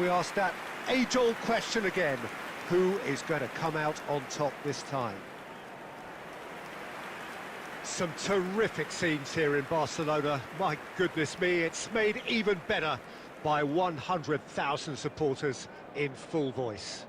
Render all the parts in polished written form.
we ask that age-old question again. Who is going to come out on top this time? Some terrific scenes here in Barcelona. My goodness me, it's made even better by 100,000 supporters in full voice.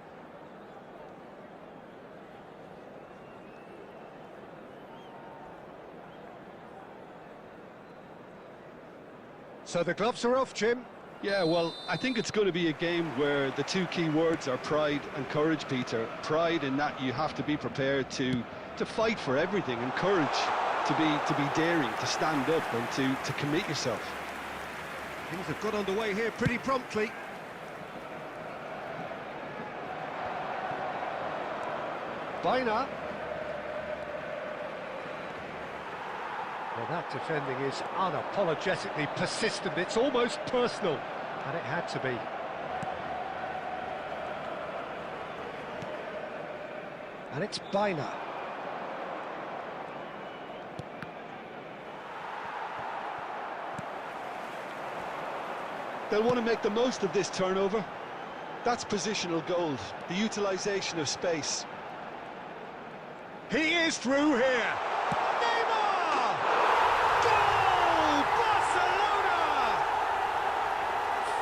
So the gloves are off, Jim. Yeah, well, I think it's going to be a game where the two key words are pride and courage, Peter. Pride in that you have to be prepared to fight for everything, and courage to be daring, to stand up and to commit yourself. Things have got underway here pretty promptly. Baina. Well, that defending is unapologetically persistent. It's almost personal, and it had to be. And it's Baina. They'll want to make the most of this turnover. That's positional gold, the utilisation of space. He is through here. Neymar! Goal! Barcelona!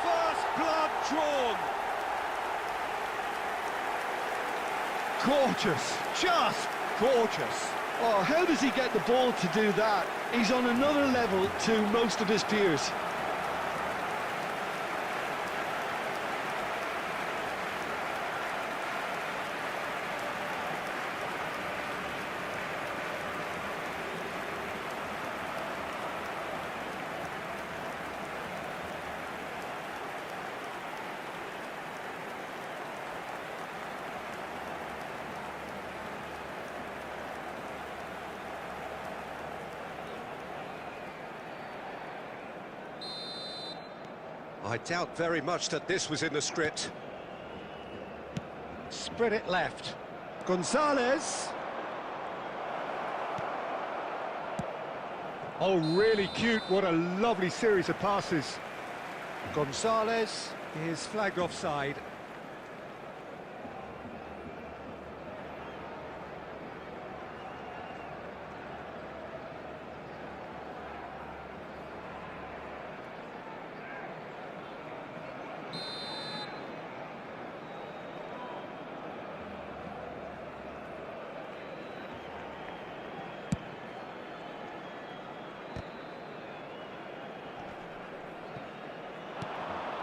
First blood drawn. Gorgeous, just gorgeous. Oh, how does he get the ball to do that? He's on another level to most of his peers. I doubt very much that this was in the script. Spread it left. Gonzalez. Oh, really cute. What a lovely series of passes. Gonzalez is flagged offside.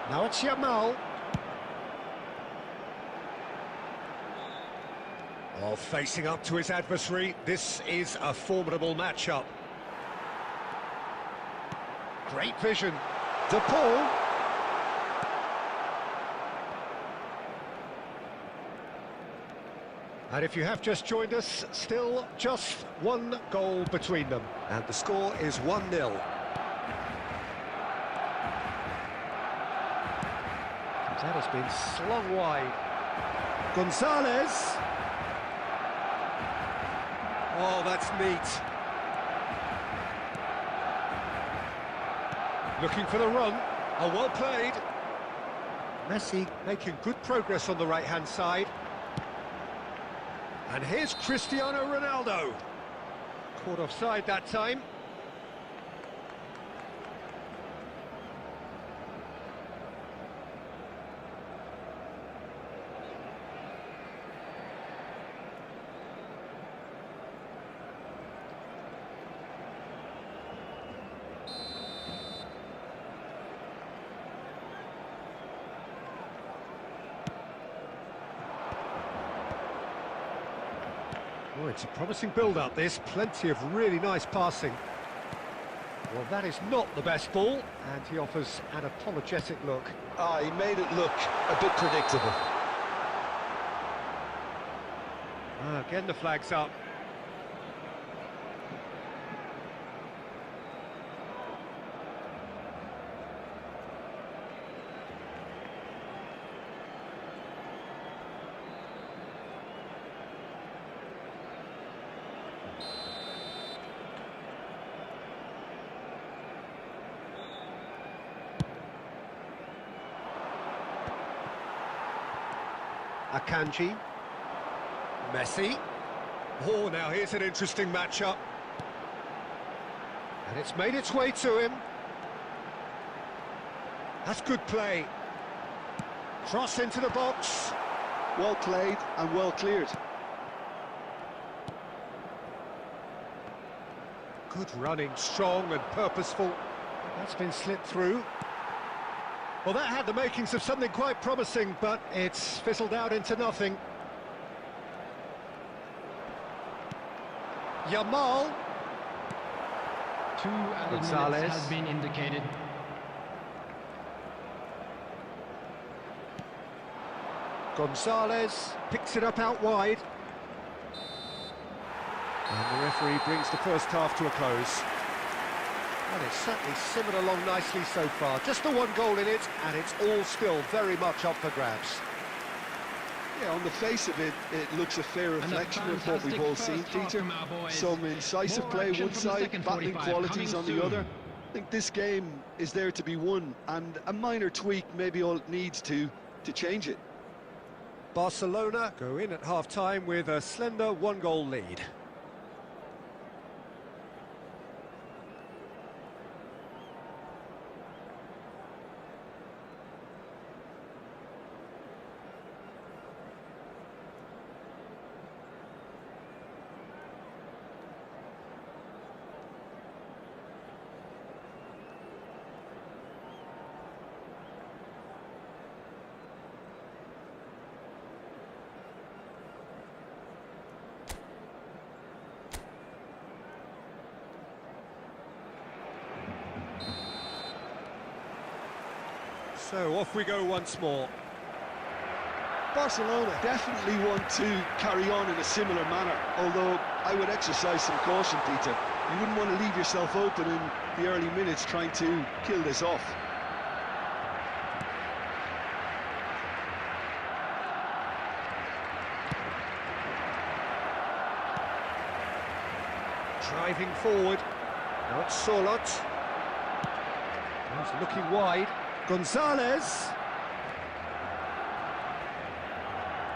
Now it's Yamal. Oh, facing up to his adversary. This is a formidable matchup. Great vision. De Paul. And if you have just joined us, still just one goal between them. And the score is 1-0. That has been slung wide. Gonzalez. Oh, that's neat. Looking for the run. Oh, well played. Messi making good progress on the right-hand side. And here's Cristiano Ronaldo. Caught offside that time. Oh, it's a promising build-up, this. Plenty of really nice passing. Well, that is not the best ball, and he offers an apologetic look. Ah, he made it look a bit predictable. Again, the flag's up. Akanji. Messi. Oh, now here's an interesting matchup. And it's made its way to him. That's good play. Cross into the box. Well played and well cleared. Good running, strong and purposeful. That's been slipped through. Well, that had the makings of something quite promising, but it's fizzled out into nothing. Yamal. 2 added Gonzalez minutes has been indicated. Gonzalez picks it up out wide. And the referee brings the first half to a close. And it's certainly simmered along nicely so far. Just the one goal in it, and it's all still very much up for grabs. Yeah, on the face of it, it looks a fair reflection of what we've all seen, Peter. Some incisive play one side, battling qualities on the other. I think this game is there to be won, and a minor tweak maybe all it needs to change it. Barcelona go in at half-time with a slender one-goal lead. So off we go once more. Barcelona definitely want to carry on in a similar manner, although I would exercise some caution, Peter. You wouldn't want to leave yourself open in the early minutes trying to kill this off. Driving forward. Now it's Solot. He's looking wide. Gonzalez.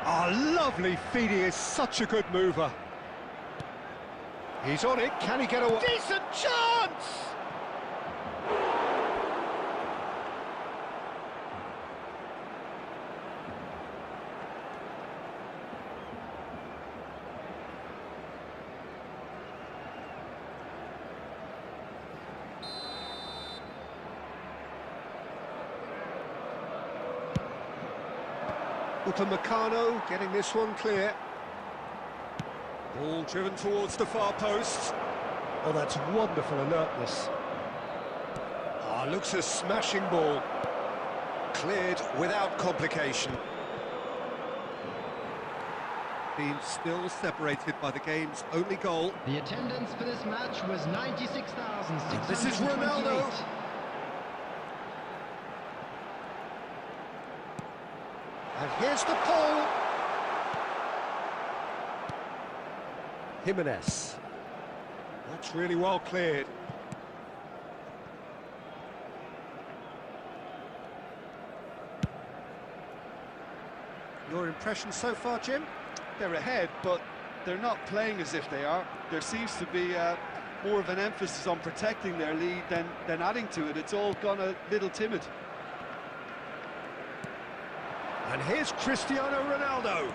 Oh, lovely feed. He is such a good mover. He's on it. Can he get away? Decent chance! Upamecano getting this one clear. Ball driven towards the far post. Oh, that's wonderful alertness. Ah, looks a smashing ball. Cleared without complication. Being still separated by the game's only goal. The attendance for this match was 96,628. This is Ronaldo. And here's the pole. Jimenez. That's really well cleared. Your impression so far, Jim? They're ahead, but they're not playing as if they are. There seems to be more of an emphasis on protecting their lead than adding to it. It's all gone a little timid. And here's Cristiano Ronaldo.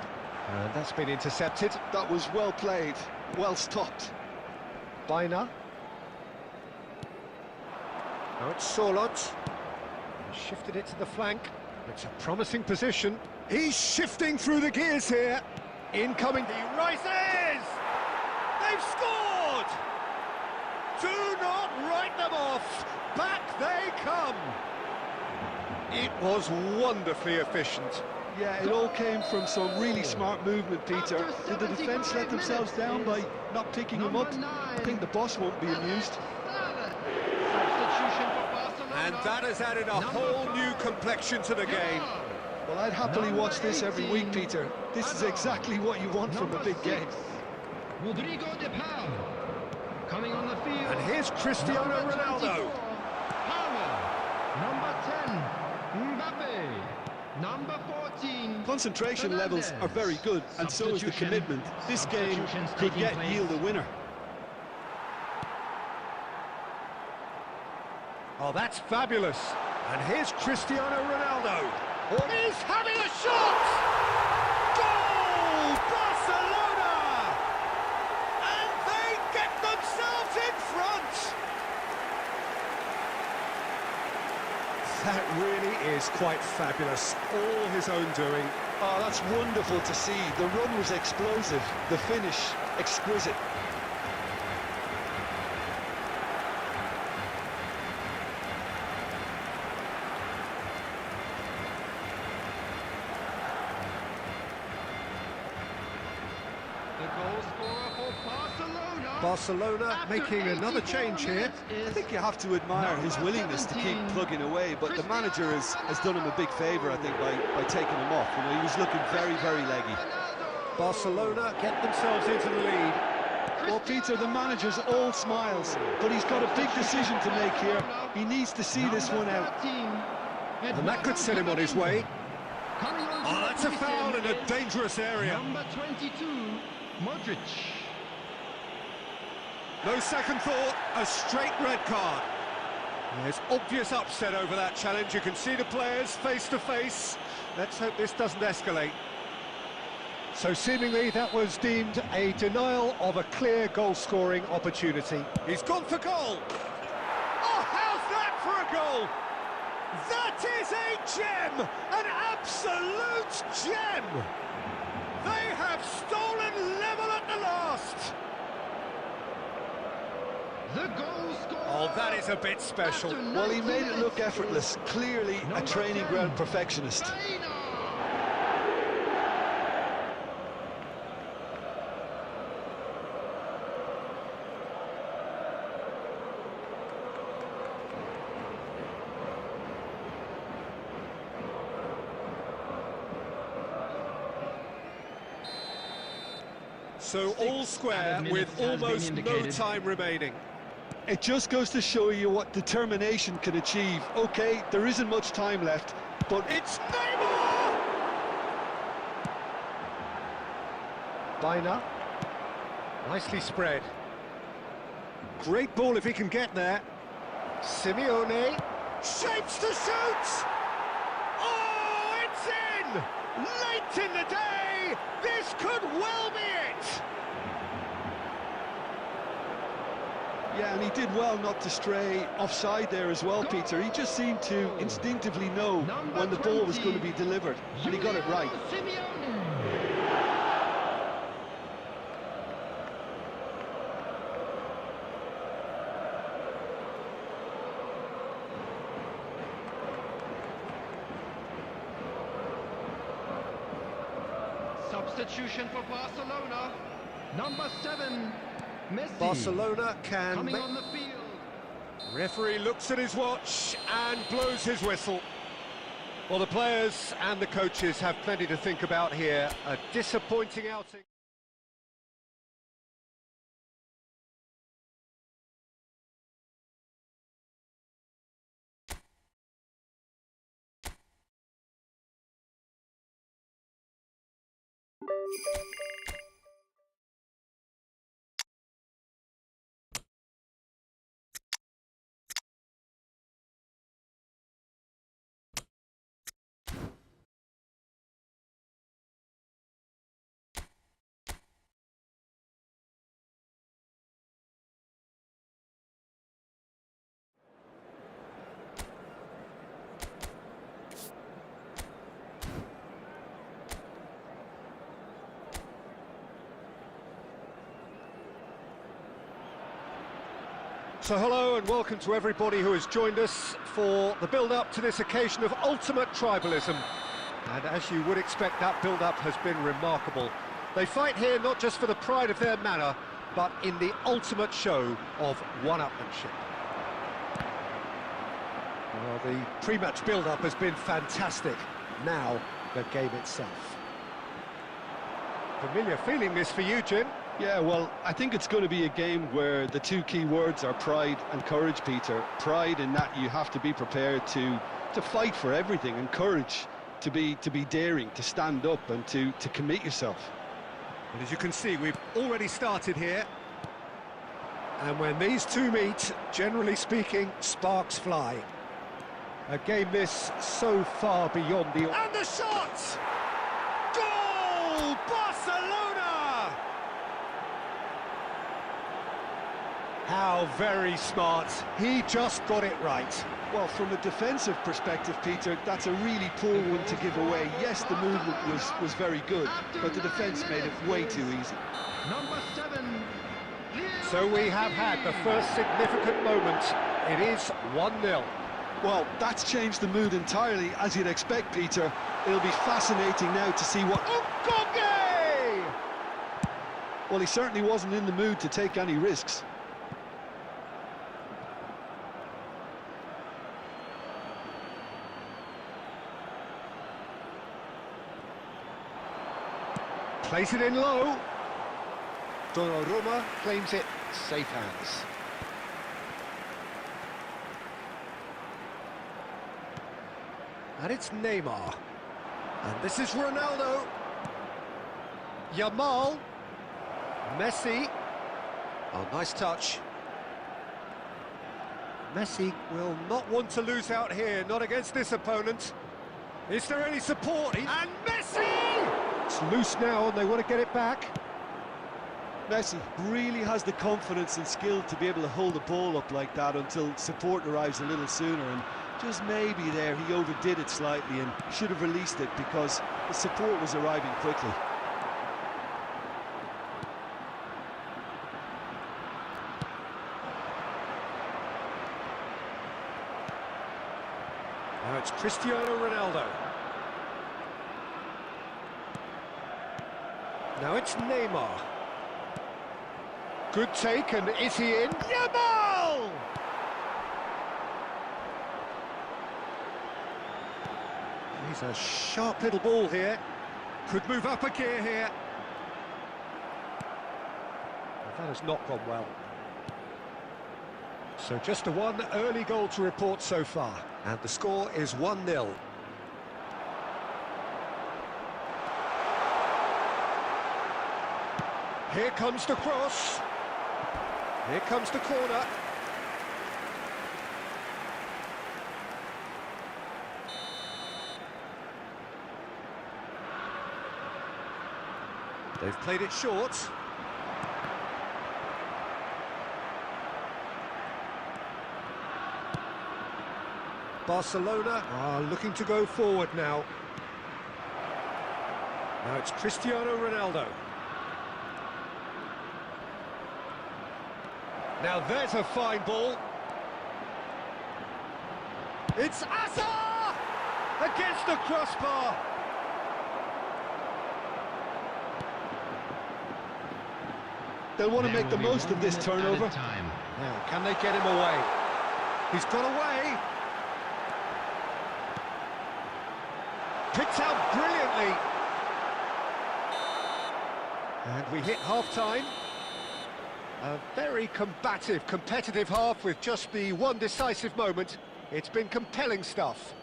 And that's been intercepted. That was well played, well stopped. Bina. Now it's Solot. Shifted it to the flank. It's a promising position. He's shifting through the gears here. Incoming. He rises! They've scored! Do not write them off. Back they come. It was wonderfully efficient. Yeah, it all came from some really smart movement, Peter. Did the defence let themselves down by not picking him up? I think the boss won't be amused. And that has added a whole new complexion to the game. Well, I'd happily watch this every week, Peter. This is exactly what you want from a big game. Rodrigo de Paul coming on the field. And here's Cristiano Ronaldo. Number 10, Mbappe. Number 14. Concentration levels are very good, and so is the commitment. This game could yet yield a winner. Oh, that's fabulous. And here's Cristiano Ronaldo. Oh, he's having a shot! Goal! Barcelona! And they get themselves in front! That really is quite fabulous. All his own doing. Oh, that's wonderful to see. The run was explosive, the finish exquisite. Barcelona making another change here. I think you have to admire his willingness to keep plugging away, but the manager has done him a big favour, I think, by taking him off. You know, he was looking very, very leggy. Barcelona get themselves into the lead. Well, Peter, the manager's all smiles, but he's got a big decision to make here. He needs to see this one out. And that could set him on his way. Oh, that's a foul in a dangerous area. Number 22, Modric. No second thought, a straight red card. There's obvious upset over that challenge. You can see the players face to face. Let's hope this doesn't escalate. So seemingly that was deemed a denial of a clear goal-scoring opportunity. He's gone for goal. Oh, how's that for a goal? That is a gem, an absolute gem. They have stolen level at the last. The goal scorer. Oh, that is a bit special. Well, he made it look effortless. Clearly a training ground perfectionist. So all square with almost no time remaining. It just goes to show you what determination can achieve. Okay, there isn't much time left, but It's Neymar! Bina. Nicely spread. Great ball if he can get there. Simeone. Shapes to shoot! Oh, it's in! Late in the day! This could well be it! yeah, and he did well not to stray offside there as well, Peter. He just seemed to instinctively know when the ball was going to be delivered, and he got it right. Substitution for Barcelona. Number 7, Messi. Barcelona can coming make... on the field. Referee looks at his watch and blows his whistle. Well, the players and the coaches have plenty to think about here. A disappointing outing. So hello and welcome to everybody who has joined us for the build-up to this occasion of ultimate tribalism. And as you would expect, that build-up has been remarkable. They fight here not just for the pride of their manor, but in the ultimate show of one-upmanship. Well, the pre-match build-up has been fantastic. Now, the game itself. Familiar feeling this for you, Jim? Yeah, well, I think it's going to be a game where the two key words are pride and courage, Peter. Pride in that you have to be prepared to fight for everything, and courage to be daring, to stand up and to commit yourself. And as you can see, we've already started here. And when these two meet, generally speaking, sparks fly. A game this so far beyond the... And the shot! Goal! Barcelona! How very smart. He just got it right. Well, from a defensive perspective, Peter, that's a really poor one to give away. Yes, the movement was very good, but the defence made it way too easy. Number 7. So we have had the first significant moment. It is 1-0. Well, that's changed the mood entirely, as you'd expect, Peter. It'll be fascinating now to see what... Okoge! Well, he certainly wasn't in the mood to take any risks. Plays it in low. Donnarumma claims it, safe hands. And it's Neymar. And this is Ronaldo. Yamal. Messi. Oh, nice touch. Messi will not want to lose out here, not against this opponent. Is there any support? And Messi! It's loose now and they want to get it back. Messi really has the confidence and skill to be able to hold the ball up like that until support arrives a little sooner, and just maybe there he overdid it slightly and should have released it because the support was arriving quickly. Now it's Cristiano Ronaldo. Now it's Neymar. Good take, and is he in? Yamal! He's a sharp little ball here. Could move up a gear here. That has not gone well. So just a one early goal to report so far. And the score is 1-0. Here comes the cross. Here comes the corner. They've played it short. Barcelona are looking to go forward now. Now it's Cristiano Ronaldo. Now there's a fine ball. It's Asa! Against the crossbar. They'll want to make the most of this turnover. Now, can they get him away? He's got away. Picked out brilliantly. And we hit half-time. A very combative, competitive half with just the one decisive moment. It's been compelling stuff.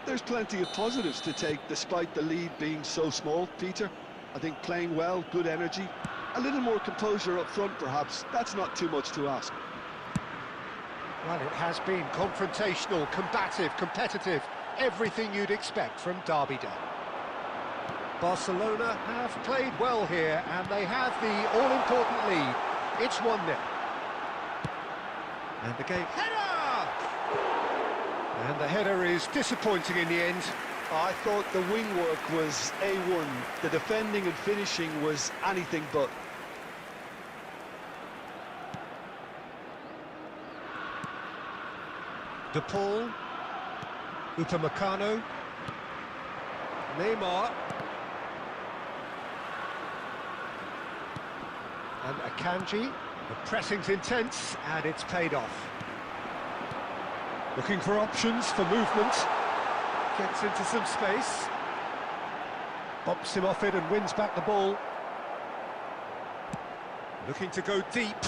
There's plenty of positives to take despite the lead being so small, Peter. I think playing well, good energy, a little more composure up front perhaps. That's not too much to ask. Well, it has been confrontational, combative, competitive. Everything you'd expect from Derby Day. Barcelona have played well here, and they have the all-important lead. It's 1-0. And the game... Header! And the header is disappointing in the end. I thought the wing work was A1. The defending and finishing was anything but. De Paul. Upamecano. Neymar. And Akanji. The pressing's intense, and it's paid off. Looking for options for movement. Gets into some space. Bumps him off it and wins back the ball. Looking to go deep.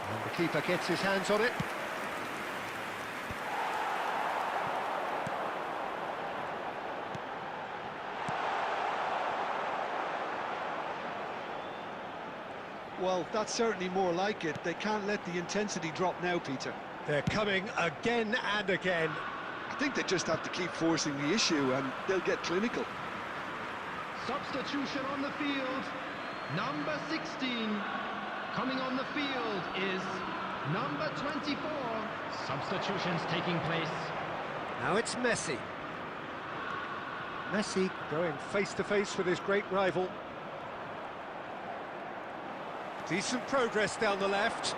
And the keeper gets his hands on it. Well, that's certainly more like it. They can't let the intensity drop now, Peter. They're coming again and again. I think they just have to keep forcing the issue and they'll get clinical. Substitution on the field. Number 16. Coming on the field is number 24. Substitutions taking place. Now it's Messi. Messi going face-to-face with his great rival. Decent progress down the left.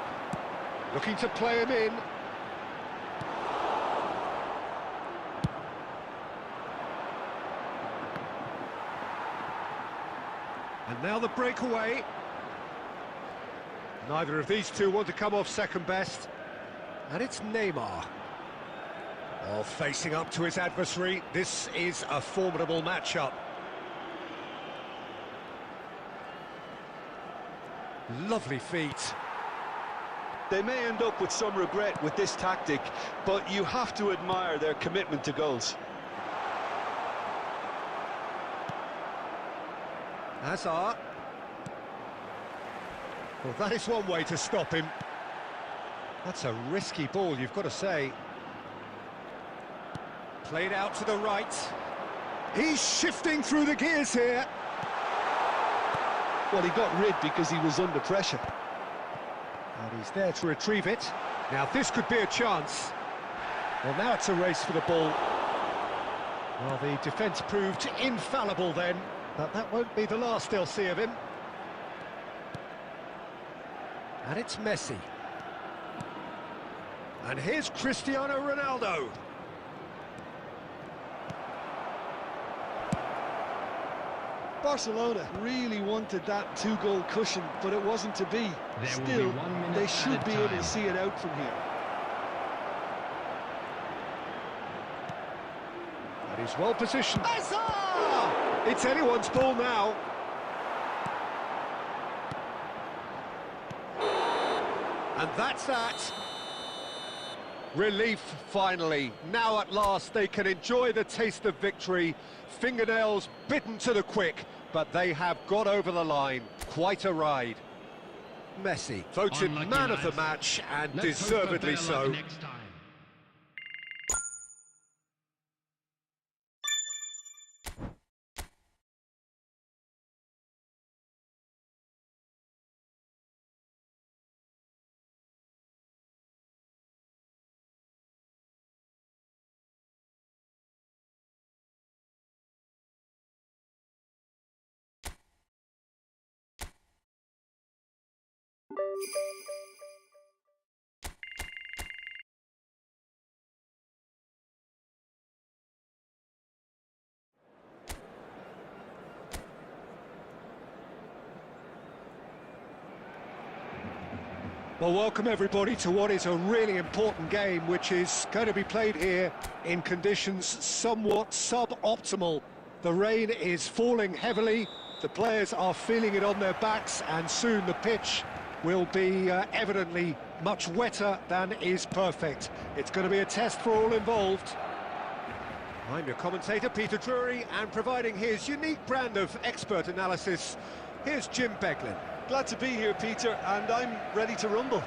Looking to play him in. And now the breakaway. Neither of these two want to come off second best. And it's Neymar. Oh, facing up to his adversary. This is a formidable matchup. Lovely feet. They may end up with some regret with this tactic, but you have to admire their commitment to goals. Hazard. Well, that is one way to stop him. That's a risky ball, you've got to say. Played out to the right. He's shifting through the gears here. Well, he got rid because he was under pressure. And he's there to retrieve it. Now, this could be a chance. Well, now it's a race for the ball. Well, the defence proved infallible then, but that won't be the last they'll see of him. And it's Messi. And here's Cristiano Ronaldo. Barcelona really wanted that two-goal cushion, but it wasn't to be. Still, they should be able to see it out from here. And he's well positioned. It's anyone's ball now. And that's that. Relief, finally. Now at last they can enjoy the taste of victory. Fingernails bitten to the quick, but they have got over the line. Quite a ride. Messi, voted man of the match, and deservedly so. Well, welcome everybody to what is a really important game, which is going to be played here in conditions somewhat suboptimal. The rain is falling heavily, the players are feeling it on their backs, and soon the pitch will be evidently much wetter than is perfect. It's going to be a test for all involved. I'm your commentator, Peter Drury, and providing his unique brand of expert analysis, here's Jim Beglin. Glad to be here, Peter, and I'm ready to rumble.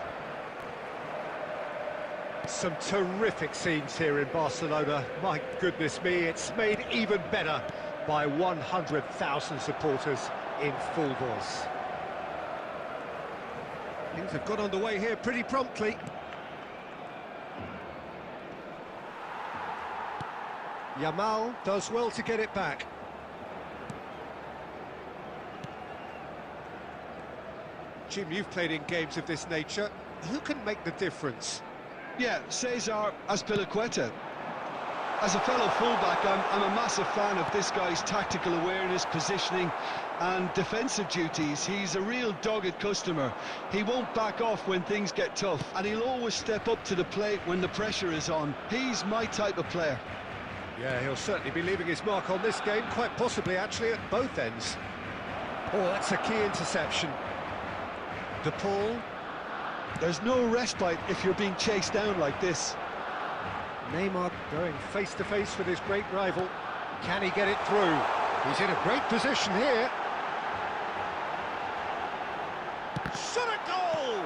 Some terrific scenes here in Barcelona. My goodness me, it's made even better by 100,000 supporters in full voice. Things have got underway here pretty promptly. Yamal does well to get it back. Jim, you've played in games of this nature. Who can make the difference? Yeah, Cesar Azpilicueta. As a fellow fullback, I'm a massive fan of this guy's tactical awareness, positioning and defensive duties. He's a real dogged customer. He won't back off when things get tough, and he'll always step up to the plate when the pressure is on. He's my type of player. Yeah, he'll certainly be leaving his mark on this game, quite possibly actually at both ends. Oh, that's a key interception. De Paul. There's no respite if you're being chased down like this. Neymar going face-to-face with his great rival. Can he get it through? He's in a great position here. Shot a goal!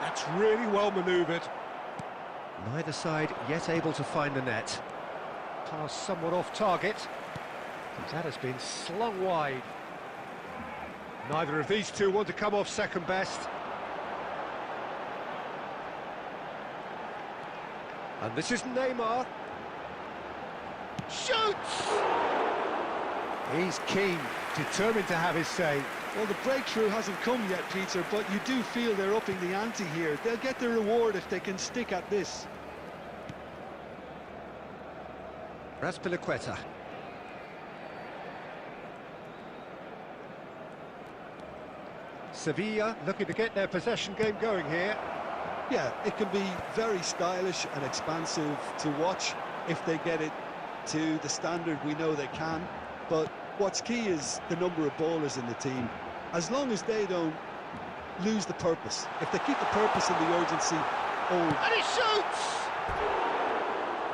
That's really well manoeuvred. Neither side yet able to find the net. Pass somewhat off target. That has been slung wide. Neither of these two want to come off second best. And this is Neymar. Shoots! He's keen, determined to have his say. Well, the breakthrough hasn't come yet, Peter, but you do feel they're upping the ante here. They'll get their reward if they can stick at this. Raspilicueta. Sevilla looking to get their possession game going here. Yeah, it can be very stylish and expansive to watch if they get it to the standard we know they can. But what's key is the number of ballers in the team. As long as they don't lose the purpose. If they keep the purpose and the urgency. And he shoots!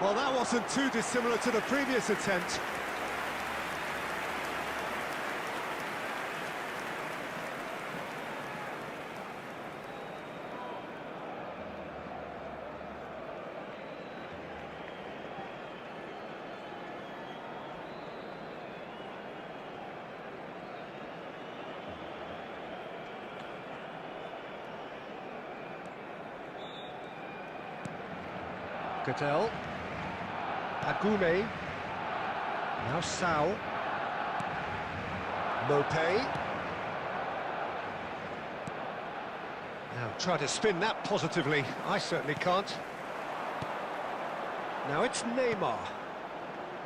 Well, that wasn't too dissimilar to the previous attempt. Cadell. Agume. Now Sao. Mopé. Now try to spin that positively. I certainly can't. Now it's Neymar.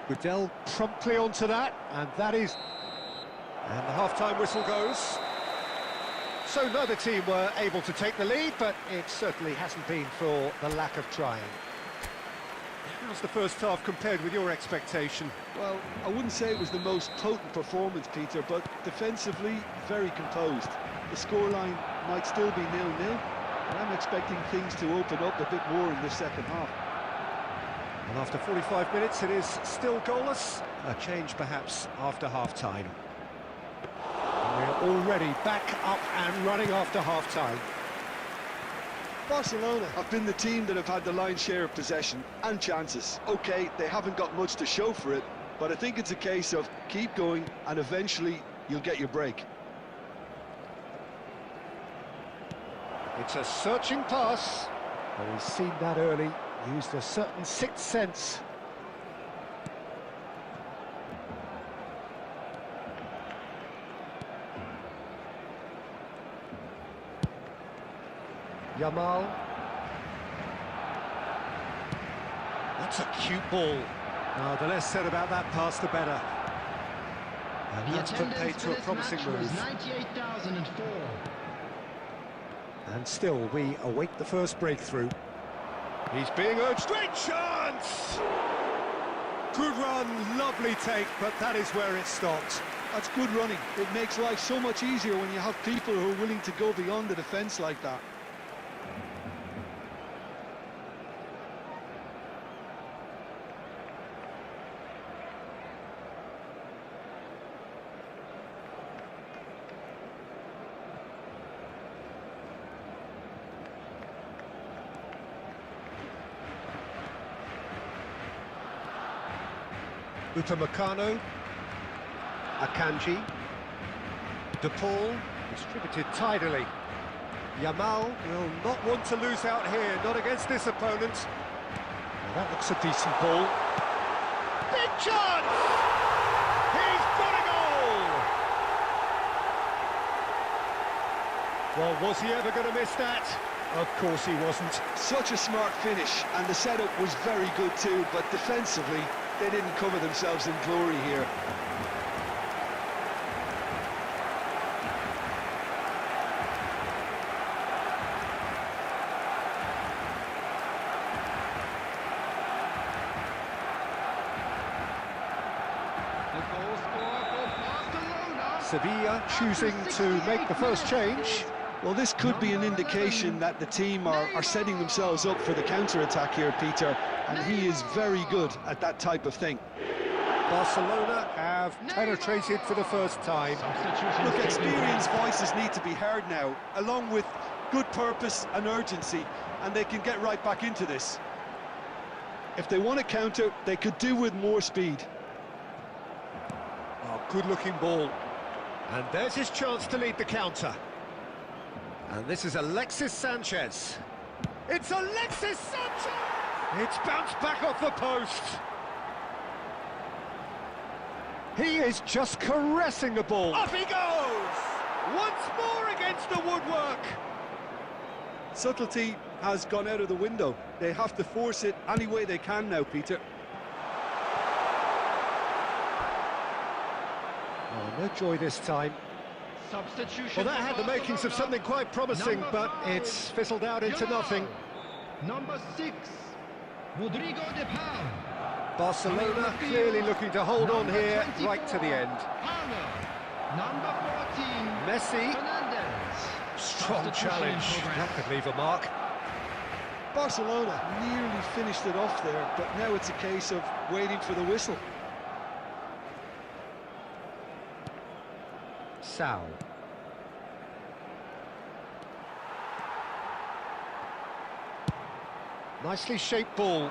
Cadell promptly onto that, and that is... And the half-time whistle goes. So neither team were able to take the lead, but it certainly hasn't been for the lack of trying. How's the first half compared with your expectation? Well, I wouldn't say it was the most potent performance, Peter, but defensively, very composed. The scoreline might still be 0-0, but I'm expecting things to open up a bit more in the second half. And after 45 minutes, it is still goalless. A change, perhaps, after half-time. We're already back up and running after half-time. Barcelona have been the team that have had the lion's share of possession and chances. OK, they haven't got much to show for it, but I think it's a case of keep going and eventually you'll get your break. It's a searching pass. Well, we've seen that early, used a certain sixth sense. Yamal. That's a cute ball. Oh, the less said about that pass, the better. And that's put paid to a promising move. 98,004. And still, we await the first breakthrough. He's being urged. Great chance! Good run, lovely take, but that is where it stopped. That's good running. It makes life so much easier when you have people who are willing to go beyond the defence like that. Upamecano, Akanji, De Paul, distributed tidily. Yamal will not want to lose out here, not against this opponent. Well, that looks a decent ball. Big chance! He's got a goal! Well, was he ever going to miss that? Of course he wasn't. Such a smart finish, and the setup was very good too, but defensively, they didn't cover themselves in glory here. Sevilla choosing to make the first change. Well, this could be an indication that the team are setting themselves up for the counter-attack here, Peter, and he is very good at that type of thing. Barcelona have penetrated for the first time. Look, experienced voices need to be heard now, along with good purpose and urgency, and they can get right back into this. If they want to counter, they could do with more speed. Oh, good-looking ball. And there's his chance to lead the counter. And this is Alexis Sanchez. It's Alexis Sanchez! It's bounced back off the post. He is just caressing the ball. Up he goes! Once more against the woodwork. Subtlety has gone out of the window. They have to force it any way they can now, Peter. Oh, no joy this time. Substitution. Well, that had the makings of something quite promising, but it's fizzled out into nothing. Number 6, Rodrigo de Paul. Barcelona clearly looking to hold on here right to the end. Number 14, Messi. Fernandez. Strong challenge. That could leave a mark. Barcelona nearly finished it off there, but now it's a case of waiting for the whistle. Sal. Nicely shaped ball.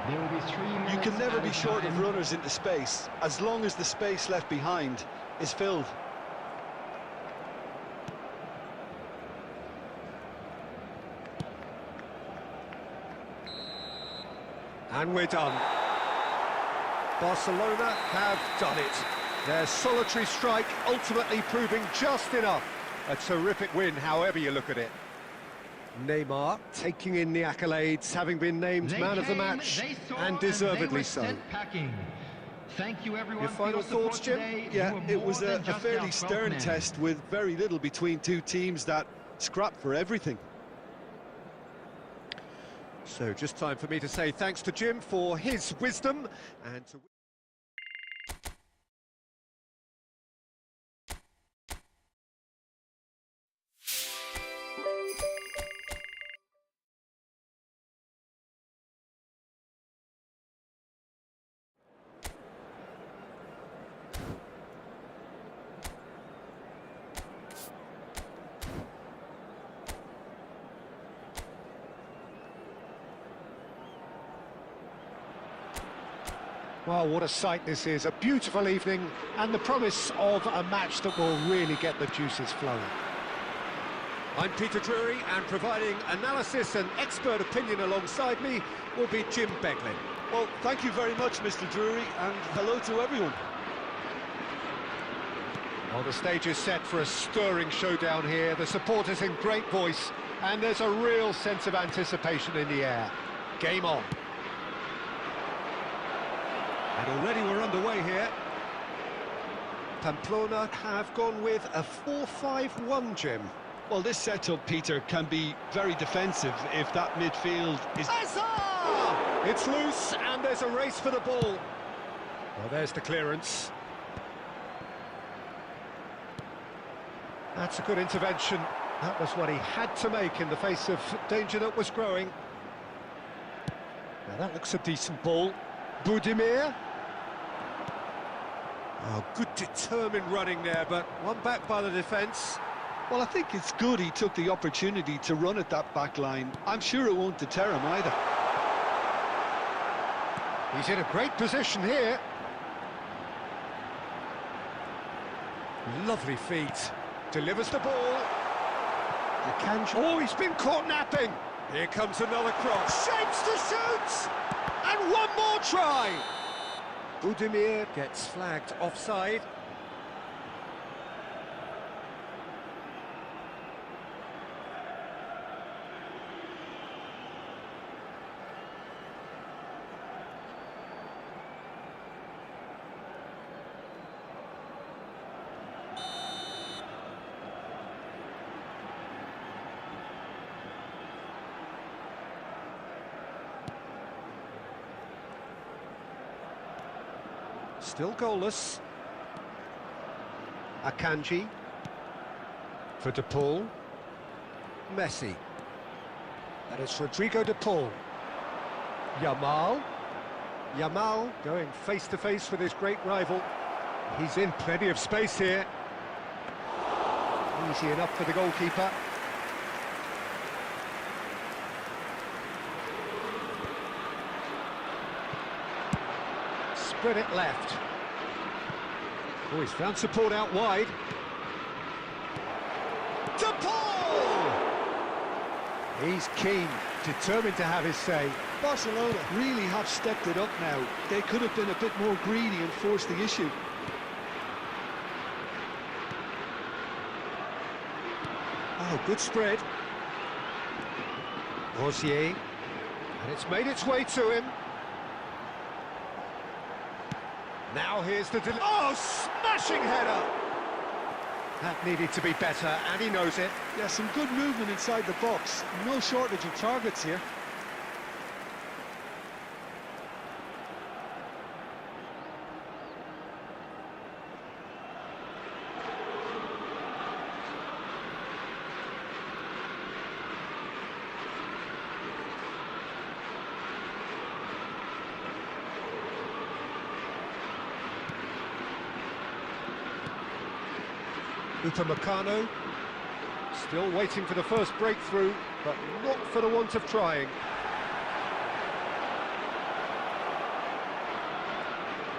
There will be 3 minutes. You can never be added short time. of runners into space, as long as the space left behind is filled. And we're done. Barcelona have done it. Their solitary strike ultimately proving just enough. A terrific win, however you look at it. Neymar taking in the accolades, having been named man of the match, and deservedly so. Thank you, everyone. Your final thoughts, Jim? Yeah, it was a fairly stern test with very little between two teams that scrapped for everything. So just time for me to say thanks to Jim for his wisdom and to... Well, what a sight this is. A beautiful evening and the promise of a match that will really get the juices flowing. I'm Peter Drury, and providing analysis and expert opinion alongside me will be Jim Beglin. Well, thank you very much, Mr. Drury, and hello to everyone. Well, the stage is set for a stirring showdown here. The supporters in great voice, and there's a real sense of anticipation in the air. Game on. And already we're underway here. Pamplona have gone with a 4-5-1, Jim. Well, this setup, Peter, can be very defensive if that midfield is... Hazard! It's loose, and there's a race for the ball. Well, there's the clearance. That's a good intervention. That was what he had to make in the face of danger that was growing. Now that looks a decent ball. Budimir. Oh, good determined running there, but one back by the defence. Well, I think it's good he took the opportunity to run at that back line. I'm sure it won't deter him either. He's in a great position here. Lovely feet. Delivers the ball. Oh, he's been caught napping. Here comes another cross. Shapes to shoot! And one more try! Budimir gets flagged offside. Still goalless. Akanji. For De Paul. Messi. And it's Rodrigo De Paul. Yamal. Yamal going face-to-face with his great rival. He's in plenty of space here. Easy enough for the goalkeeper. Spread it left. Oh, he's found support out wide. To Paul! He's keen, determined to have his say. Barcelona really have stepped it up now. They could have been a bit more greedy and forced the issue. Oh, good spread. Rosier. And it's made its way to him. Now here's the oh, smashing header! That needed to be better, and he knows it. Yeah, some good movement inside the box. No shortage of targets here. Upamecano, still waiting for the first breakthrough, but not for the want of trying.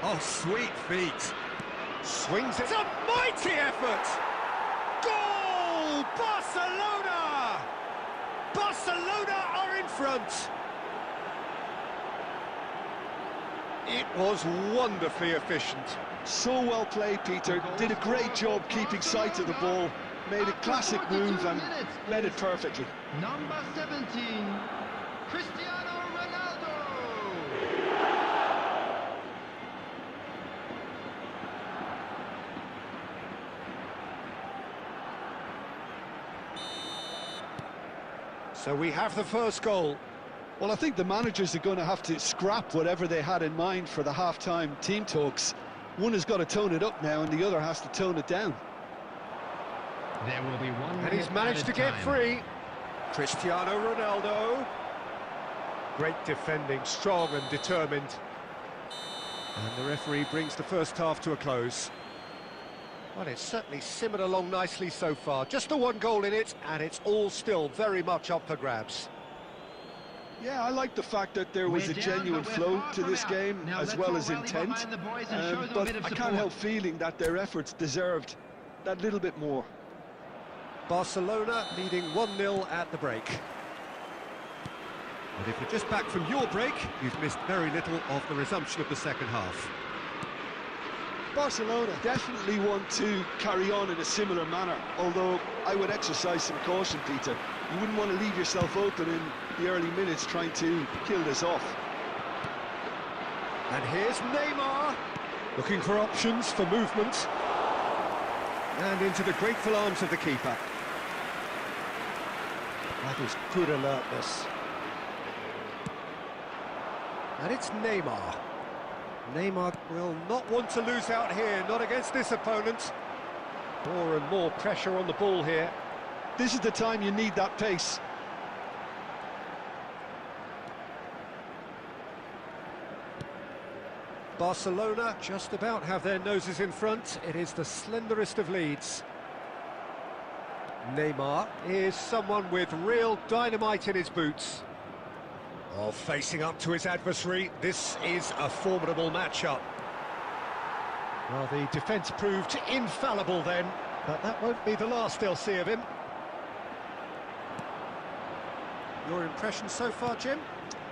Oh, sweet feet. Swings it. It's a mighty effort! Goal! Barcelona! Barcelona are in front! It was wonderfully efficient. So well played, Peter. Did a great job keeping sight of the ball. Made a classic move and led it perfectly. Number 17, Cristiano Ronaldo. So we have the first goal. Well, I think the managers are going to have to scrap whatever they had in mind for the half-time team talks. One has got to tone it up now and the other has to tone it down. There will be one. And he's managed to get free. Cristiano Ronaldo. Great defending, strong and determined. And the referee brings the first half to a close. Well, it's certainly simmered along nicely so far. Just the one goal in it, and it's all still very much up for grabs. Yeah, I like the fact that there was a genuine flow to this game, as well as intent. But I can't help feeling that their efforts deserved that little bit more. Barcelona leading 1-0 at the break. And if you're just back from your break, you've missed very little of the resumption of the second half. Barcelona definitely want to carry on in a similar manner, although I would exercise some caution, Peter. You wouldn't want to leave yourself open in the early minutes trying to kill this off. And here's Neymar, looking for options for movement. And into the grateful arms of the keeper. That is good alertness. And it's Neymar. Neymar will not want to lose out here, not against this opponent. More and more pressure on the ball here. This is the time you need that pace. Barcelona just about have their noses in front. It is the slenderest of leads. Neymar is someone with real dynamite in his boots. Oh, facing up to his adversary, this is a formidable matchup. Well, the defence proved infallible then, but that won't be the last they'll see of him. Your impression so far, Jim?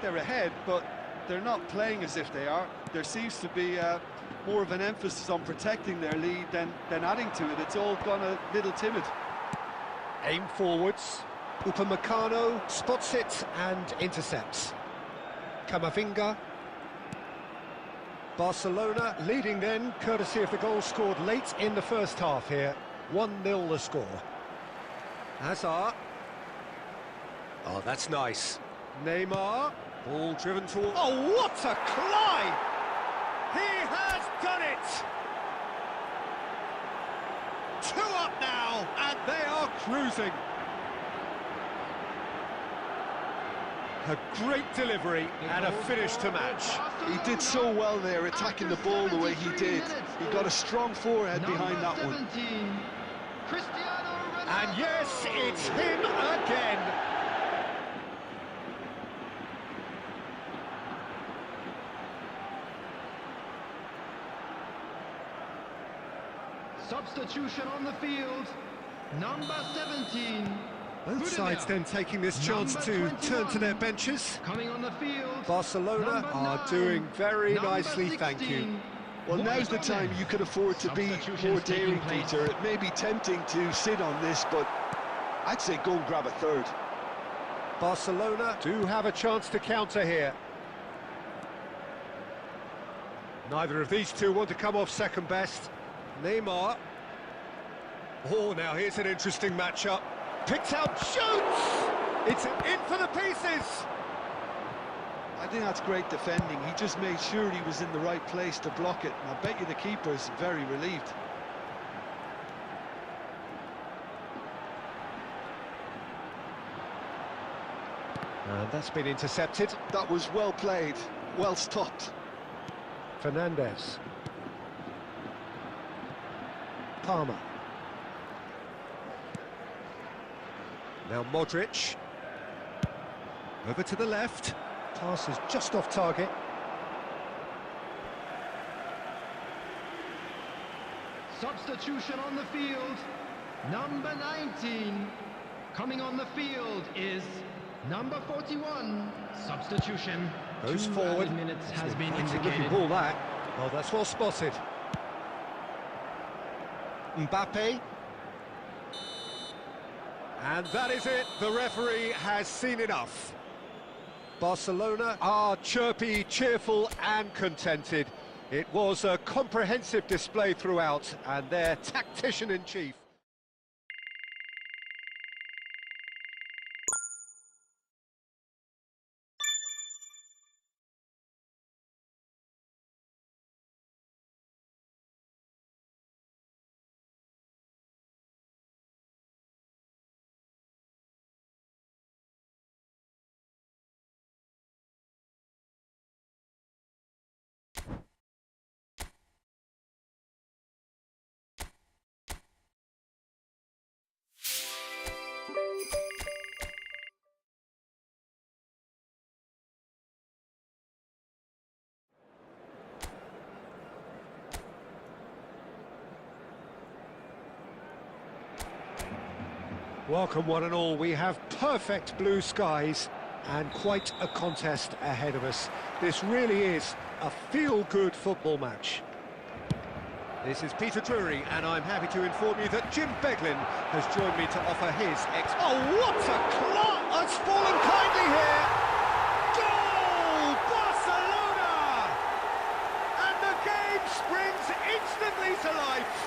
They're ahead, but they're not playing as if they are. There seems to be more of an emphasis on protecting their lead than adding to it. It's all gone a little timid. Aim forwards. Upamecano spots it and intercepts. Camavinga. Barcelona leading then, courtesy of the goal scored late in the first half here. 1-0 the score. Hazard. Oh, that's nice. Neymar. Ball driven toward... Oh, what a climb! He has done it! 2 up now, and they are cruising. A great delivery and a finish to match. He did so well there, attacking the ball the way he did. He got a strong forehead behind that one. And yes, it's him again. Substitution on the field, number 17. Both sides then taking this chance to turn to their benches. Coming on the field, Barcelona are doing very nicely, 16. thank you. Well, now's the time you could afford to be more daring, Peter. It may be tempting to sit on this, but I'd say go and grab a third. Barcelona do have a chance to counter here. Neither of these two want to come off second best. Neymar. Oh, now here's an interesting matchup. Picks out, shoots! It's in for the pieces! I think that's great defending. He just made sure he was in the right place to block it, and I bet you the keeper's very relieved. And that's been intercepted. That was well played, well stopped. Fernandes. Palmer. Now Modric. Over to the left. Pass is just off target. Substitution on the field, number 19. Coming on the field is number 41. Substitution. Goes 2 forward. added minutes has been Looking indicated. ball that. Oh, that's well spotted. Mbappe. And that is it. The referee has seen enough. Barcelona are chirpy, cheerful and contented. It was a comprehensive display throughout, and their tactician-in-chief. Welcome one and all. We have perfect blue skies and quite a contest ahead of us. This really is a feel-good football match. This is Peter Drury, and I'm happy to inform you that Jim Beglin has joined me to offer his Oh, what a clock! It's fallen kindly here! Goal! Barcelona! And the game springs instantly to life.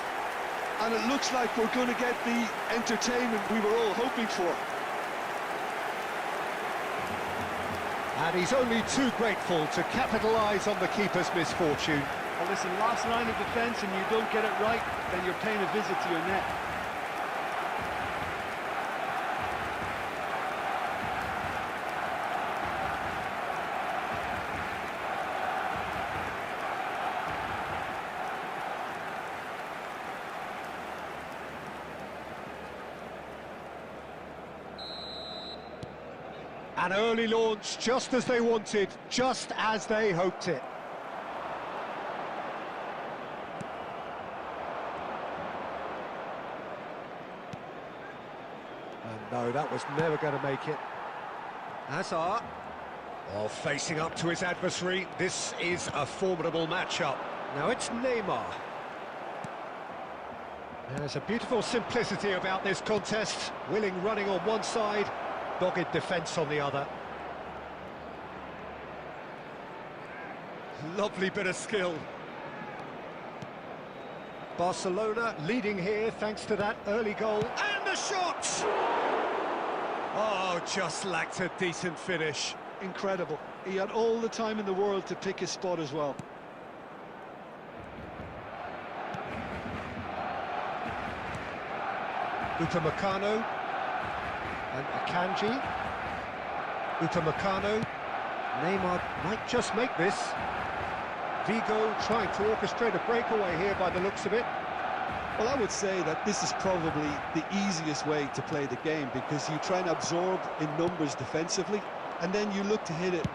And it looks like we're going to get the entertainment we were all hoping for. And he's only too grateful to capitalise on the keeper's misfortune. Well, listen, last line of defence and you don't get it right, then you're paying a visit to your net. An early launch, just as they wanted, just as they hoped it. And no, that was never going to make it. Hazard. Oh, facing up to his adversary. This is a formidable matchup. Now it's Neymar. There's a beautiful simplicity about this contest. Willing running on one side, dogged defence on the other. Lovely bit of skill. Barcelona leading here thanks to that early goal. And the shot! Oh, just lacked a decent finish. Incredible. He had all the time in the world to pick his spot as well. Upamecano. And Akanji. Upamecano. Neymar might just make this. Vigo trying to orchestrate a breakaway here by the looks of it. Well, I would say that this is probably the easiest way to play the game, because you try and absorb in numbers defensively, and then you look to hit it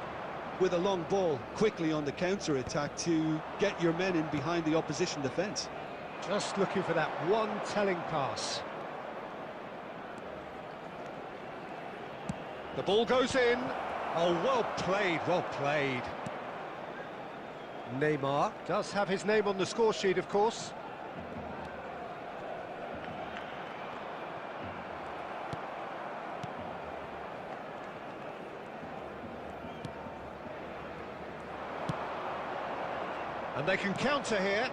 with a long ball quickly on the counter-attack to get your men in behind the opposition defence. Just looking for that one telling pass. The ball goes in. Oh, well played, well played. Neymar does have his name on the score sheet, of course. And they can counter here.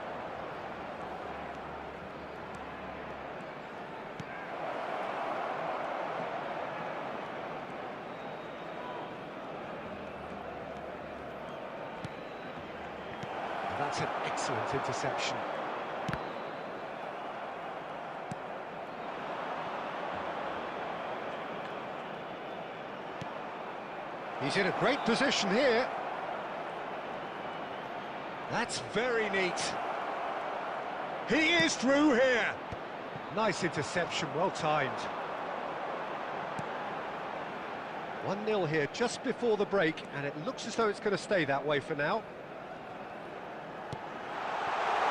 That's an excellent interception. He's in a great position here. That's very neat. He is through here. Nice interception, well timed. 1-0 here just before the break, and it looks as though it's going to stay that way for now.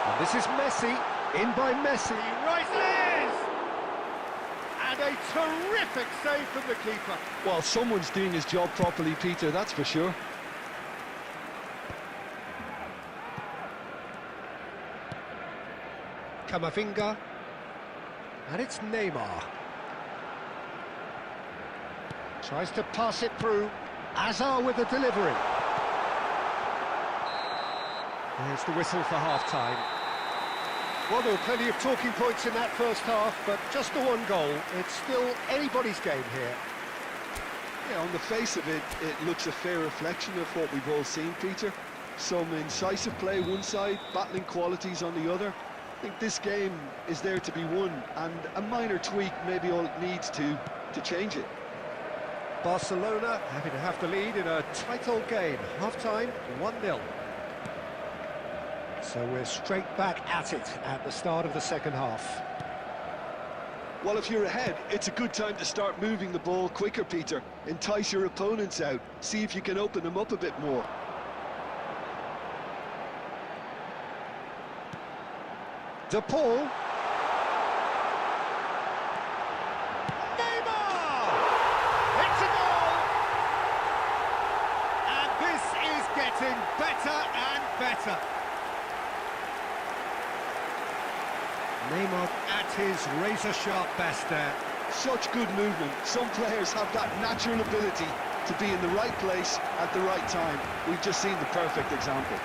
And this is Messi, in by Messi, he rises! And a terrific save from the keeper. Well, someone's doing his job properly, Peter, that's for sure. Camavinga, and it's Neymar. Tries to pass it through. Hazard with the delivery. There's the whistle for half-time. Well, there were plenty of talking points in that first half, but just the one goal. It's still anybody's game here. Yeah, on the face of it, it looks a fair reflection of what we've all seen, Peter. Some incisive play one side, battling qualities on the other. I think this game is there to be won, and a minor tweak may be all it needs to change it. Barcelona happy to have the lead in a tight old game. Half-time, 1-0. So we're straight back at it at the start of the second half. Well, if you're ahead, it's a good time to start moving the ball quicker, Peter. Entice your opponents out. See if you can open them up a bit more. De Paul. Neymar! It's a goal! And this is getting better and better. Neymar at his razor-sharp best there. Such good movement. Some players have that natural ability to be in the right place at the right time. We've just seen the perfect example.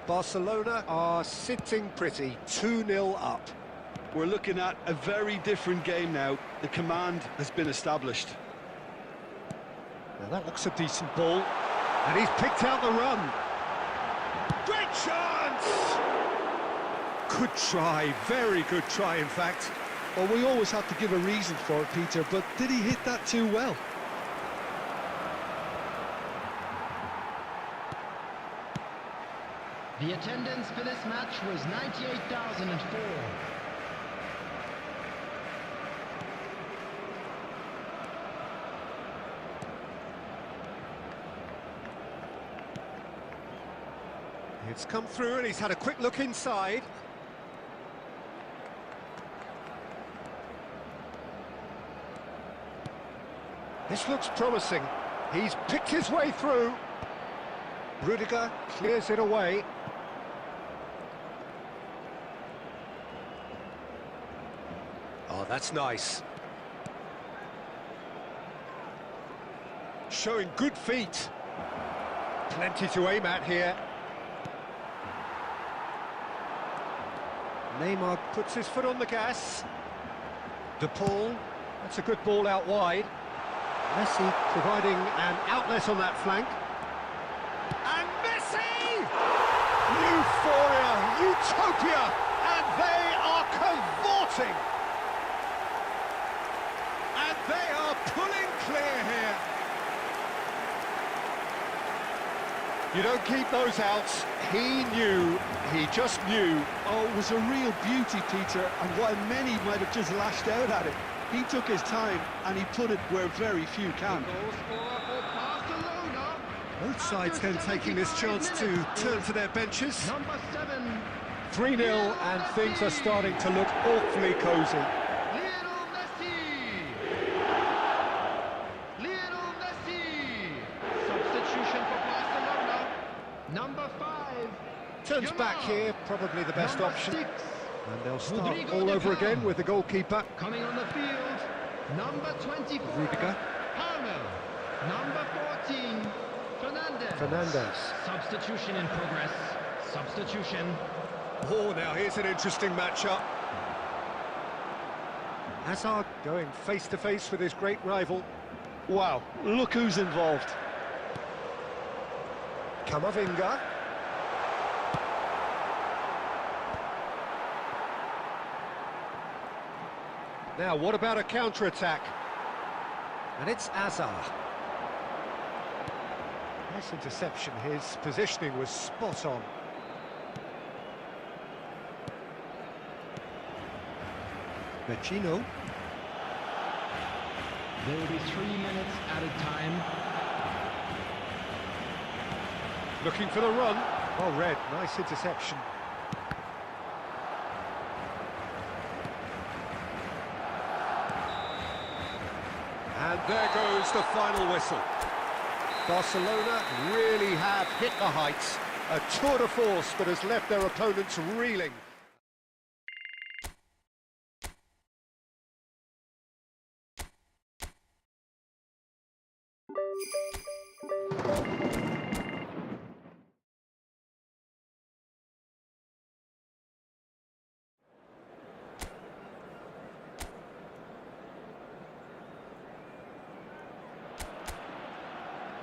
Barcelona are sitting pretty, 2-0 up. We're looking at a very different game now. The command has been established. Now that looks a decent ball, and he's picked out the run. Great chance! Good try, very good try in fact. Well, we always have to give a reason for it, Peter, but did he hit that too well? The attendance for this match was 98,004. It's come through and he's had a quick look inside. This looks promising. He's picked his way through. Rudiger clears it away. Oh, that's nice. Showing good feet. Plenty to aim at here. Neymar puts his foot on the gas. De Paul. That's a good ball out wide. Messi providing an outlet on that flank. And Messi! Euphoria, utopia, and they are cavorting. And they are pulling clear here. You don't keep those outs. He knew, he just knew. Oh, it was a real beauty, Peter, and while many might have just lashed out at it, he took his time and he put it where very few can. Goal scorer for Barcelona. Both sides then taking this chance to turn to their benches. Number 7. 3-0 and things are starting to look awfully cosy. Lionel Messi. Lionel Messi. Substitution for Barcelona. Number 5. Turns back here, probably the best Number option. 6. And they'll start Rodrigo all de over Paul. again with the goalkeeper. Coming on the field. Number 24. Rudiger. Palmer. Number 14. Fernandez. Substitution in progress. Substitution. Oh, now here's an interesting matchup. Hazard going face-to-face with his great rival. Wow, look who's involved. Camavinga. Now, what about a counter-attack? And it's Hazard. Nice interception. His positioning was spot on. Vecino. There will be 3 minutes added time. Looking for the run. Well read. Nice interception. And there goes the final whistle. Barcelona really have hit the heights. A tour de force that has left their opponents reeling.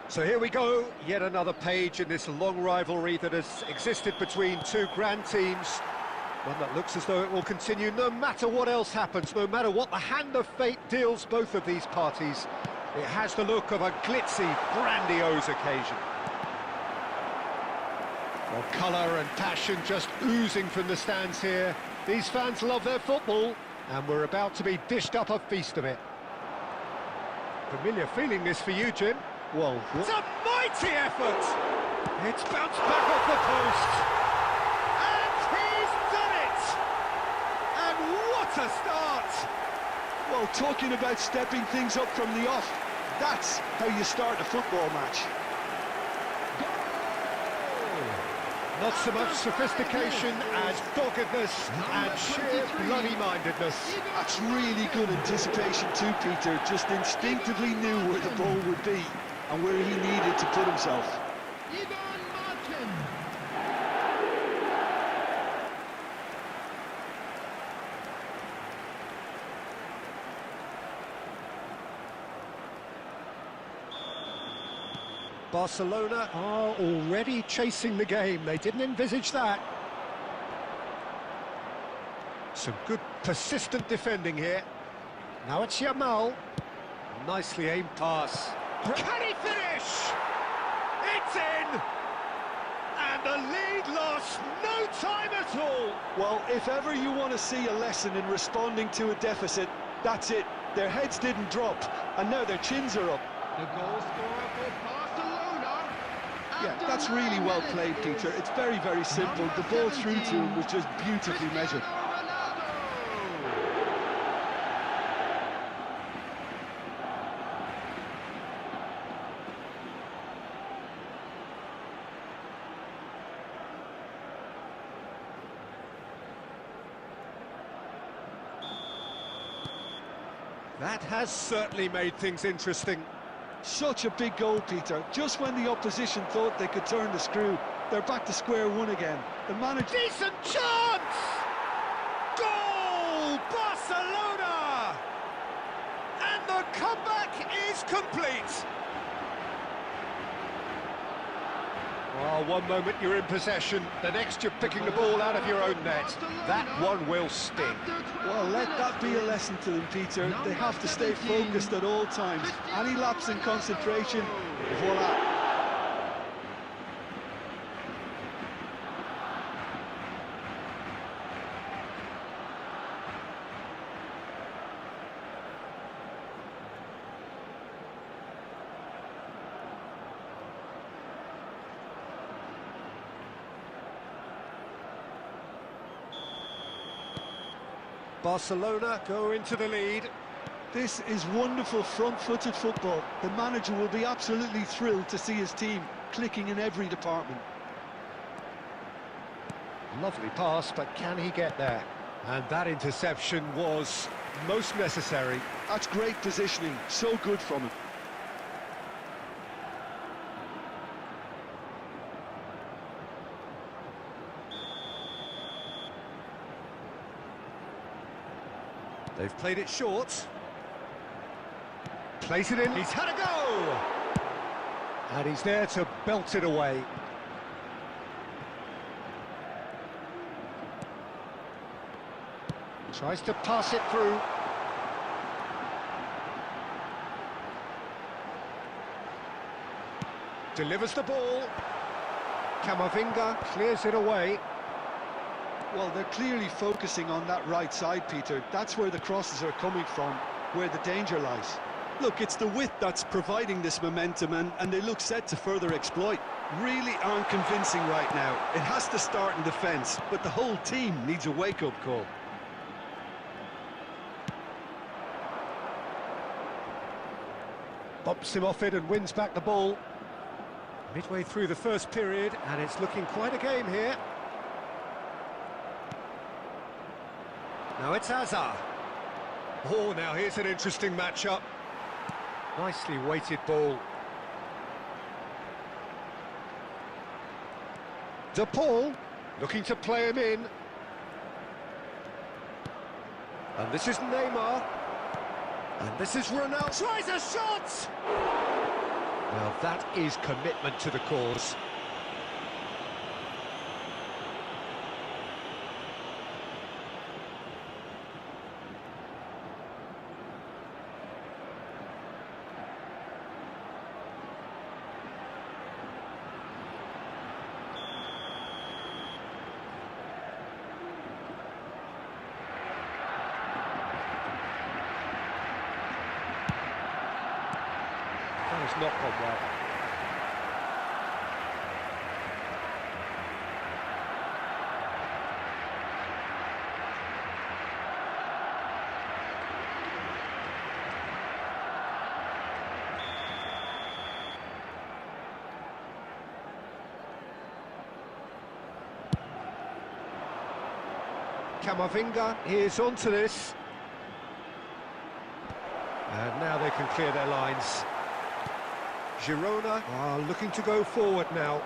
So here we go, yet another page in this long rivalry that has existed between two grand teams. One that looks as though it will continue no matter what else happens, no matter what the hand of fate deals both of these parties. It has the look of a glitzy, grandiose occasion. Well, colour and passion just oozing from the stands here. These fans love their football, and we're about to be dished up a feast of it. Familiar feeling this for you, Jim. Whoa, It's a mighty effort! It's bounced back off the post. And he's done it! And what a start! well, talking about stepping things up from the off, that's how you start a football match. Not so much sophistication as doggedness and sheer bloody-mindedness. That's really good anticipation too, Peter. Just instinctively knew where the ball would be and where he needed to put himself. Barcelona are already chasing the game. They didn't envisage that. Some good persistent defending here. Now it's Yamal. Nicely aimed pass. Can he finish? It's in! And the lead lost no time at all. Well, if ever you want to see a lesson in responding to a deficit, that's it. Their heads didn't drop, and now their chins are up. The goal scorer for Barcelona. Yeah, that's really well played, Peter. It's very, very simple. The ball through to him was just beautifully measured. That has certainly made things interesting. Such a big goal, Peter. Just when the opposition thought they could turn the screw, they're back to square one again. The manager... Decent chance! Goal! Barcelona! the comeback is complete. Oh, one moment you're in possession, the next you're picking the ball out of your own net. That one will sting. Well, let that be a lesson to them, Peter. They have to stay focused at all times. Any lapse in concentration, voila. Barcelona go into the lead. This is wonderful front-footed football. The manager will be absolutely thrilled to see his team clicking in every department. Lovely pass, but can he get there? And that interception was most necessary. That's great positioning, so good from him. They've played it short. Plays it in. He's had a go! And he's there to belt it away. Tries to pass it through. Delivers the ball. Camavinga clears it away. Well, they're clearly focusing on that right side, Peter. That's where the crosses are coming from, where the danger lies. Look, it's the width that's providing this momentum, and they look set to further exploit. Really aren't convincing right now. It has to start in defence, but the whole team needs a wake-up call. Bumps him off it and wins back the ball. Midway through the first period, and it's looking quite a game here. Now it's Hazard. Oh, now here's an interesting matchup. Nicely weighted ball. De Paul looking to play him in. And this is Neymar. And this is Ronaldo. Tries a shot! Well, that is commitment to the cause. That has not gone well. Camavinga is onto this. And now they can clear their lines. Girona are looking to go forward now.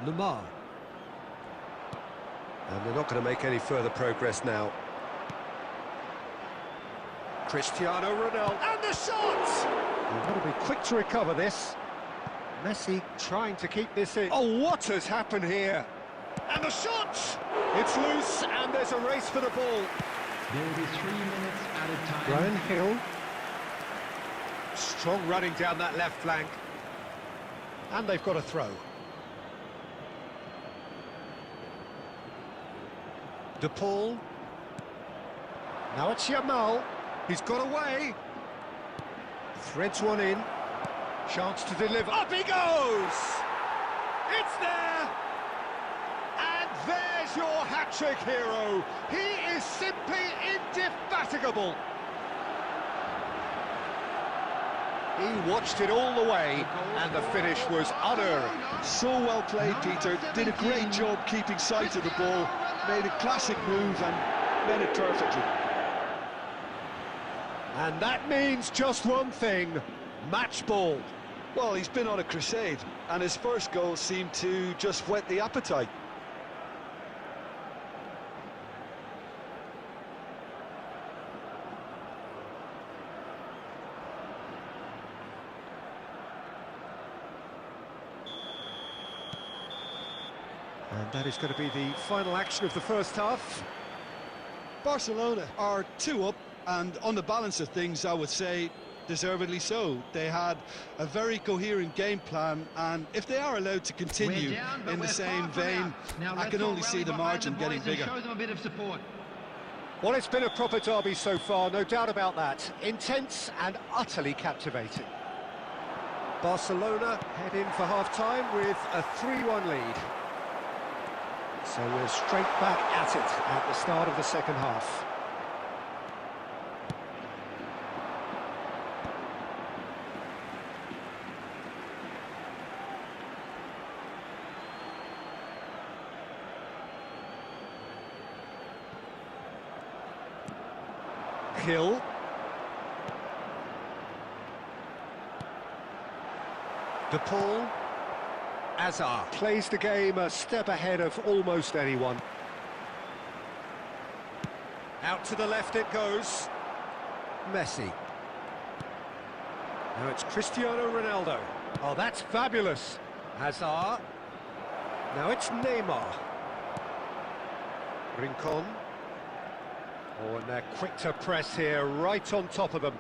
Lamar. And they're not going to make any further progress now. Cristiano Ronaldo. And the shot! You've got to be quick to recover this. Messi trying to keep this in. Oh, what has happened here? And the shot! It's loose, and there's a race for the ball. There will be 3 minutes at a time. Brian Hill. Strong running down that left flank. And they've got a throw. De Paul. Now it's Yamal. He's got away. Threads one in. Chance to deliver. Up he goes! It's there! And there's your hat-trick hero. He is simply indefatigable. He watched it all the way, and the finish was unerring. So well played, Peter. Did a great job keeping sight of the ball. Made a classic move and made it perfectly. And that means just one thing. Match ball. Well, he's been on a crusade, and his first goal seemed to just whet the appetite. And that is going to be the final action of the first half. Barcelona are 2 up, and on the balance of things, I would say deservedly so. They had a very coherent game plan, and if they are allowed to continue in the same vein, I can only see the margin getting bigger. Show them a bit of support. Well, it's been a proper derby so far, no doubt about that. Intense and utterly captivating. Barcelona head in for half-time with a 3-1 lead. So we're straight back at it at the start of the second half. Hill. De Paul. Hazard plays the game a step ahead of almost anyone. Out to the left it goes. Messi. Now it's Cristiano Ronaldo. Oh, that's fabulous. Hazard. Now it's Neymar. Rincon. Oh, and they're quick to press here, right on top of them.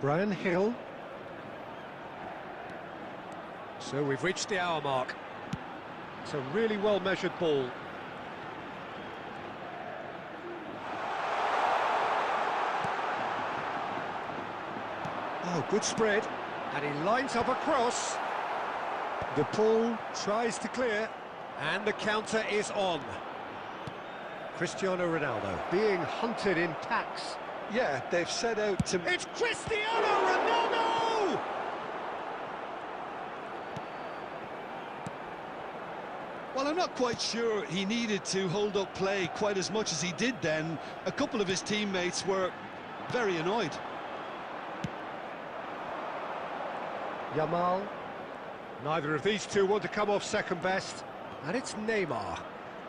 Brian Hill. So we've reached the hour mark. It's a really well-measured ball. Oh, good spread. And he lines up a cross. De Paul tries to clear. And the counter is on. Cristiano Ronaldo being hunted in packs. Yeah, they've set out to... It's Cristiano Ronaldo! Well, I'm not quite sure he needed to hold up play quite as much as he did then. A couple of his teammates were very annoyed. Yamal. Neither of these two want to come off second best. And it's Neymar.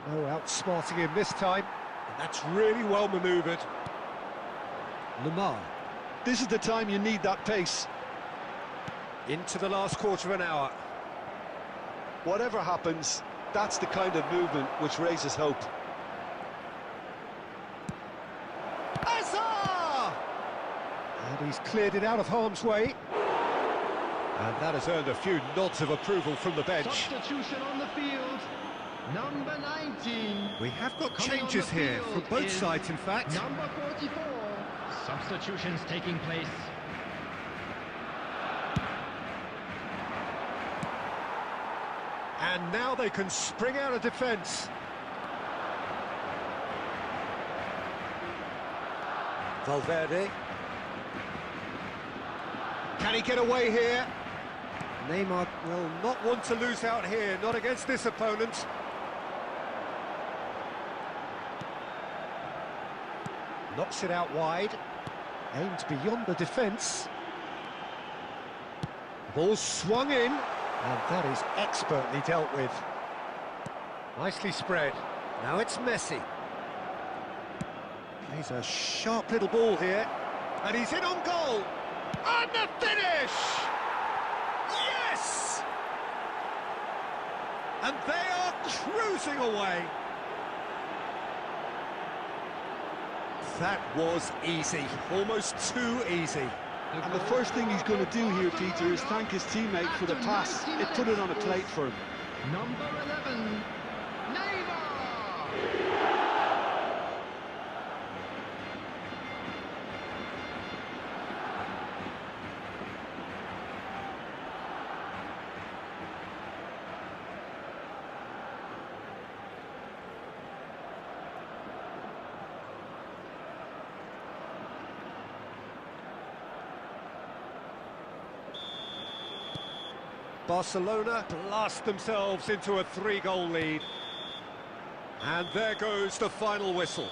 No outsmarting him this time. And that's really well manoeuvred. Lamar. This is the time you need that pace. Into the last quarter of an hour. Whatever happens, that's the kind of movement which raises hope. Hazard! And he's cleared it out of harm's way. And that has earned a few nods of approval from the bench. Substitution on the field. Number 19. We have got changes here from both sides, in fact. Number 44. Substitutions taking place. And now they can spring out of defence. Valverde. Can he get away here? Neymar will not want to lose out here, not against this opponent. Knocks it out wide. Aimed beyond the defence. Ball swung in. And that is expertly dealt with. Nicely spread. Now it's Messi. Plays a sharp little ball here. And he's in on goal. And the finish! Yes! And they are cruising away. That was easy. Almost too easy. And the first thing he's going to do here, Peter, is thank his teammate for the pass. It put it on a plate for him. Number 11, Neymar! Barcelona blast themselves into a 3-goal lead. And there goes the final whistle.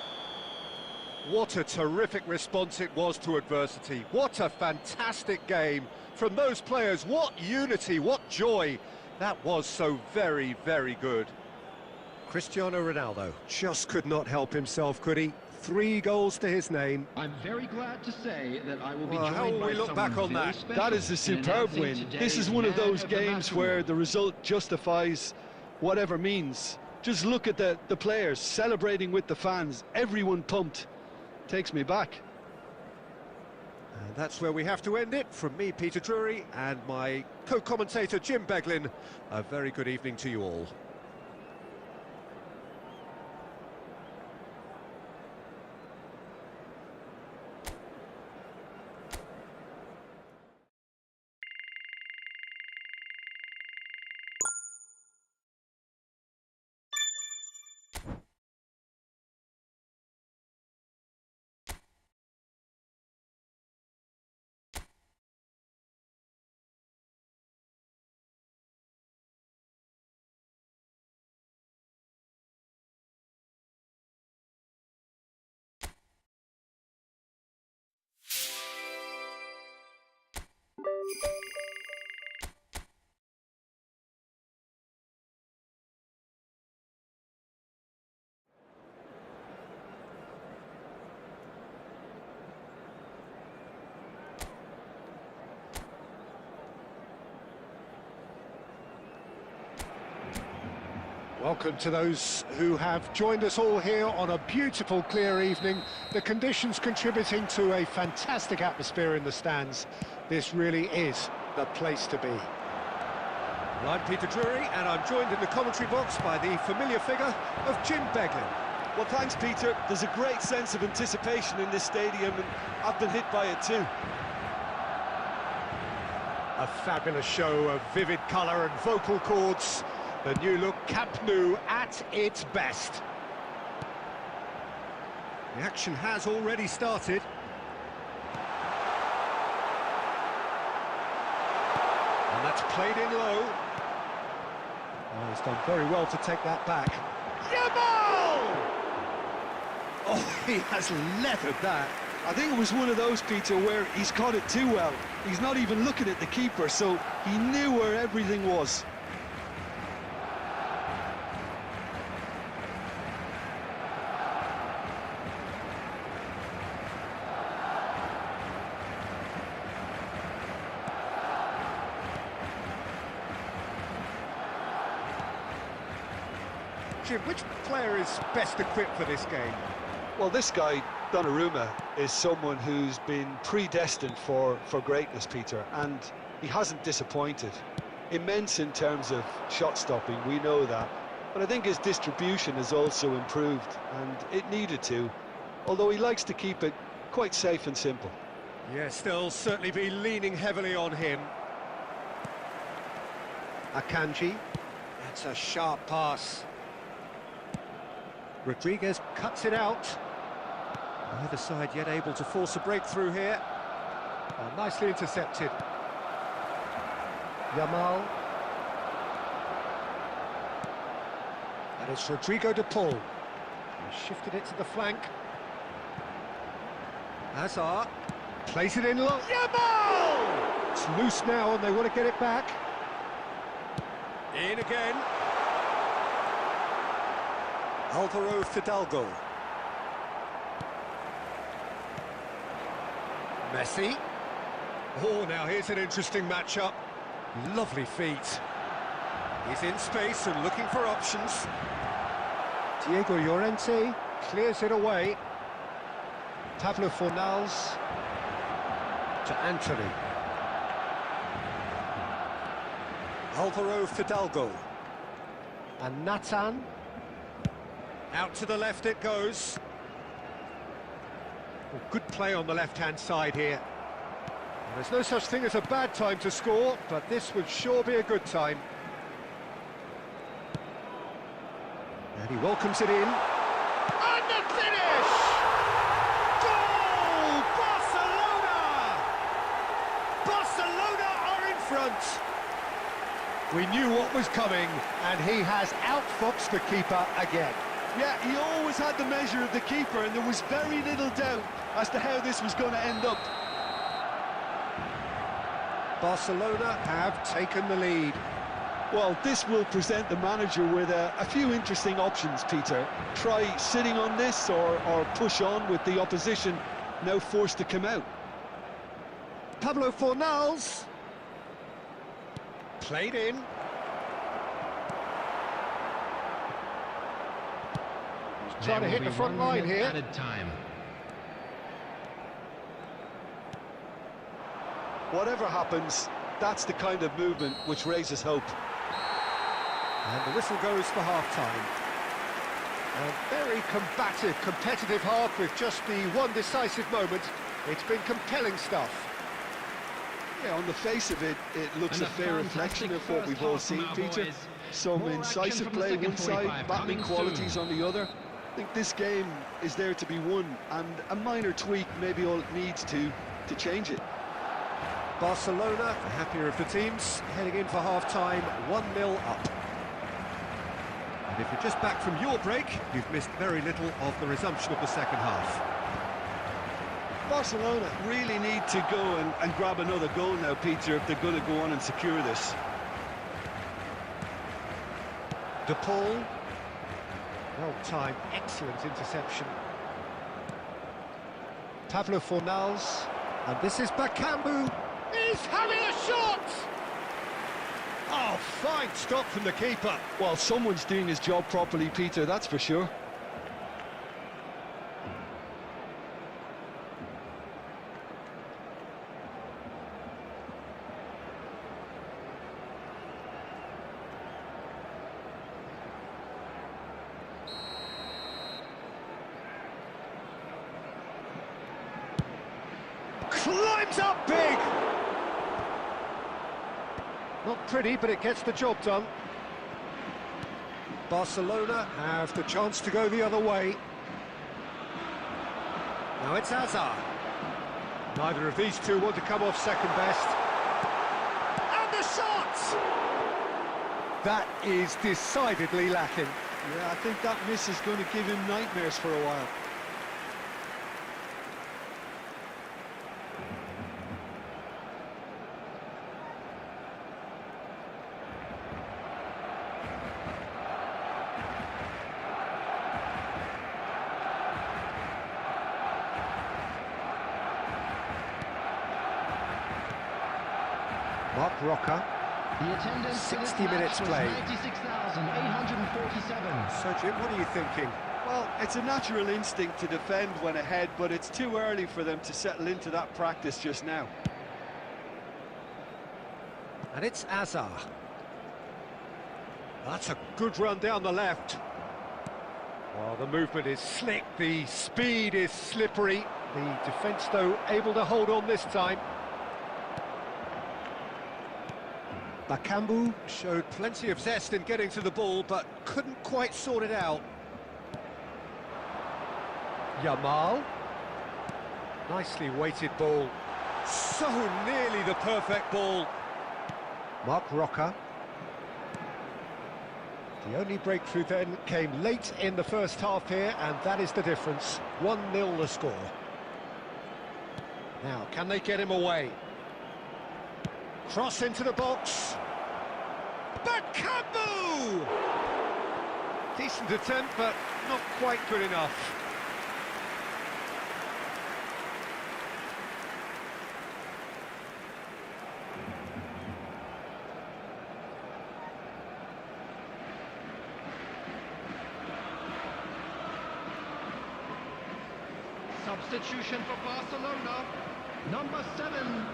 What a terrific response it was to adversity. What a fantastic game from those players. What unity, what joy. That was so very, very good. Cristiano Ronaldo just could not help himself, could he? 3 goals to his name. I'm very glad to say that I will be Well, joined how will by we look someone back on very that? special That is a in superb announcing win. This today's is one of Man those of the games Match where award. the result justifies whatever means. Just look at the players celebrating with the fans. Everyone pumped. Takes me back. And that's where we have to end it. From me, Peter Drury, and my co-commentator, Jim Beglin. A very good evening to you all. Welcome to those who have joined us all here on a beautiful, clear evening. The conditions contributing to a fantastic atmosphere in the stands. This really is the place to be. Well, I'm Peter Drury, and I'm joined in the commentary box by the familiar figure of Jim Beglin. Well, thanks, Peter. There's a great sense of anticipation in this stadium, and I've been hit by it too. A fabulous show of vivid colour and vocal cords. The new look Camp Nou at its best. The action has already started. And that's played in low. Oh, he's done very well to take that back. Yamal! Oh, he has leathered that. I think it was one of those, Peter, where he's caught it too well. He's not even looking at the keeper, so he knew where everything was. Jim, which player is best equipped for this game? Well, this guy, Donnarumma, is someone who's been predestined for greatness, Peter, and he hasn't disappointed. Immense in terms of shot stopping, we know that, but I think his distribution has also improved, and it needed to, although he likes to keep it quite safe and simple. Yes, they'll certainly be leaning heavily on him. Akanji, that's a sharp pass. Rodriguez cuts it out. Neither side yet able to force a breakthrough here. Oh, nicely intercepted. Yamal. And it's Rodrigo de Paul. He shifted it to the flank. Hazard plays it in low. Yamal! It's loose now and they want to get it back. In again. Alvaro Fidalgo. Messi. Oh, now here's an interesting matchup. Lovely feet. He's in space and looking for options. Diego Llorente clears it away. Pablo Fornals to Anthony. Alvaro Fidalgo. And Nathan. Out to the left it goes. Well, good play on the left-hand side here. Well, there's no such thing as a bad time to score, but this would sure be a good time. And he welcomes it in. And the finish! Goal! Barcelona! Barcelona are in front. We knew what was coming, and he has outfoxed the keeper again. Yeah, he always had the measure of the keeper, and there was very little doubt as to how this was going to end up. Barcelona have taken the lead. Well, this will present the manager with a few interesting options, Peter. Try sitting on this or push on with the opposition now forced to come out. Pablo Fornals. Played in. He's trying to hit the front line here. Added time. Whatever happens, that's the kind of movement which raises hope. And the whistle goes for half-time. A very combative, competitive half with just the one decisive moment. It's been compelling stuff. Yeah, on the face of it, it looks a fair reflection of what we've all seen, Peter. Some incisive play one side, battling qualities on the other. I think this game is there to be won, and a minor tweak may be all it needs to change it. Barcelona, the happier of the teams, heading in for half-time, 1-0 up. And if you're just back from your break, you've missed very little of the resumption of the second half. Barcelona really need to go and grab another goal now, Peter, if they're going to go on and secure this. De Paul. Well-timed, excellent interception. Pablo Fornals. And this is Bakambu. He's having a shot! Oh, fine stop from the keeper. Well, someone's doing his job properly, Peter, that's for sure. Climbs up big! Not pretty, but it gets the job done. Barcelona have the chance to go the other way. Now it's Hazard. Neither of these two want to come off second best. And the shot! That is decidedly lacking. Yeah, I think that miss is going to give him nightmares for a while. Mark Roca. The attendance 60 minutes played. 96,847. So Jim, what are you thinking? Well, it's a natural instinct to defend when ahead, but it's too early for them to settle into that practice just now. And it's Hazard. That's a good run down the left. Well, the movement is slick, the speed is slippery. The defence, though, able to hold on this time. Bakambu showed plenty of zest in getting to the ball, but couldn't quite sort it out. Yamal. Nicely weighted ball. So nearly the perfect ball. Mark Roca. The only breakthrough then came late in the first half here, and that is the difference. 1-0 the score. Now, can they get him away? Cross into the box. Bakambu! Decent attempt, but not quite good enough. Substitution for Barcelona. Number 7,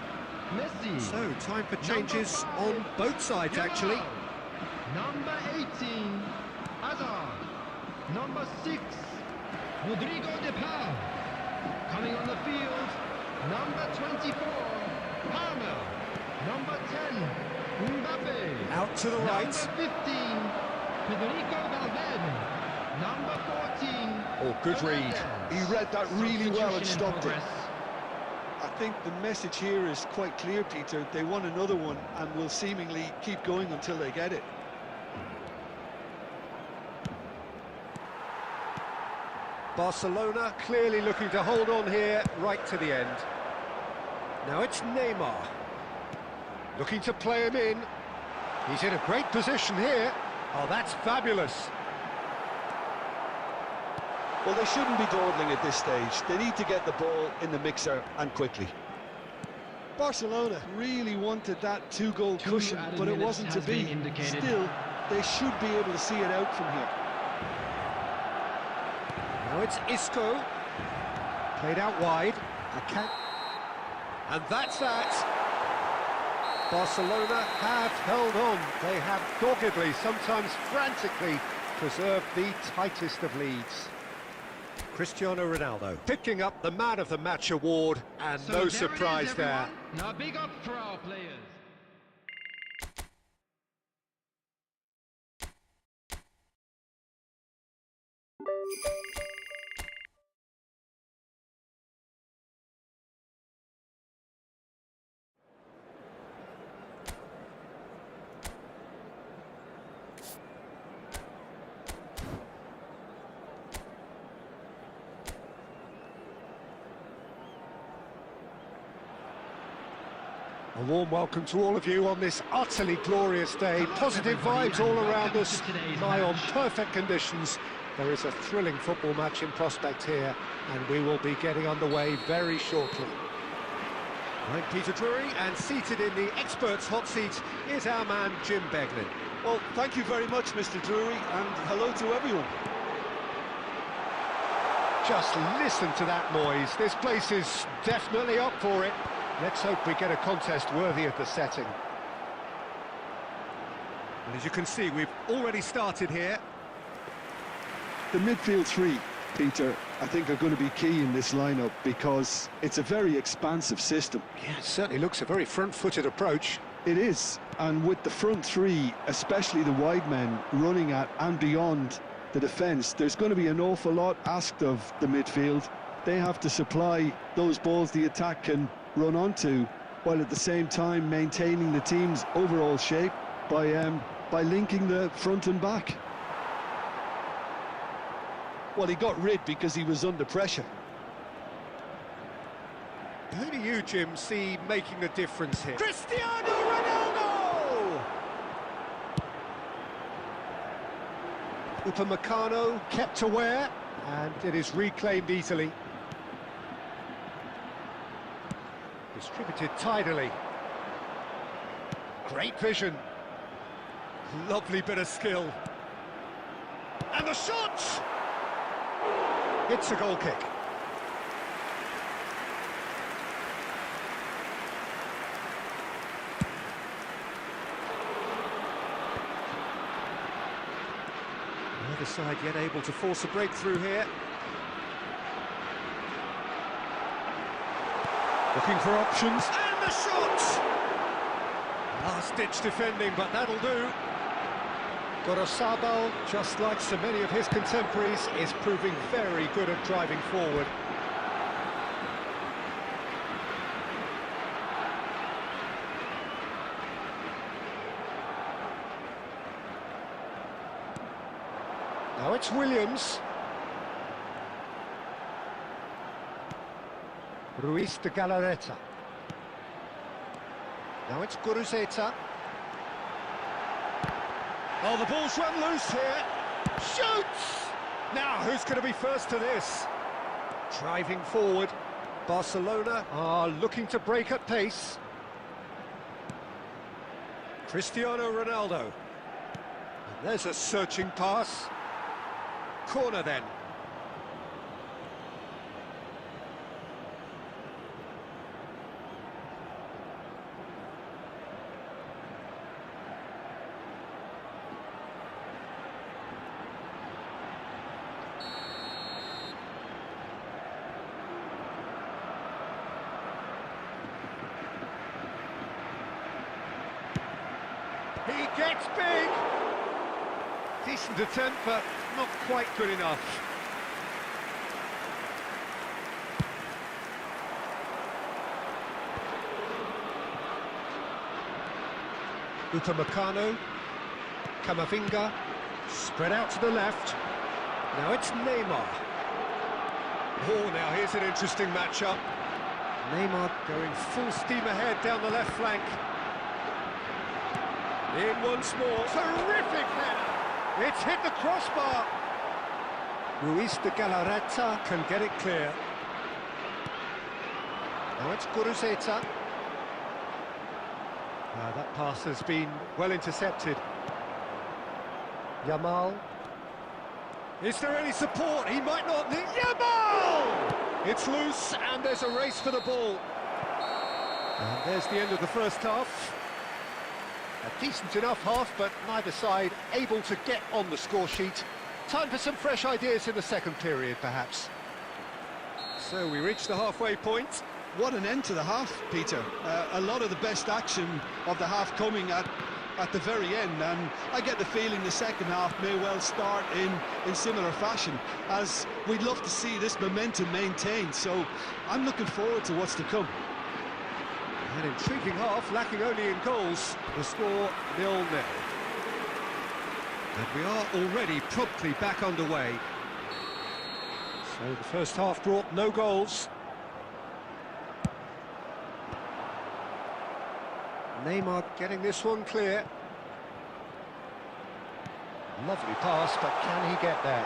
Messi. So, time for changes on both sides, actually. Number 18, Hazard. Number 6, Rodrigo de Paul. Coming on the field, number 24, Palmer. Number 10, Mbappe. Out to the right. Number 15, Federico Valverde. Number 14. Oh, good read. He read that really well and Substitution in stopped it. progress. I think the message here is quite clear, Peter. They want another one and will seemingly keep going until they get it. Barcelona clearly looking to hold on here right to the end. Now it's Neymar. Looking to play him in. He's in a great position here. Oh, that's fabulous. Well, they shouldn't be dawdling at this stage. They need to get the ball in the mixer and quickly. Barcelona really wanted that two-goal cushion, but it wasn't to be. Still, they should be able to see it out from here. Now it's Isco. Played out wide. And that's that. Barcelona have held on. They have doggedly, sometimes frantically, preserved the tightest of leads. Cristiano Ronaldo picking up the Man of the Match award, and So no there surprise it is, there. everyone. Now big up for our players. A warm welcome to all of you on this utterly glorious day. Positive vibes all around us, nigh on perfect conditions. There is a thrilling football match in prospect here, and we will be getting underway very shortly. I'm Peter Drury, and seated in the experts' hot seat is our man Jim Beglin. Well, thank you very much, Mr. Drury, and hello to everyone. Just listen to that noise. This place is definitely up for it. Let's hope we get a contest worthy of the setting. And as you can see, we've already started here. The midfield three, Peter, I think are going to be key in this lineup because it's a very expansive system. Yeah, it certainly looks a very front-footed approach. It is, and with the front three, especially the wide men, running at and beyond the defence, there's going to be an awful lot asked of the midfield. They have to supply those balls the attack can run onto, while at the same time maintaining the team's overall shape by linking the front and back. Well, he got rid because he was under pressure. Who do you, Jim, see making a difference here? Cristiano Ronaldo! Upamecano kept aware, and it is reclaimed easily. Distributed tidily. Great vision. Lovely bit of skill. And the shot! It's a goal kick. Neither side yet able to force a breakthrough here. Looking for options, and the shot! Last-ditch defending, but that'll do. Gorosabal, just like so many of his contemporaries, is proving very good at driving forward. Now it's Williams. Ruiz de Galarreta. Now it's Guruzeta. Oh, the ball's run loose here. Shoots! Now, who's going to be first to this? Driving forward. Barcelona are looking to break at pace. Cristiano Ronaldo. And there's a searching pass. Corner then. He gets big. Decent attempt, but not quite good enough. Upamecano. Camavinga. Spread out to the left. Now it's Neymar. Oh, now here's an interesting matchup. Neymar going full steam ahead down the left flank. In once more. Terrific header. It's hit the crossbar. Ruiz de Galarreta can get it clear. Now it's Guruzeta. That pass has been well intercepted. Yamal. Is there any support? He might not need... Yamal! It's loose, and there's a race for the ball. And there's the end of the first half. A decent enough half, but neither side able to get on the score sheet. Time for some fresh ideas in the second period, perhaps. So we reach the halfway point. What an end to the half, Peter. A lot of the best action of the half coming at the very end, and I get the feeling the second half may well start in similar fashion, as we'd love to see this momentum maintained, so I'm looking forward to what's to come. An intriguing half, lacking only in goals. The score 0-0. And we are already promptly back underway. So the first half brought no goals. Neymar getting this one clear. Lovely pass, but can he get there?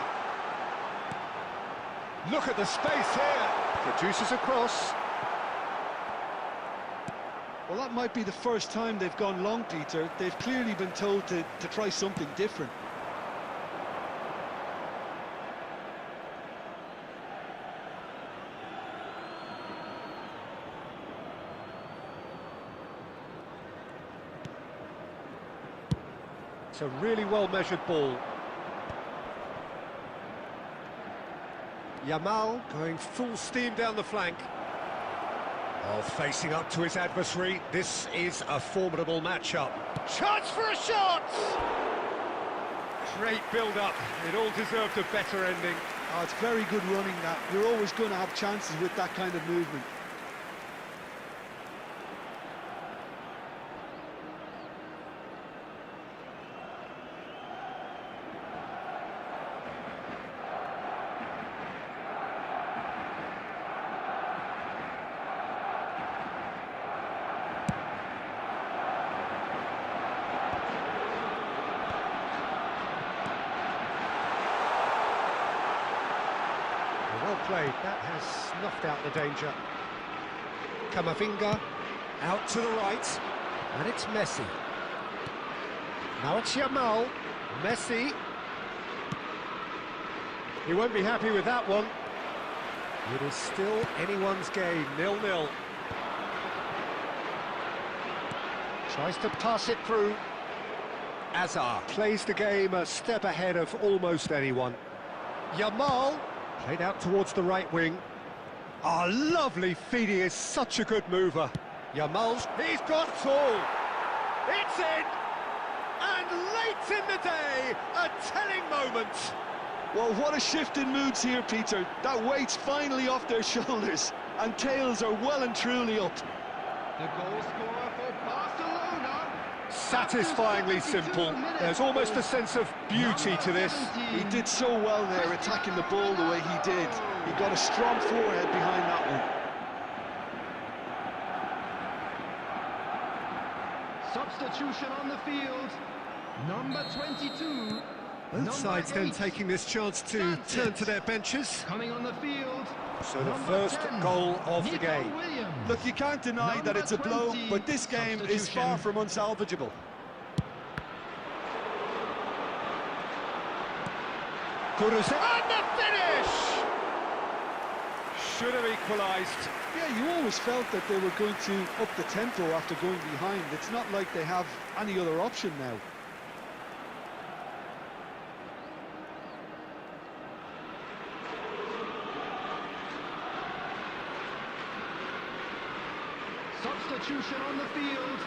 Look at the space here. Produces a cross. Well, that might be the first time they've gone long, Peter. They've clearly been told to try something different. It's a really well-measured ball. Yamal going full steam down the flank. Oh, facing up to his adversary. This is a formidable matchup. Chance for a shot! Great build-up. It all deserved a better ending. Oh, it's very good running, that. You're always going to have chances with that kind of movement. Well played, that has snuffed out the danger. Camavinga, out to the right, and it's Messi. Now it's Yamal, Messi. He won't be happy with that one. It is still anyone's game, 0-0. Tries to pass it through. Azar plays the game a step ahead of almost anyone. Yamal. Played out towards the right wing. Oh, lovely feed, he is such a good mover. Yamal's, he's got it all. It's in! And late in the day, a telling moment. Well, what a shift in moods here, Peter. That weight's finally off their shoulders, and tails are well and truly up. The goal scorer for Barcelona. Satisfyingly simple. There's almost a sense of beauty to this. He did so well there, attacking the ball the way he did. He got a strong forehead behind that one. Substitution on the field. Number 22. Both sides then taking this chance to turn to their benches. Coming on the field. So the first goal of the game. Look, you can't deny that it's a blow, but this game is far from unsalvageable. And the finish! Should have equalised. Yeah, you always felt that they were going to up the tempo after going behind. It's not like they have any other option now. Substitution on the field.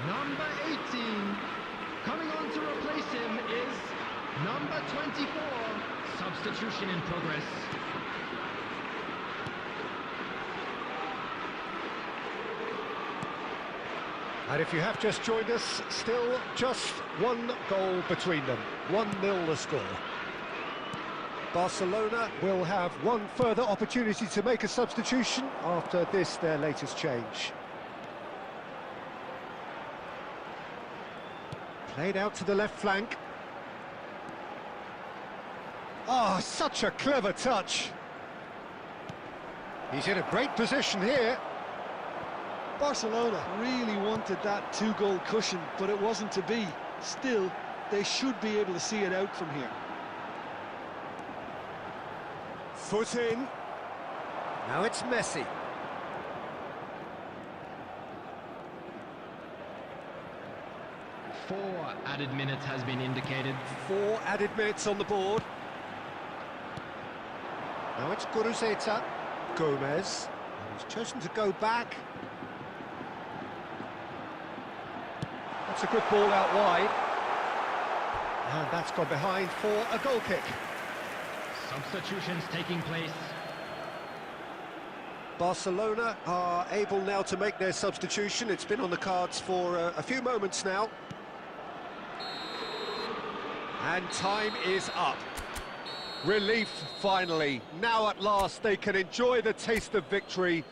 Number 18. Coming on to replace him is number 24. Substitution in progress. And if you have just joined us, still just one goal between them. 1-0 the score. Barcelona will have one further opportunity to make a substitution after this, their latest change. Played out to the left flank. Oh, such a clever touch. He's in a great position here. Barcelona really wanted that two-goal cushion, but it wasn't to be. Still, they should be able to see it out from here. Foot in. Now it's Messi. Four added minutes has been indicated. 4 added minutes on the board. Now it's Guruzeta. Gomez. And he's chosen to go back. That's a good ball out wide. And that's gone behind for a goal kick. Substitutions taking place. Barcelona are able now to make their substitution. It's been on the cards for a few moments now. And time is up. Relief, finally. Now at last they can enjoy the taste of victory.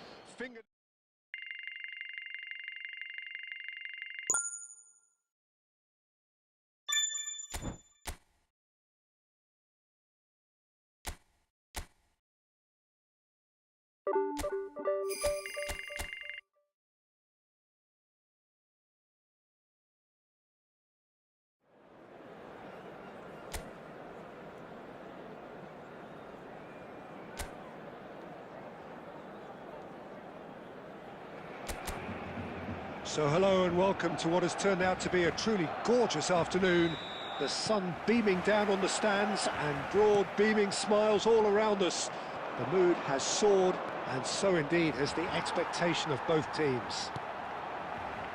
So hello and welcome to what has turned out to be a truly gorgeous afternoon. The sun beaming down on the stands and broad beaming smiles all around us. The mood has soared, and so indeed has the expectation of both teams.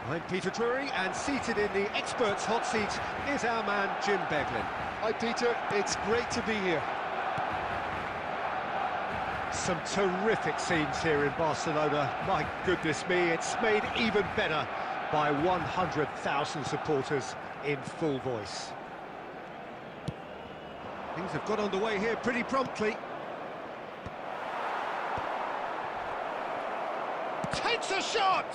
I'm Peter Drury, and seated in the experts' hot seat is our man Jim Beglin. Hi Peter, it's great to be here. Some terrific scenes here in Barcelona. My goodness me, it's made even better by 100,000 supporters in full voice. Things have got underway here pretty promptly. Takes a shot!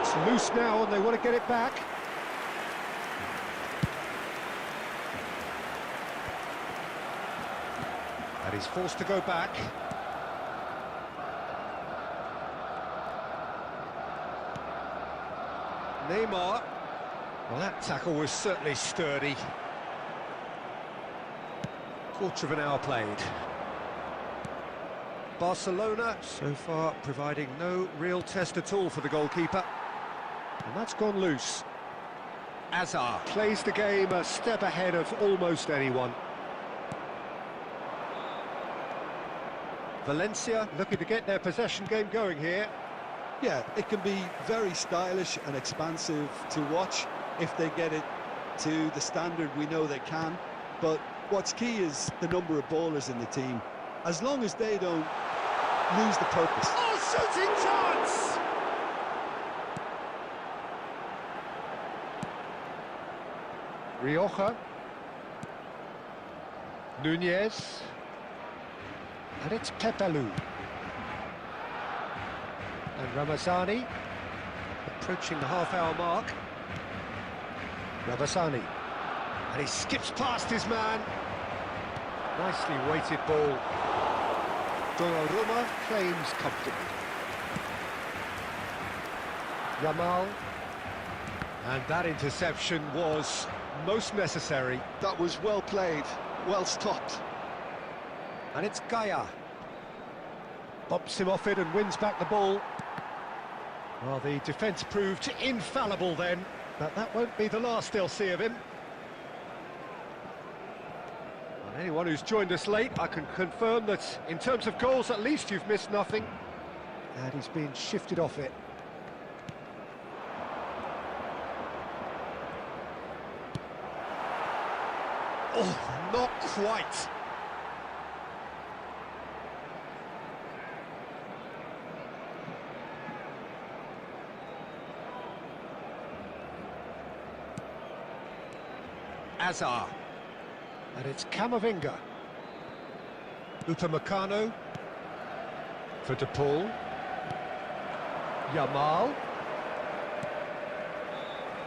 It's loose now and they want to get it back. And he's forced to go back. Neymar. Well, that tackle was certainly sturdy. Quarter of an hour played. Barcelona, so far, providing no real test at all for the goalkeeper. And that's gone loose. Hazard plays the game a step ahead of almost anyone. Valencia looking to get their possession game going here. Yeah, it can be very stylish and expansive to watch if they get it to the standard we know they can. But what's key is the number of ballers in the team. As long as they don't lose the purpose. Oh, shooting chance! Rioja. Nunez. And it's Pepelu. And Ramazani, approaching the half-hour mark. Ramazani, and he skips past his man. Nicely weighted ball. Donnarumma claims comfortably. Yamal, and that interception was most necessary. That was well played, well stopped. And it's Gaia. Bumps him off it and wins back the ball. Well, the defence proved infallible then, but that won't be the last they'll see of him. And anyone who's joined us late, I can confirm that in terms of goals, at least you've missed nothing. And he's been shifted off it. Oh, not quite. Hazard, and it's Camavinga. Upamecano for De Paul. Yamal.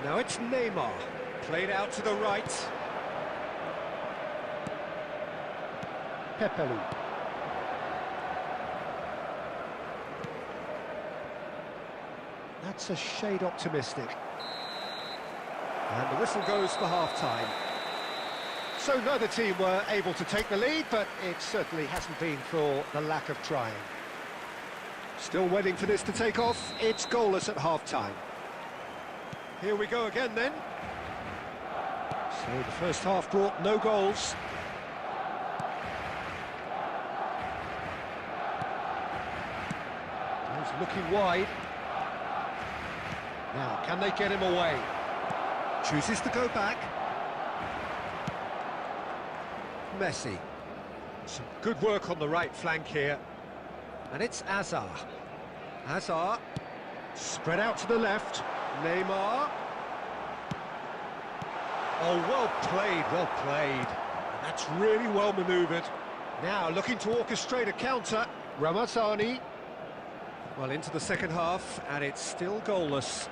Now it's Neymar, Played out to the right. Pepelu. That's a shade optimistic. And the whistle goes for half-time. So neither team were able to take the lead, but it certainly hasn't been for the lack of trying. Still waiting for this to take off. It's goalless at half-time. Here we go again then. So the first half brought no goals. He's looking wide. Now, can they get him away? Chooses to go back. Messi. Some good work on the right flank here. And it's Azar. Azar. Spread out to the left. Neymar. Oh, well played, well played. And that's really well manoeuvred. Now, looking to orchestrate a counter. Ramazani. Well, into the second half, and it's still goalless.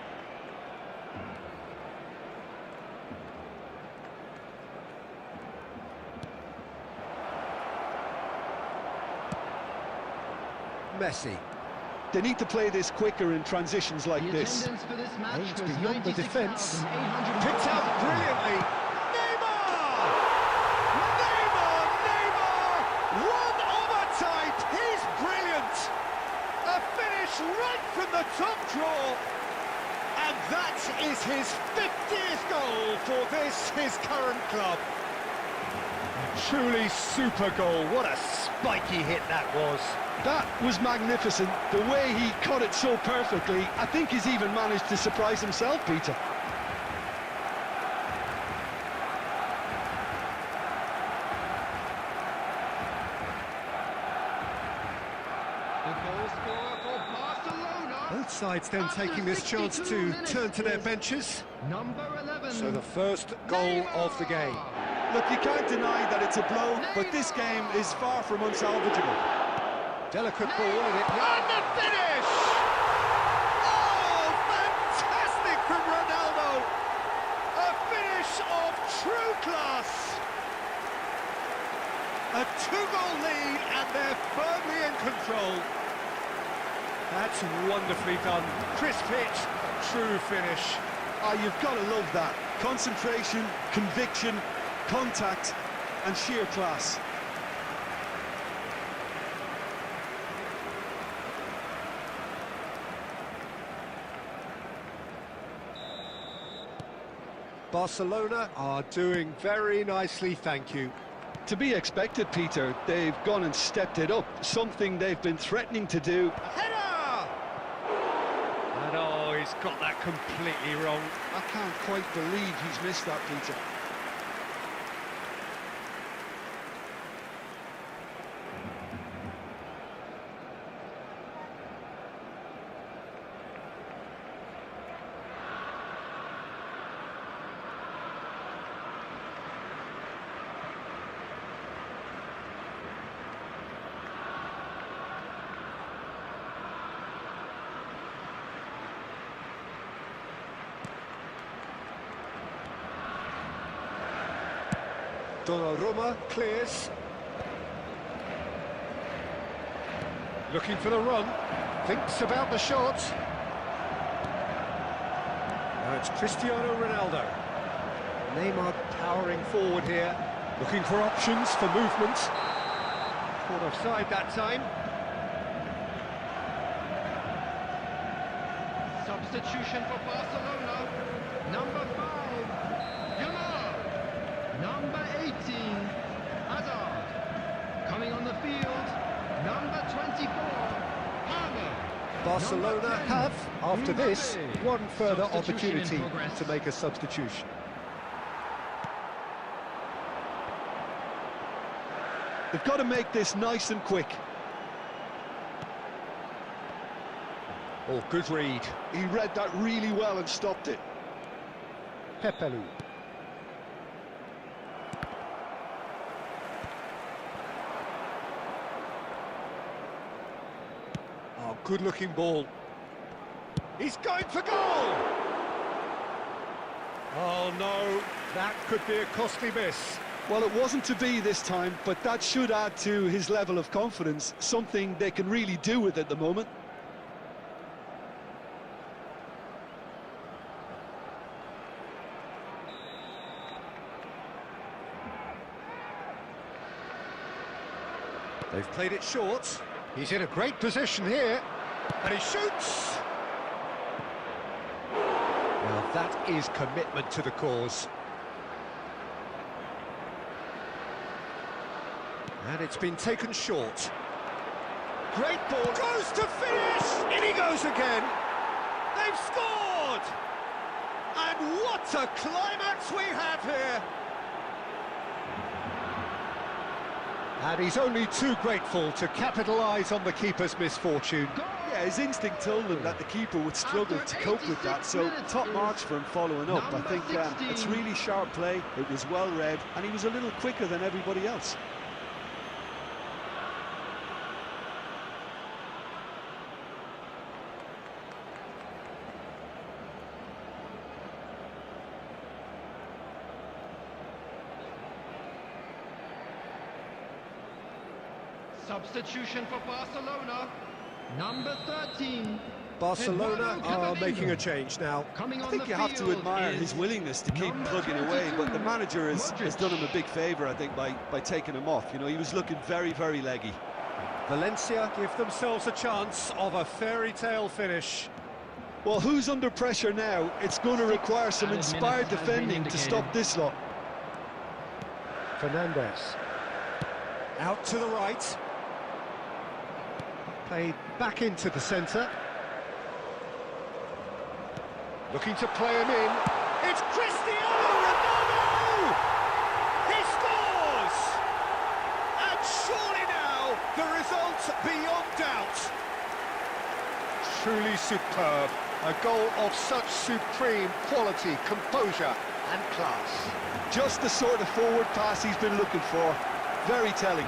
Messi. They need to play this quicker in transitions like this. Aimed beyond the defence. Picked out brilliantly. Neymar! Neymar! Neymar! One of a type! He's brilliant! A finish right from the top draw. And that is his 50th goal for this, his current club. Truly super goal. What a spiky hit that was. That was magnificent. The way he cut it so perfectly, I think he's even managed to surprise himself, Peter. The goal scorer for Barcelona. Both sides then taking this chance to turn to their benches. Number 11. So the first goal of the game. Look, you can't deny that it's a blow, but this game is far from unsalvageable. Delicate ball and it... And the finish! Oh, fantastic from Ronaldo! A finish of true class! A two-goal lead and they're firmly in control. That's wonderfully done. Crisp hit, true finish. Ah, you've got to love that. Concentration, conviction, contact and sheer class. Barcelona are doing very nicely, thank you. To be expected, Peter. They've gone and stepped it up, something they've been threatening to do. Header! And oh, he's got that completely wrong. I can't quite believe he's missed that, Peter. Donnarumma clears. Looking for the run. Thinks about the shot. Now it's Cristiano Ronaldo. Neymar powering forward here. Looking for options for movement. Caught offside that time. Substitution for Barcelona. Number 5. Number 18, Hazard. Coming on the field, number 24, Palmer. Barcelona have, after this, one further Substitution opportunity in progress. to make a substitution. They've got to make this nice and quick. Oh, good read. He read that really well and stopped it. Pepelu. Oh, good-looking ball. He's going for goal! Oh no, that could be a costly miss. Well, it wasn't to be this time, but that should add to his level of confidence, something they can really do with at the moment. They've played it short. He's in a great position here, and he shoots! Now that is commitment to the cause. And it's been taken short. Great ball, goes to finish! In he goes again! They've scored! And what a climax we have here! And he's only too grateful to capitalise on the keeper's misfortune. Yeah, his instinct told him that the keeper would struggle to cope with that, so top marks for him following up. I think it's really sharp play, it was well read, and he was a little quicker than everybody else. Substitution for Barcelona, number 13. Barcelona are making a change now. I think you have to admire his willingness to keep plugging away, but the manager has done him a big favour, I think, by taking him off. You know, he was looking very, very leggy. Valencia give themselves a chance of a fairy tale finish. Well, who's under pressure now? It's going to require some inspired defending to stop this lot. Fernandez. Out to the right. Played back into the centre. Looking to play him in. It's Cristiano Ronaldo! He scores! And surely now, the result beyond doubt. Truly superb. A goal of such supreme quality, composure and class. Just the sort of forward pass he's been looking for. Very telling.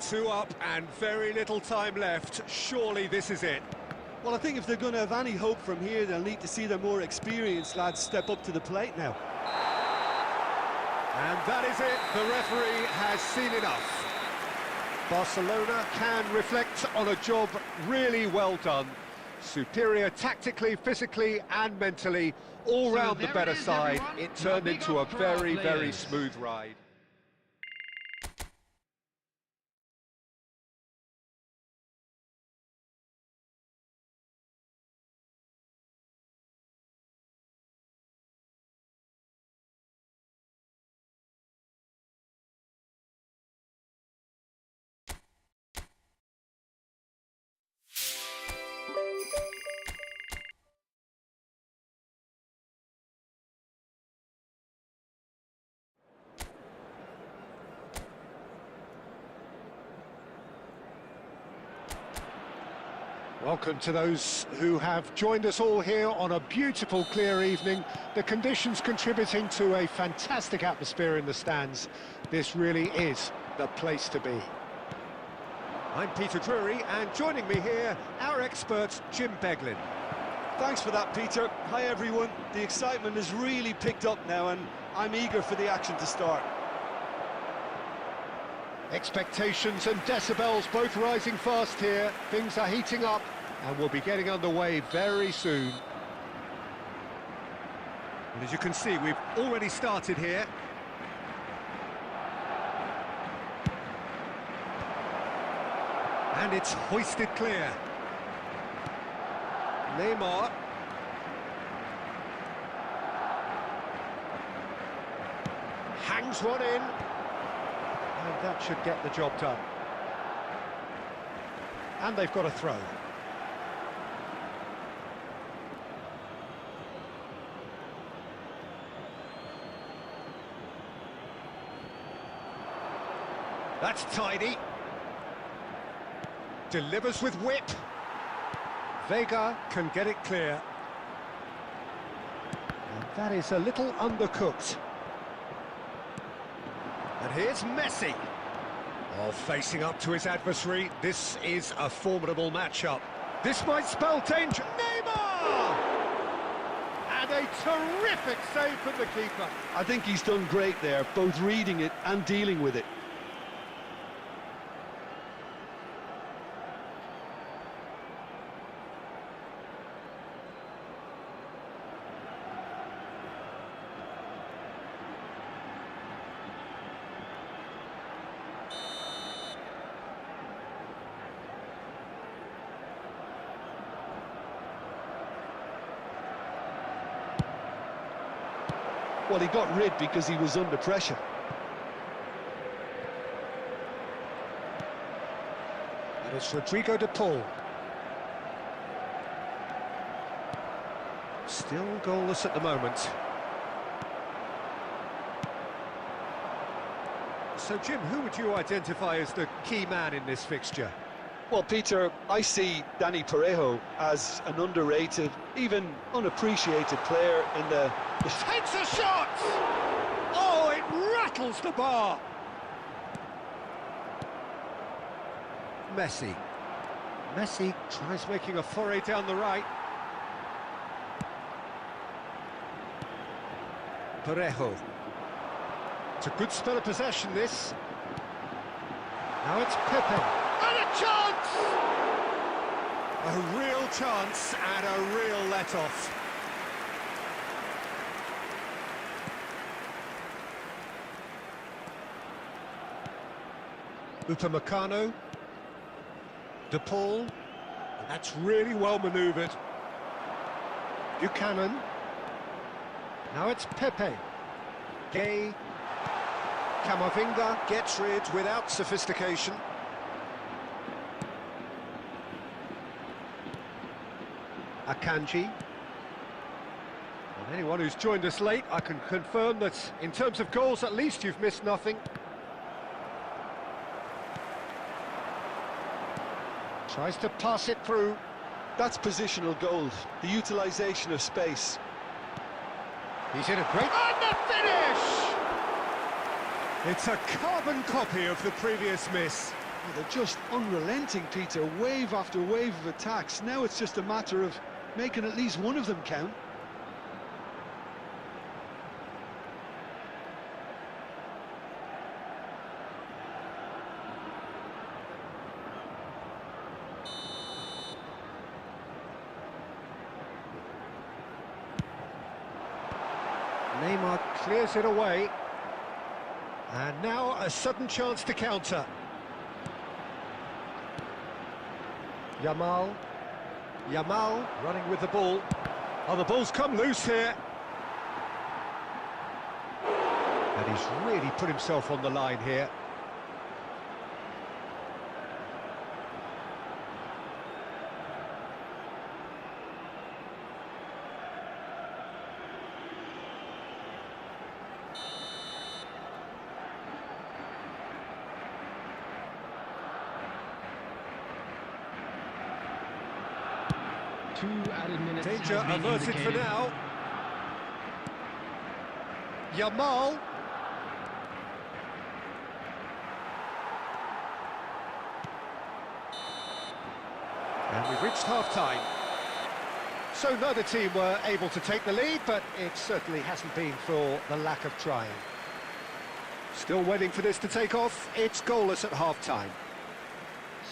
Two up and very little time left. Surely this is it. Well, I think if they're going to have any hope from here, they'll need to see their more experienced lads step up to the plate now. And that is it. The referee has seen enough. Barcelona can reflect on a job really well done. Superior tactically, physically and mentally. All round the better side. It turned into a very, very smooth ride. Welcome to those who have joined us all here on a beautiful, clear evening. The conditions contributing to a fantastic atmosphere in the stands. This really is the place to be. I'm Peter Drury, and joining me here, our expert, Jim Beglin. Thanks for that, Peter. Hi, everyone. The excitement has really picked up now, and I'm eager for the action to start. Expectations and decibels both rising fast here. Things are heating up and we'll be getting underway very soon. And as you can see, we've already started here. And it's hoisted clear. Neymar. Hangs one in. And that should get the job done. And they've got a throw. That's tidy. Delivers with whip. Vega can get it clear. And that is a little undercooked. And here's Messi. Oh, facing up to his adversary, this is a formidable matchup. This might spell danger. Neymar! And a terrific save from the keeper. I think he's done great there, both reading it and dealing with it. Well, he got rid because he was under pressure. And it's Rodrigo de Paul. Still goalless at the moment. So, Jim, who would you identify as the key man in this fixture? Well, Peter, I see Dani Parejo as an underrated, even unappreciated player in the... Takes a shot! Oh, it rattles the bar! Messi. Messi tries making a foray down the right. Parejo. It's a good spell of possession, this. Now it's Pepe. And a chance! A real chance and a real let-off. Upamecano, De Paul, and that's really well manoeuvred. Buchanan, now it's Pepe. Gay, Camavinga gets rid without sophistication. Akanji. And anyone who's joined us late, I can confirm that in terms of goals, at least you've missed nothing. Tries to pass it through. That's positional gold, the utilisation of space. He's in a great... And the finish! It's a carbon copy of the previous miss. Oh, they're just unrelenting, Peter, wave after wave of attacks. Now it's just a matter of making at least one of them count. Neymar clears it away. And now a sudden chance to counter. Yamal running with the ball. Oh, the ball's come loose here. And he's really put himself on the line here. Danger averted for now. Yamal. And we've reached half-time. So neither team were able to take the lead, but it certainly hasn't been for the lack of trying. Still waiting for this to take off. It's goalless at half-time.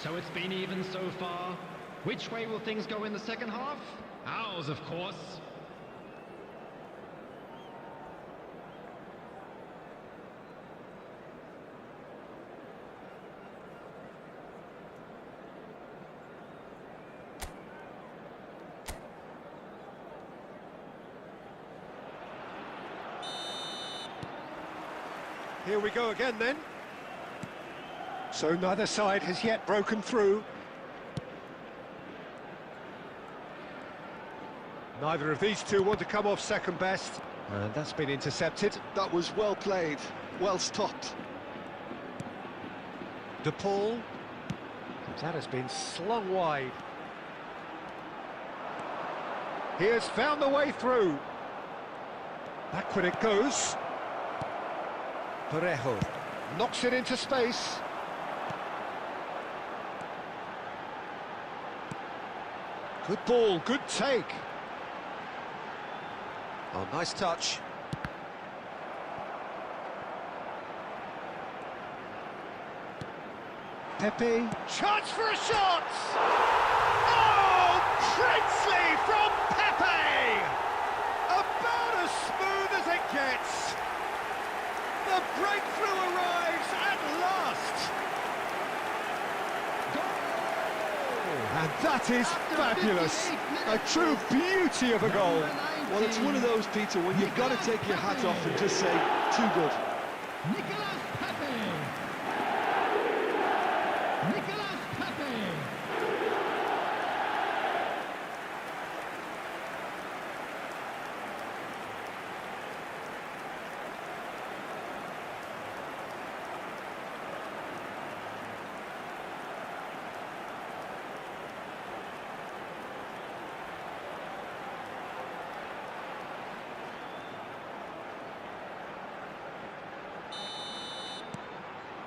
So it's been even so far. Which way will things go in the second half? Ours, of course. Here we go again then. So neither side has yet broken through. Neither of these two want to come off second best. And that's been intercepted. That was well played, well stopped. De Paul. That has been slung wide. He has found the way through. Backward it goes. Parejo knocks it into space. Good ball, good take. Oh, nice touch. Pepe. Chance for a shot! Oh, princely from Pepe! About as smooth as it gets. The breakthrough arrives at last. And that is fabulous. A true beauty of a goal. Well, it's one of those, Peter, when you've got to take your hat off and just say, too good. Nicolas Pepe. Nicolas Pepe.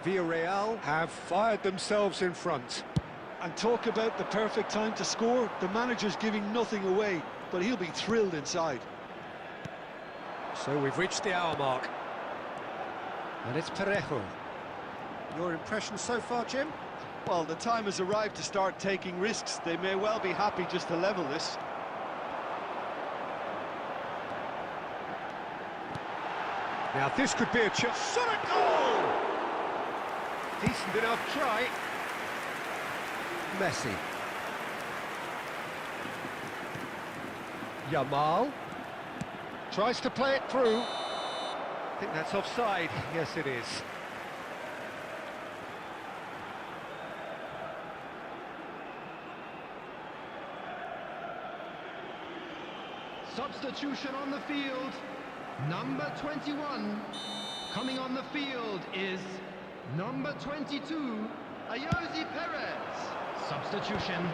Villarreal have fired themselves in front. And talk about the perfect time to score. The manager's giving nothing away, but he'll be thrilled inside. So we've reached the hour mark. And it's Parejo. Your impression so far, Jim? Well, the time has arrived to start taking risks. They may well be happy just to level this. Now this could be a chance. Shot a goal! Decent enough try. Messi. Yamal. Tries to play it through. I think that's offside. Yes, it is. Substitution on the field. Number 21. Coming on the field is number 22, Ayoze Perez. Substitution.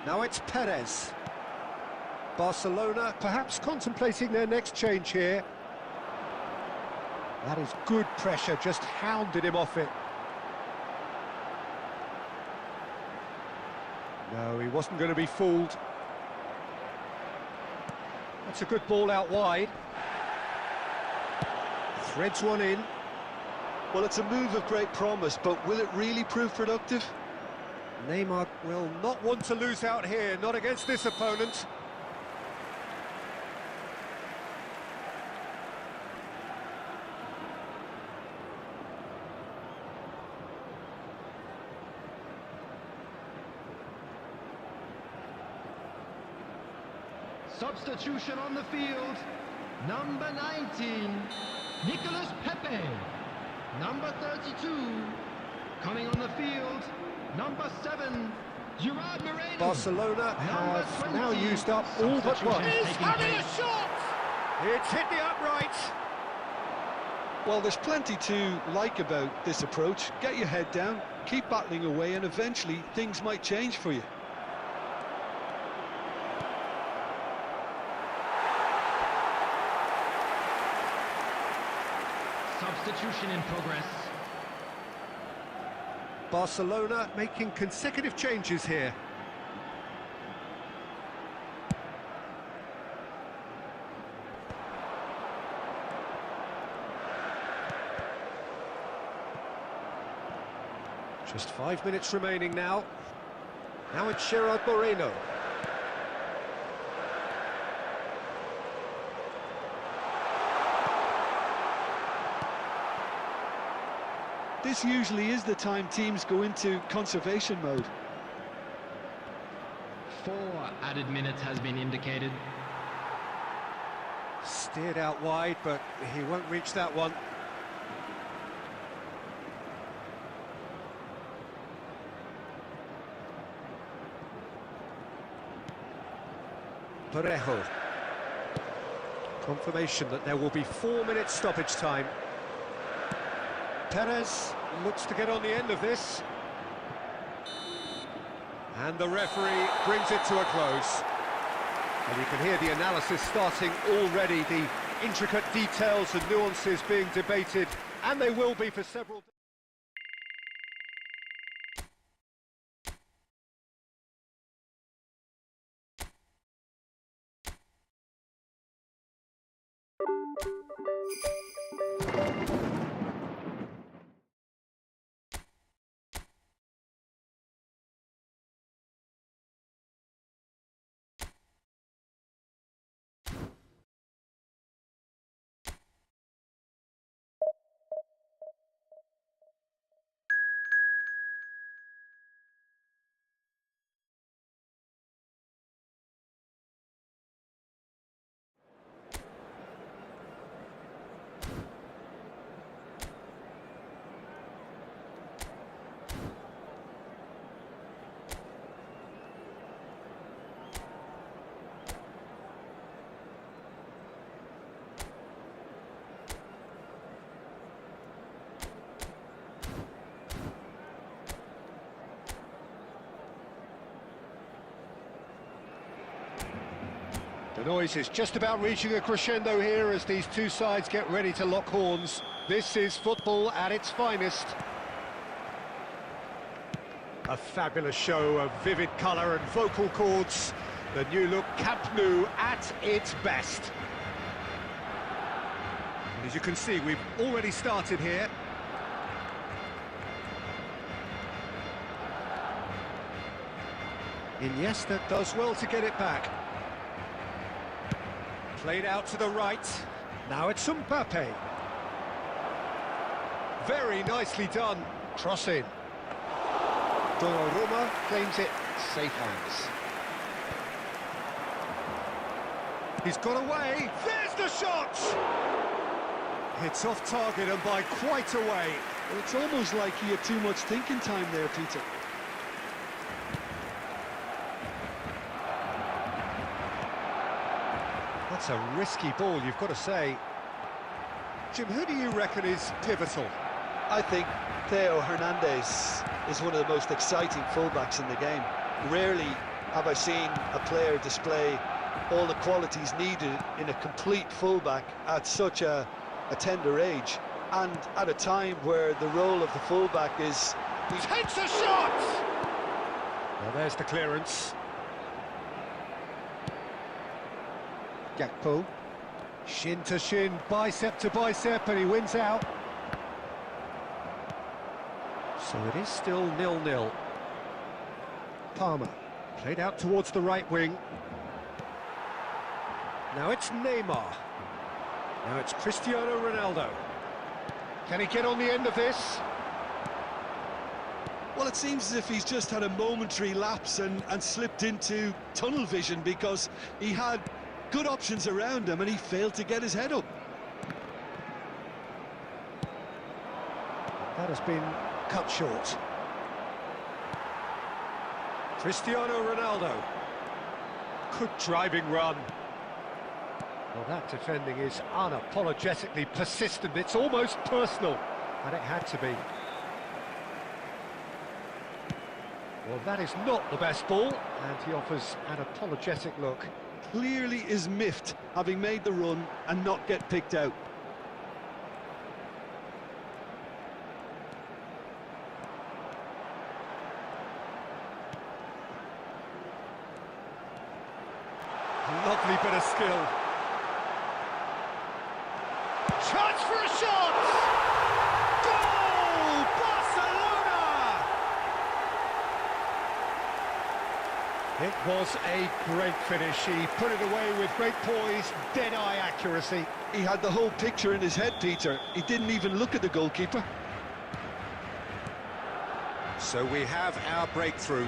Now it's Perez. Barcelona perhaps contemplating their next change here. That is good pressure, just hounded him off it. No, he wasn't going to be fooled. That's a good ball out wide. Threads one in. Well, it's a move of great promise, but will it really prove productive? Neymar will not want to lose out here, not against this opponent. Substitution on the field. Number 19, Nicolas Pepe. Number 32, coming on the field, number 7, Gerard Moreno. Barcelona have now used up all but one. He's having a shot! It's hit the upright. Well, there's plenty to like about this approach. Get your head down, keep battling away, and eventually things might change for you. Substitution in progress. Barcelona making consecutive changes here. Just 5 minutes remaining now. Now it's Gerard Moreno. This usually is the time teams go into conservation mode. 4 added minutes has been indicated. Steered out wide, but he won't reach that one. Parejo. Confirmation that there will be 4 minutes stoppage time. Perez looks to get on the end of this. And the referee brings it to a close. And you can hear the analysis starting already, the intricate details and nuances being debated, and they will be for several... The noise is just about reaching a crescendo here as these two sides get ready to lock horns. This is football at its finest. A fabulous show of vivid colour and vocal cords. The new look Camp Nou at its best. As you can see, we've already started here. Iniesta does well to get it back. Played out to the right. Now it's Mbappe. Very nicely done. Cross in. Donnarumma claims it. Safe hands. He's got away. There's the shot! It's off target and by quite a way. Well, it's almost like he had too much thinking time there, Peter. That's a risky ball, you've got to say. Jim, who do you reckon is pivotal? I think Theo Hernandez is one of the most exciting fullbacks in the game. Rarely have I seen a player display all the qualities needed in a complete fullback at such a tender age, and at a time where the role of the fullback is... He takes a shot! Well, there's the clearance. Gakpo, shin to shin, bicep to bicep, and he wins out. So it is still 0-0. Palmer, played out towards the right wing. Now it's Neymar. Now it's Cristiano Ronaldo. Can he get on the end of this? Well, it seems as if he's just had a momentary lapse and slipped into tunnel vision, because he had good options around him and he failed to get his head up. That has been cut short. Cristiano Ronaldo. Good driving run. Well, that defending is unapologetically persistent. It's almost personal, and it had to be. Well, that is not the best ball, and he offers an apologetic look. Clearly is miffed, having made the run and not get picked out. A lovely bit of skill. Chance for a shot! Goal! Barcelona! It was a great finish. He put it away with great poise, dead-eye accuracy. He had the whole picture in his head, Peter. He didn't even look at the goalkeeper. So we have our breakthrough.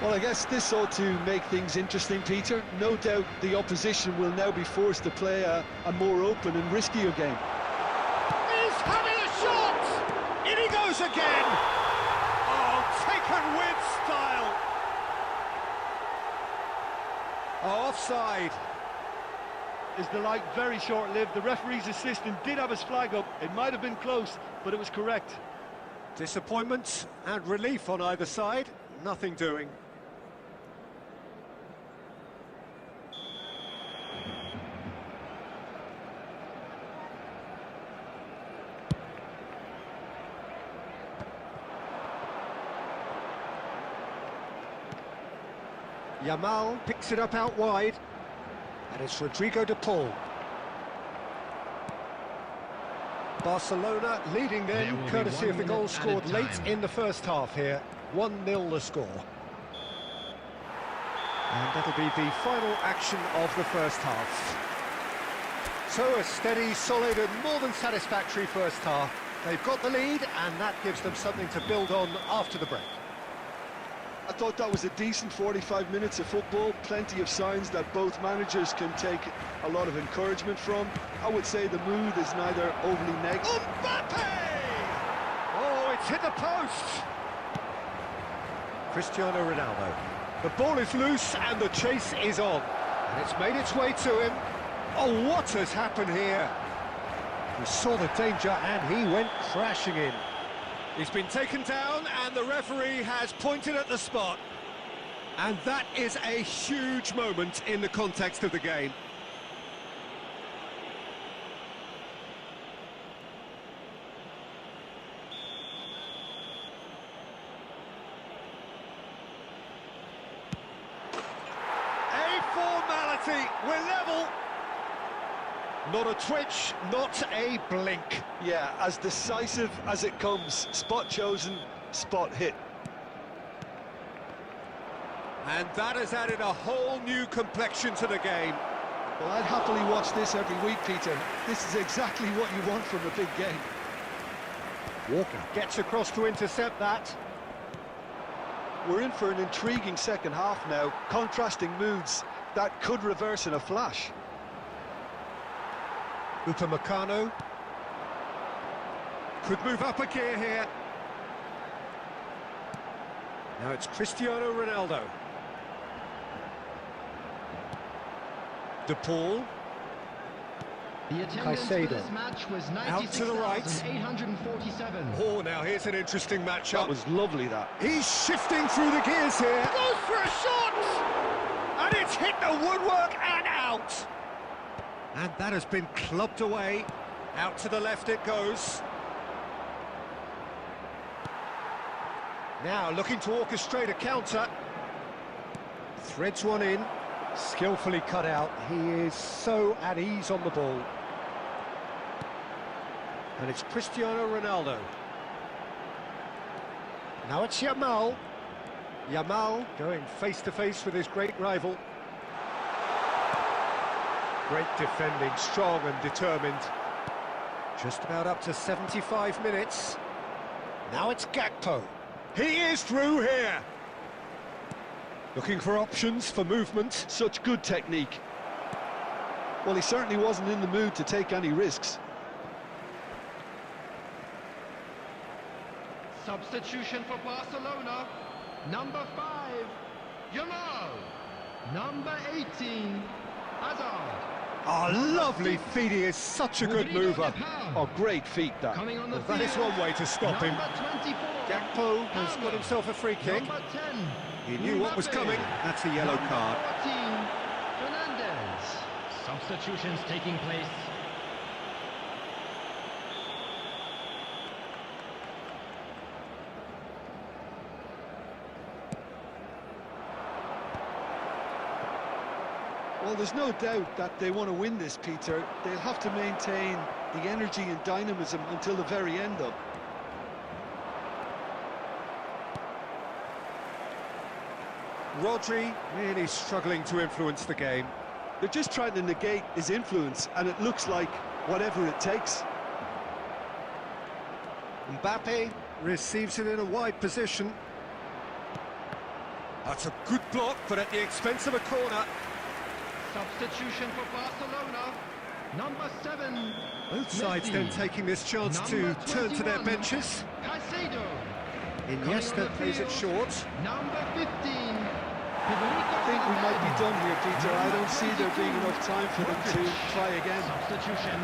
Well, I guess this ought to make things interesting, Peter. No doubt the opposition will now be forced to play a more open and riskier game. He's having a shot! In he goes again! Oh, taken with style! Oh, offside. Is the light very short-lived? The referee's assistant did have his flag up. It might have been close, but it was correct. Disappointment and relief on either side. Nothing doing. Yamal picks it up out wide. And it's Rodrigo de Paul. Barcelona leading then, courtesy of the goal scored late in the first half here. 1-0 the score. And that'll be the final action of the first half. So a steady, solid and more than satisfactory first half. They've got the lead and that gives them something to build on after the break. I thought that was a decent 45 minutes of football, plenty of signs that both managers can take a lot of encouragement from. I would say the mood is neither overly negative. Mbappe! Oh, it's hit the post! Cristiano Ronaldo. The ball is loose and the chase is on. And it's made its way to him. Oh, what has happened here? He saw the danger and he went crashing in. He's been taken down and the referee has pointed at the spot. And that is a huge moment in the context of the game. A formality, we're level. Not a twitch, not a blink. Yeah, as decisive as it comes. Spot chosen, spot hit. And that has added a whole new complexion to the game. Well, I'd happily watch this every week, Peter. This is exactly what you want from a big game. Walker gets across to intercept that. We're in for an intriguing second half now. Contrasting moods that could reverse in a flash. Upamecano could move up a gear here. Now it's Cristiano Ronaldo. De Paul. The attendance for Caicedo. this match was Out to the right. 96,847. Oh, now here's an interesting matchup. That was lovely, that. He's shifting through the gears here. Goes for a shot! And it's hit the woodwork and out. And that has been clubbed away. Out to the left it goes. Now looking to orchestrate a counter. Threads one in. Skillfully cut out. He is so at ease on the ball. And it's Cristiano Ronaldo. Now it's Yamal. Yamal going face-to-face with his great rival. Great defending, strong and determined. Just about up to 75 minutes. Now it's Gakpo. He is through here. Looking for options for movement. Such good technique. Well, he certainly wasn't in the mood to take any risks. Substitution for Barcelona. Number 5, Yamal. Number 18, Hazard. Oh, lovely feet. He is such a good mover. Oh, great feet, that. Coming on the That is field, one way to stop him. number 24, Gakpo has got himself a free kick. Number 10, He knew what was Mbappe. coming. That's a yellow Number card. 14, Fernandez. Substitutions taking place. Well, there's no doubt that they want to win this, Peter. They'll have to maintain the energy and dynamism until the very end, though. Rodri really struggling to influence the game. They're just trying to negate his influence, and it looks like whatever it takes. Mbappe receives it in a wide position. That's a good block, but at the expense of a corner. Substitution for Barcelona. Number 7, Both sides Messi. then taking this chance Number to turn to their 21, benches. Caicedo. Iniesta plays it short. Number 15, I think we might be done here, Peter. I don't see there being enough time for them to try again. Substitution.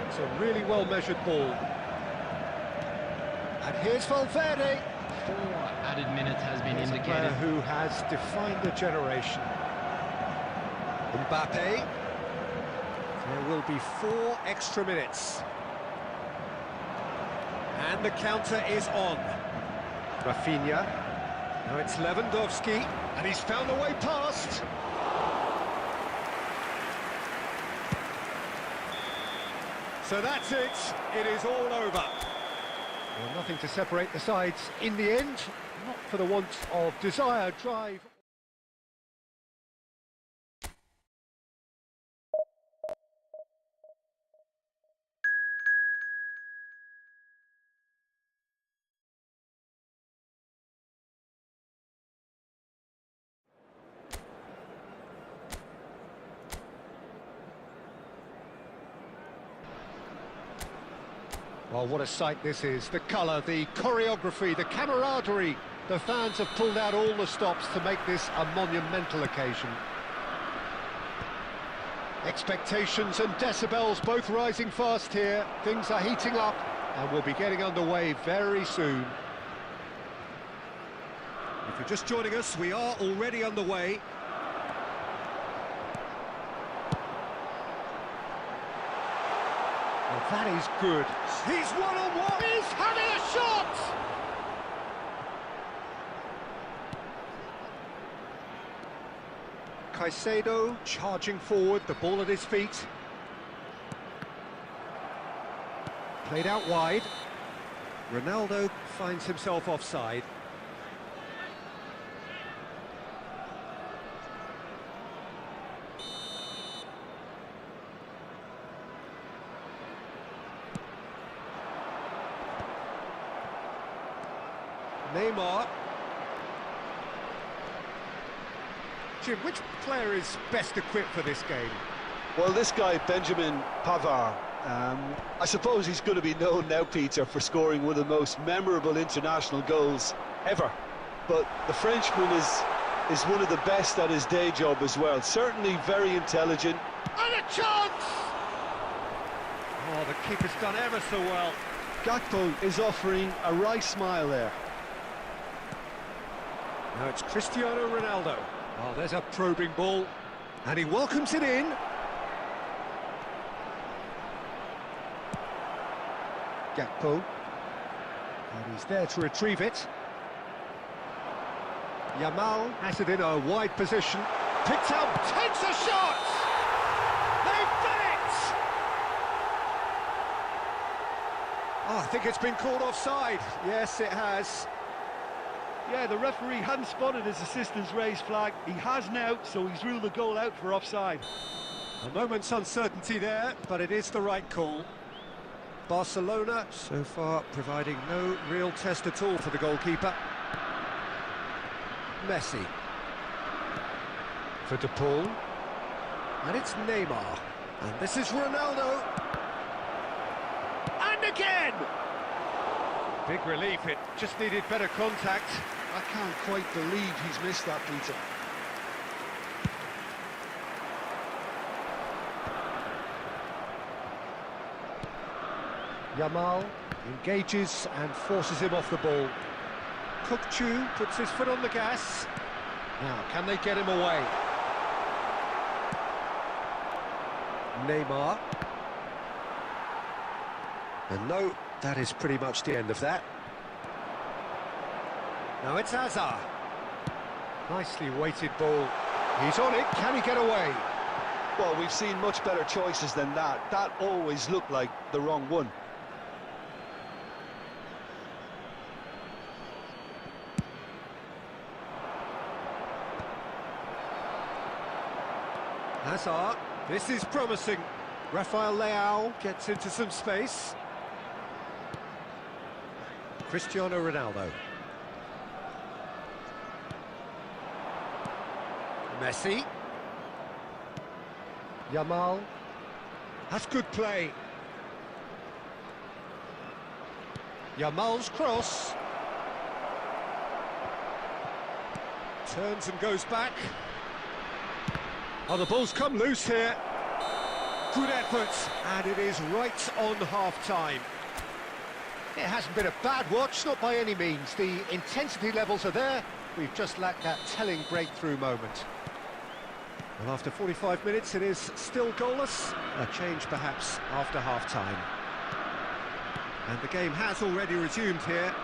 It's a really well-measured ball. And here's Valverde. 4 added minutes has been He's a player indicated. who has defined a generation. Mbappe. There will be 4 extra minutes. And the counter is on. Rafinha. Now it's Lewandowski, and he's found a way past. So that's it. It is all over. Well, nothing to separate the sides in the end, not for the want of desire, drive. Well, what a sight this is. The colour, the choreography, the camaraderie. The fans have pulled out all the stops to make this a monumental occasion. Expectations and decibels both rising fast here. Things are heating up and we'll be getting underway very soon. If you're just joining us, we are already underway. Well, that is good. He's one-on-one. He's having a shot! Caicedo charging forward, the ball at his feet. Played out wide. Ronaldo finds himself offside. Neymar. Jim, which player is best equipped for this game? Well, this guy, Benjamin Pavard, I suppose he's going to be known now, Peter, for scoring one of the most memorable international goals ever. But the Frenchman is one of the best at his day job as well. Certainly very intelligent. And a chance! Oh, the keeper's done ever so well. Gakpo is offering a wry smile there. Now it's Cristiano Ronaldo. Oh, there's a probing ball. And he welcomes it in. Gakpo. And he's there to retrieve it. Yamal has it in a wide position. Picked up, takes a shot! They've done it! Oh, I think it's been called offside. Yes, it has. Yeah, the referee hadn't spotted his assistant's raised flag. He has now, so he's ruled the goal out for offside. A moment's uncertainty there, but it is the right call. Barcelona, so far, providing no real test at all for the goalkeeper. Messi. For De Paul. And it's Neymar. And this is Ronaldo. And again! Big relief, it just needed better contact. I can't quite believe he's missed that, Peter. Yamal engages and forces him off the ball. Kukçu puts his foot on the gas. Now, can they get him away? Neymar. And no, that is pretty much the end of that. Now it's Hazard. Nicely weighted ball. He's on it, can he get away? Well, we've seen much better choices than that. That always looked like the wrong one. Hazard, this is promising. Rafael Leao gets into some space. Cristiano Ronaldo. Messi. Yamal. That's good play. Yamal's cross. Turns and goes back. Oh, the ball's come loose here. Good effort, and it is right on half-time. It hasn't been a bad watch, not by any means. The intensity levels are there. We've just lacked that telling breakthrough moment. Well, after 45 minutes, it is still goalless. A change, perhaps, after half-time. And the game has already resumed here.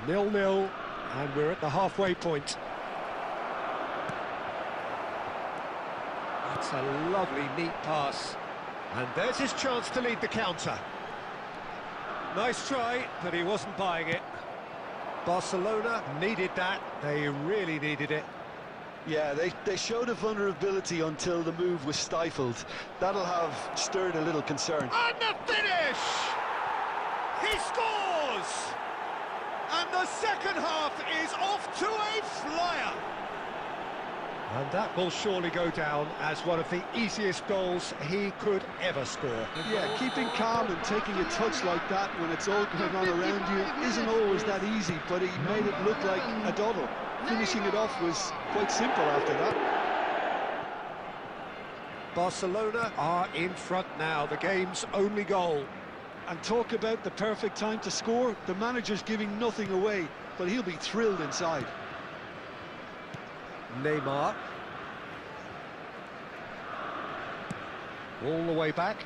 0-0, and we're at the halfway point. That's a lovely, neat pass. And there's his chance to lead the counter. Nice try, but he wasn't buying it. Barcelona needed that. They really needed it. Yeah, they showed a vulnerability until the move was stifled. That'll have stirred a little concern. And the finish! He scores! And the second half is off to a flyer. And that will surely go down as one of the easiest goals he could ever score. Yeah, keeping calm and taking a touch like that when it's all going on around you isn't always that easy, but he made it look like a doddle. Finishing it off was quite simple after that. Barcelona are in front now, the game's only goal. And talk about the perfect time to score. The manager's giving nothing away, but he'll be thrilled inside. Neymar. All the way back.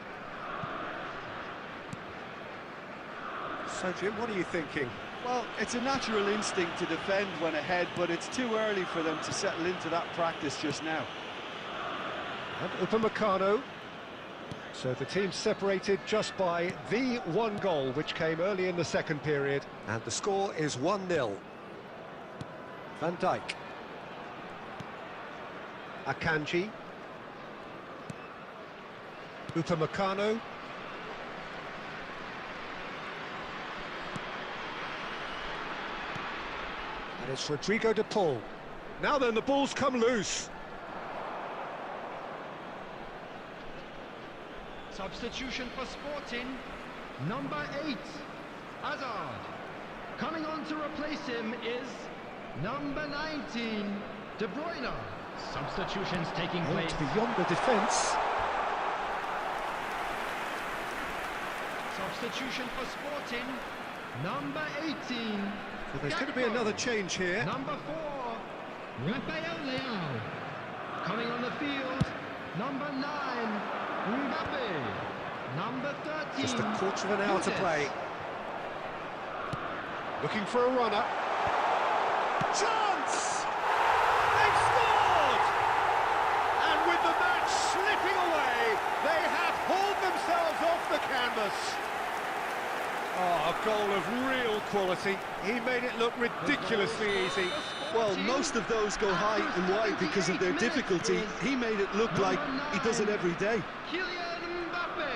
So, Jim, what are you thinking? Well, it's a natural instinct to defend when ahead, but it's too early for them to settle into that practice just now. And Upamecano. So the team separated just by the one goal, which came early in the second period. And the score is 1-0. Van Dijk. Akanji. Upamecano. And it's Rodrigo de Paul. Now then, the ball's come loose. Substitution for Sporting, number 8, Hazard. Coming on to replace him is number 19, De Bruyne. Substitutions taking place. Beyond the defence. Substitution for Sporting, number 18. So there's going to be another change here. Number 4, Rafael Leao. Coming on the field, number 9, Mbappe. Number 13. Just a quarter of an hour to play. Looking for a runner. Chance! They've scored! And with the match slipping away, they have hauled themselves off the canvas. Oh, a goal of real quality. He made it look ridiculously easy. Well, most of those go high and wide because of their difficulty. He made it look like he does it every day. Kylian Mbappe.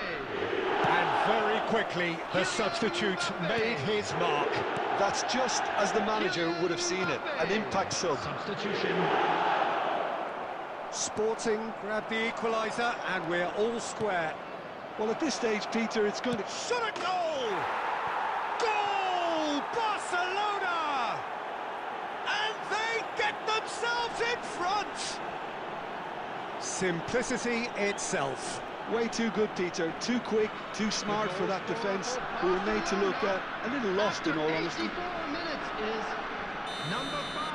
And very quickly, the substitute made his mark. That's just as the manager would have seen it, an impact sub. Substitution. Sporting grabbed the equaliser, and we're all square. Well, at this stage, Peter, it's going to... Shot a goal! Goal! Barcelona! And they get themselves in front! Simplicity itself. Way too good, Peter. Too quick, too smart for that defence, who were made to look a little lost in all honesty. 84 minutes is number 5.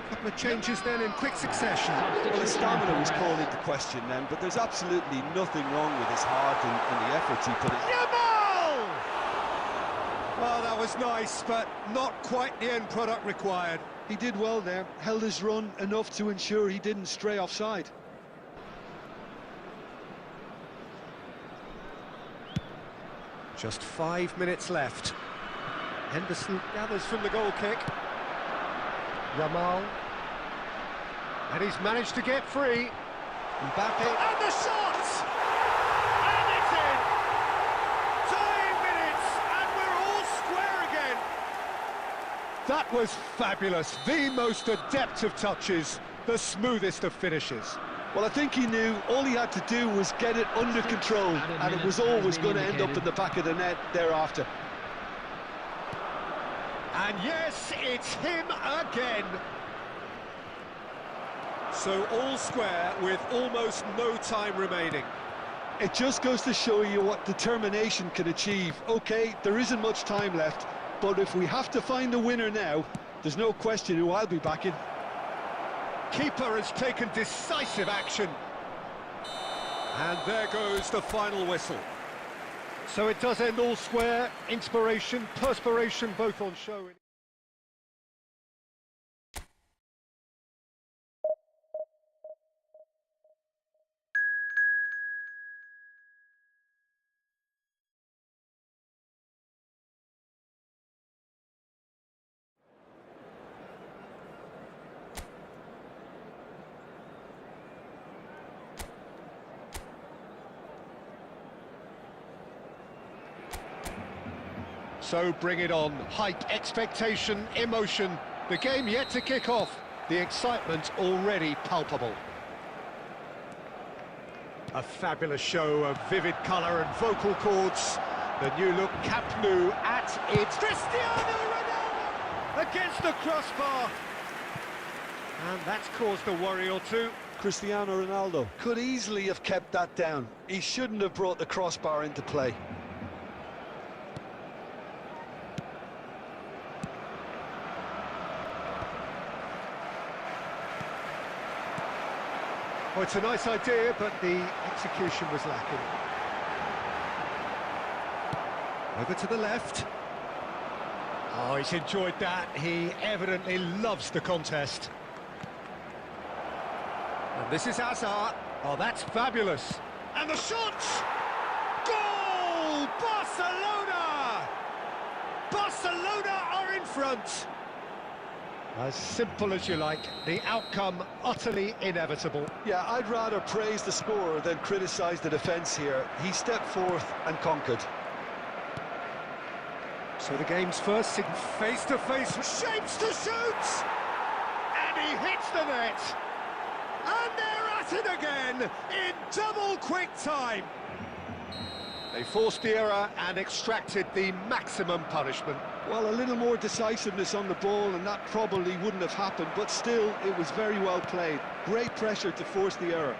A couple of changes then in quick succession. Well, his stamina was called into question then, but there's absolutely nothing wrong with his heart and the efforts he put in. Yamal! Well, that was nice, but not quite the end product required. He did well there, held his run enough to ensure he didn't stray offside. Just 5 minutes left. Henderson gathers from the goal kick. Yamal. And he's managed to get free. Mbappe. And the shot! And it's in! 9 minutes, and we're all square again. That was fabulous. The most adept of touches, the smoothest of finishes. Well, I think he knew all he had to do was get it under control, and it was always going to end up in the back of the net thereafter. And yes, it's him again. So all square with almost no time remaining. It just goes to show you what determination can achieve. OK, there isn't much time left, but if we have to find the winner now, there's no question who I'll be backing. Keeper has taken decisive action. And there goes the final whistle. So it does end all square. Inspiration, perspiration, both on show. So bring it on. Hype, expectation, emotion. The game yet to kick off. The excitement already palpable. A fabulous show of vivid colour and vocal cords. The new look Camp Nou at its Cristiano Ronaldo Against the crossbar. and that's caused a worry or two. Cristiano Ronaldo could easily have kept that down. He shouldn't have brought the crossbar into play. Oh, it's a nice idea, but the execution was lacking. Over to the left. Oh, he's enjoyed that. He evidently loves the contest. And this is Hazard. Oh, that's fabulous. And the shot! Goal! Barcelona! Barcelona are in front. As simple as you like, the outcome utterly inevitable. Yeah, I'd rather praise the scorer than criticise the defence here. He stepped forth and conquered. So the game's first face-to-face, shapes to shoot! And he hits the net! And they're at it again, in double quick time! They forced the error and extracted the maximum punishment. Well, a little more decisiveness on the ball and that probably wouldn't have happened, but still, it was very well played. Great pressure to force the error.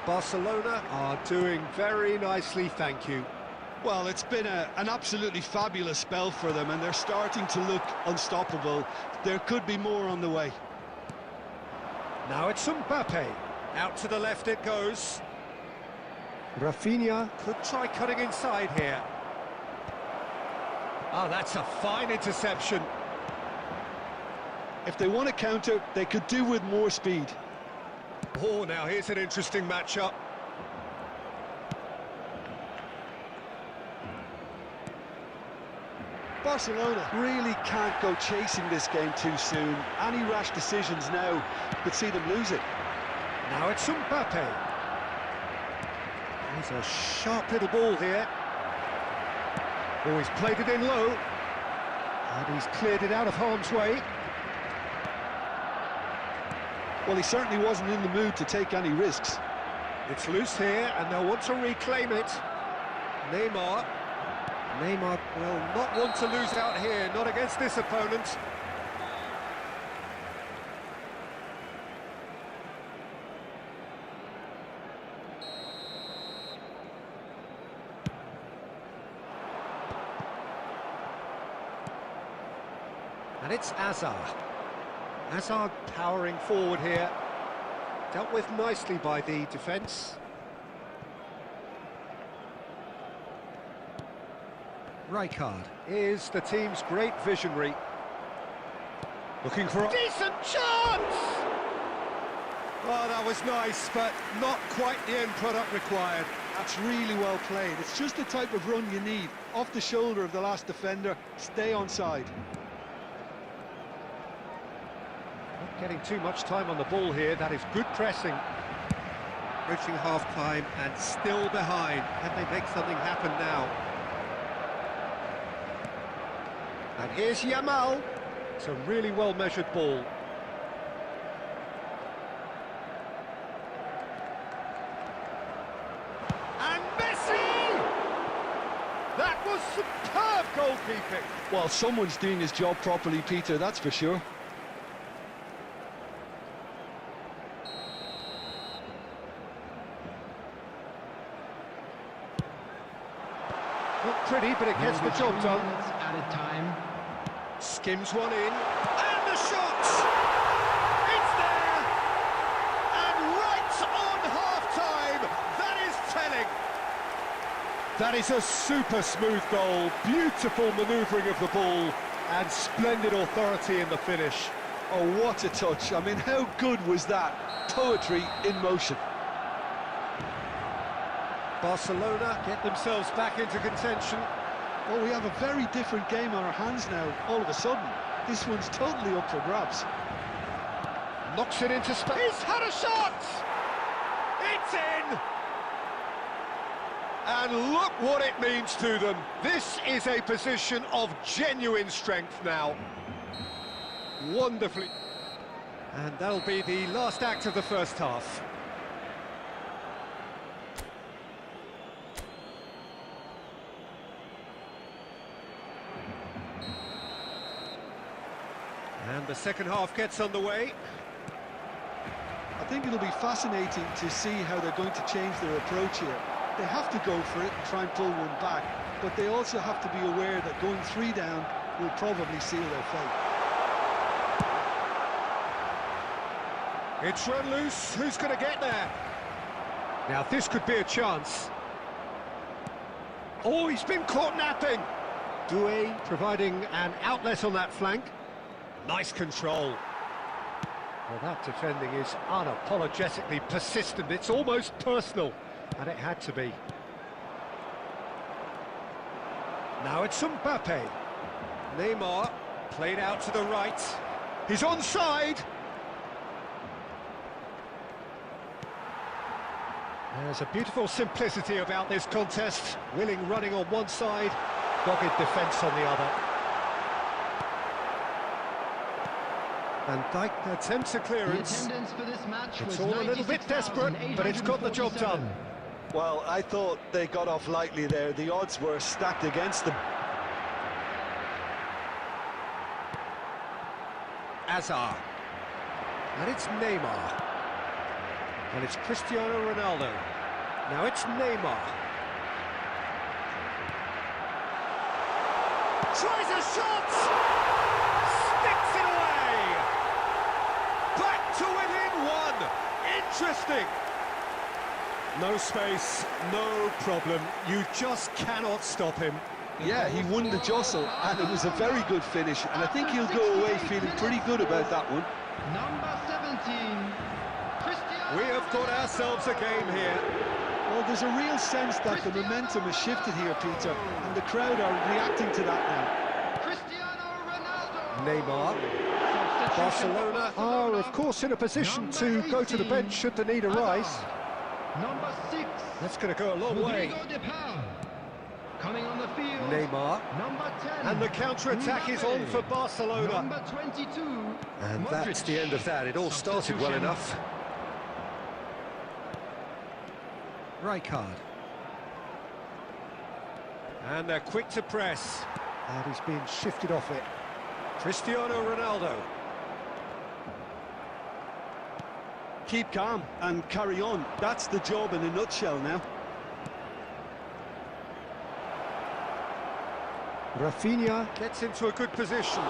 Barcelona are doing very nicely, thank you. Well, it's been an absolutely fabulous spell for them, and they're starting to look unstoppable. There could be more on the way. Now it's Mbappe. Out to the left it goes. Rafinha could try cutting inside here. Oh, that's a fine interception. If they want to counter, they could do with more speed. Oh, now here's an interesting matchup. Barcelona really can't go chasing this game too soon. Any rash decisions now could see them lose it. Now it's Mbappe. He's a sharp little ball here. Oh, he's played it in low. And he's cleared it out of harm's way. Well, he certainly wasn't in the mood to take any risks. It's loose here, and they'll want to reclaim it. Neymar will not want to lose out here, not against this opponent. And it's Hazard. Hazard powering forward here. Dealt with nicely by the defence. Rijkaard is the team's great visionary. Looking for a decent chance! Oh, that was nice, but not quite the end product required. That's really well played. It's just the type of run you need. Off the shoulder of the last defender, stay onside. Not getting too much time on the ball here, that is good pressing. Reaching half-time and still behind. Can they make something happen now? And here's Yamal. It's a really well-measured ball. And Messi! That was superb goalkeeping. Well, someone's doing his job properly, Peter, that's for sure. Not pretty, but it gets the job done. Added time. Skims one in, and the shot! It's there! And right on half-time, that is telling. That is a super smooth goal, beautiful manoeuvring of the ball, and splendid authority in the finish. Oh, what a touch. I mean, how good was that? Poetry in motion. Barcelona get themselves back into contention. Well, we have a very different game on our hands now, all of a sudden. This one's totally up for grabs. Knocks it into space. He's had a shot! It's in! And look what it means to them. This is a position of genuine strength now. Wonderfully. And that'll be the last act of the first half. And the second half gets underway. I think it'll be fascinating to see how they're going to change their approach here. They have to go for it and try and pull one back, but they also have to be aware that going 3 down will probably seal their fate. It's run loose. Who's going to get there? Now, this could be a chance. Oh, he's been caught napping. Doué providing an outlet on that flank. Nice control. Well, that defending is unapologetically persistent. It's almost personal, and it had to be. Now it's Mbappe. Neymar played out to the right. He's onside. There's a beautiful simplicity about this contest. Willing running on one side, dogged defence on the other. And Dijk attempts a clearance. The attendance for this match It's was all a little bit desperate, but it's got the job done. Well, I thought they got off lightly there. The odds were stacked against them. Hazard. And it's Neymar. And it's Cristiano Ronaldo. Now it's Neymar. Tries a shot! Sticks it away! Back to within 1! Interesting! No space, no problem. You just cannot stop him. Yeah, he won the jostle, and it was a very good finish, and I think he'll go away feeling pretty good about that one. Number 17, Cristiano. We have got ourselves a game here. Well, there's a real sense that the momentum has shifted here, Peter, and the crowd are reacting to that now. Cristiano Ronaldo. Neymar. Barcelona are, of course, in a position to go to the bench should the need arise. Number 6. That's going to go a long way. Rodrigo de Paul. Coming on the field. Neymar. Number 10. And the counter-attack is on for Barcelona. Number 22. And that's the end of that. It all started well enough. Rijkaard. And they're quick to press. And he's been shifted off it. Cristiano Ronaldo. Keep calm and carry on. That's the job in a nutshell now. Rafinha gets into a good position.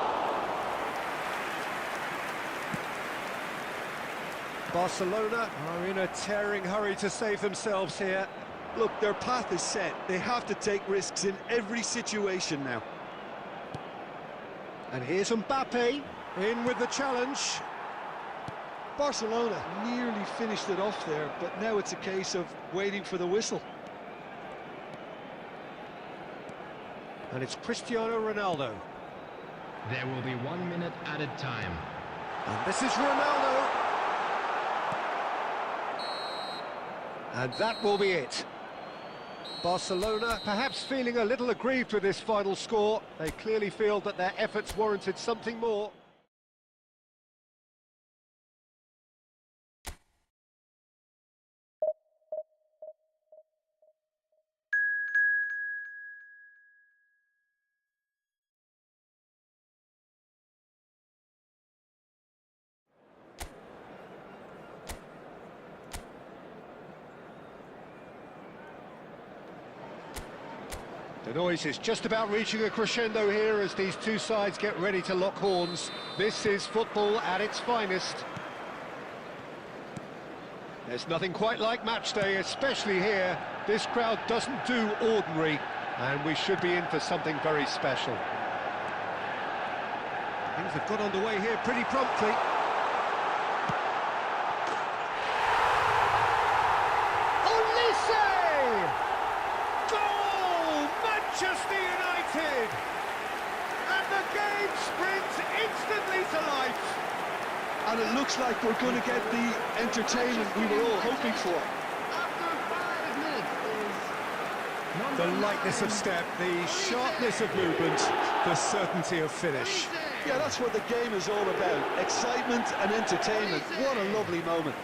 Barcelona are in a tearing hurry to save themselves here. Look, their path is set. They have to take risks in every situation now. And here's Mbappe in with the challenge. Barcelona nearly finished it off there, but now it's a case of waiting for the whistle. And it's Cristiano Ronaldo. There will be 1 minute added time. And this is Ronaldo. And that will be it. Barcelona perhaps feeling a little aggrieved with this final score. They clearly feel that their efforts warranted something more. The noise is just about reaching a crescendo here as these two sides get ready to lock horns. This is football at its finest. There's nothing quite like match day, especially here. This crowd doesn't do ordinary, and we should be in for something very special. Things have got underway here pretty promptly. Manchester United! And the game springs instantly to life. And it looks like we're going to get the entertainment we were all hoping for. After 5 minutes is The lightness of step, the sharpness of movement, the certainty of finish. Yeah, that's what the game is all about. Excitement and entertainment. What a lovely moment.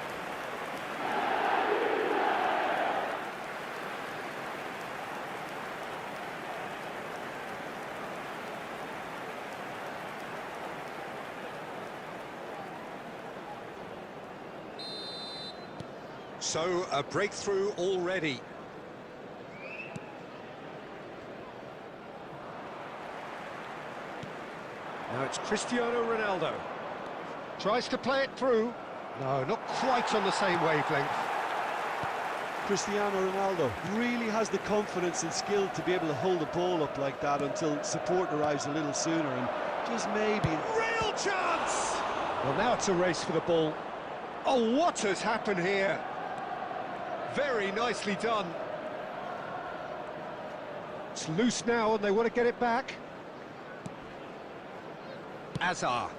So, a breakthrough already. Now it's Cristiano Ronaldo. Tries to play it through. No, not quite on the same wavelength. Cristiano Ronaldo really has the confidence and skill to be able to hold the ball up like that until support arrives a little sooner, and just maybe... Real chance! Well, now it's a race for the ball. Oh, what has happened here? Very nicely done. It's loose now and they want to get it back. Azar.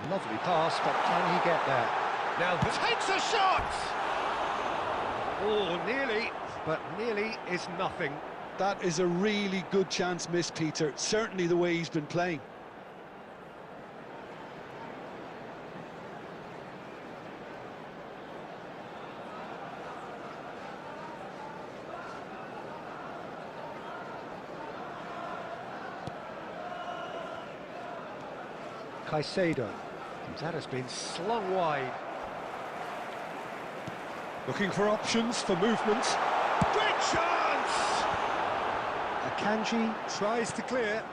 Lovely pass, but can he get there? Now takes a shot! Oh, nearly, but nearly is nothing. That is a really good chance missed, Peter. Certainly the way he's been playing. Caicedo. That has been slung wide. Looking for options for movement. Great chance! Akanji tries to clear.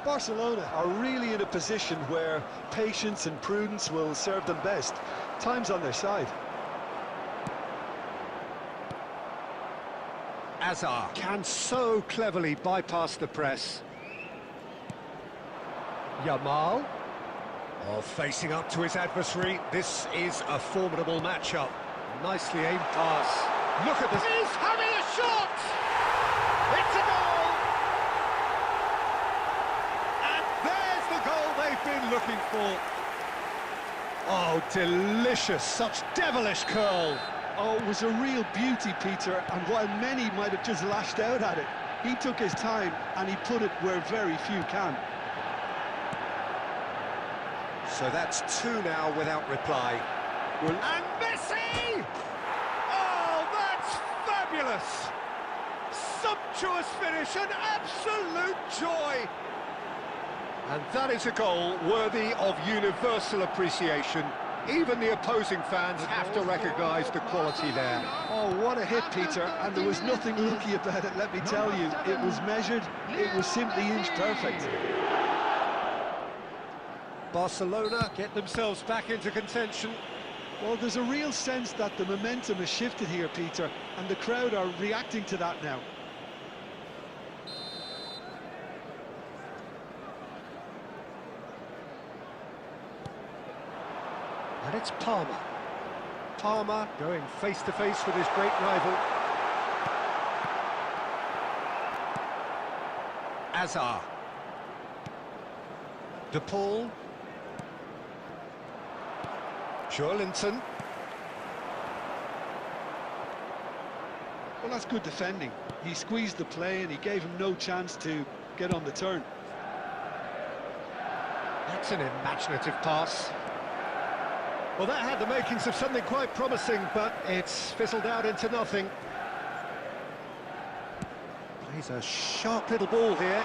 Barcelona are really in a position where patience and prudence will serve them best. Time's on their side. Azar can so cleverly bypass the press. Yamal. Oh, facing up to his adversary. This is a formidable matchup. Nicely aimed pass. Look at this. He's having a shot! It's a goal! And there's the goal they've been looking for. Oh, delicious. Such devilish curl. Oh, it was a real beauty, Peter, and while many might have just lashed out at it, he took his time and he put it where very few can. So that's two now without reply. And Messi! Oh, that's fabulous! Sumptuous finish, an absolute joy! And that is a goal worthy of universal appreciation. Even the opposing fans have to recognise the quality there. Oh, what a hit, Peter, and there was nothing lucky about it, let me tell you. It was measured, it was simply inch perfect. Barcelona get themselves back into contention. Well, there's a real sense that the momentum has shifted here, Peter, and the crowd are reacting to that now. And it's Palmer. Palmer going face-to-face with his great rival. Azar. De Paul. Joelinton. Well, that's good defending. He squeezed the play and he gave him no chance to get on the turn. That's an imaginative pass. Well, that had the makings of something quite promising, but it's fizzled out into nothing. Plays a sharp little ball here.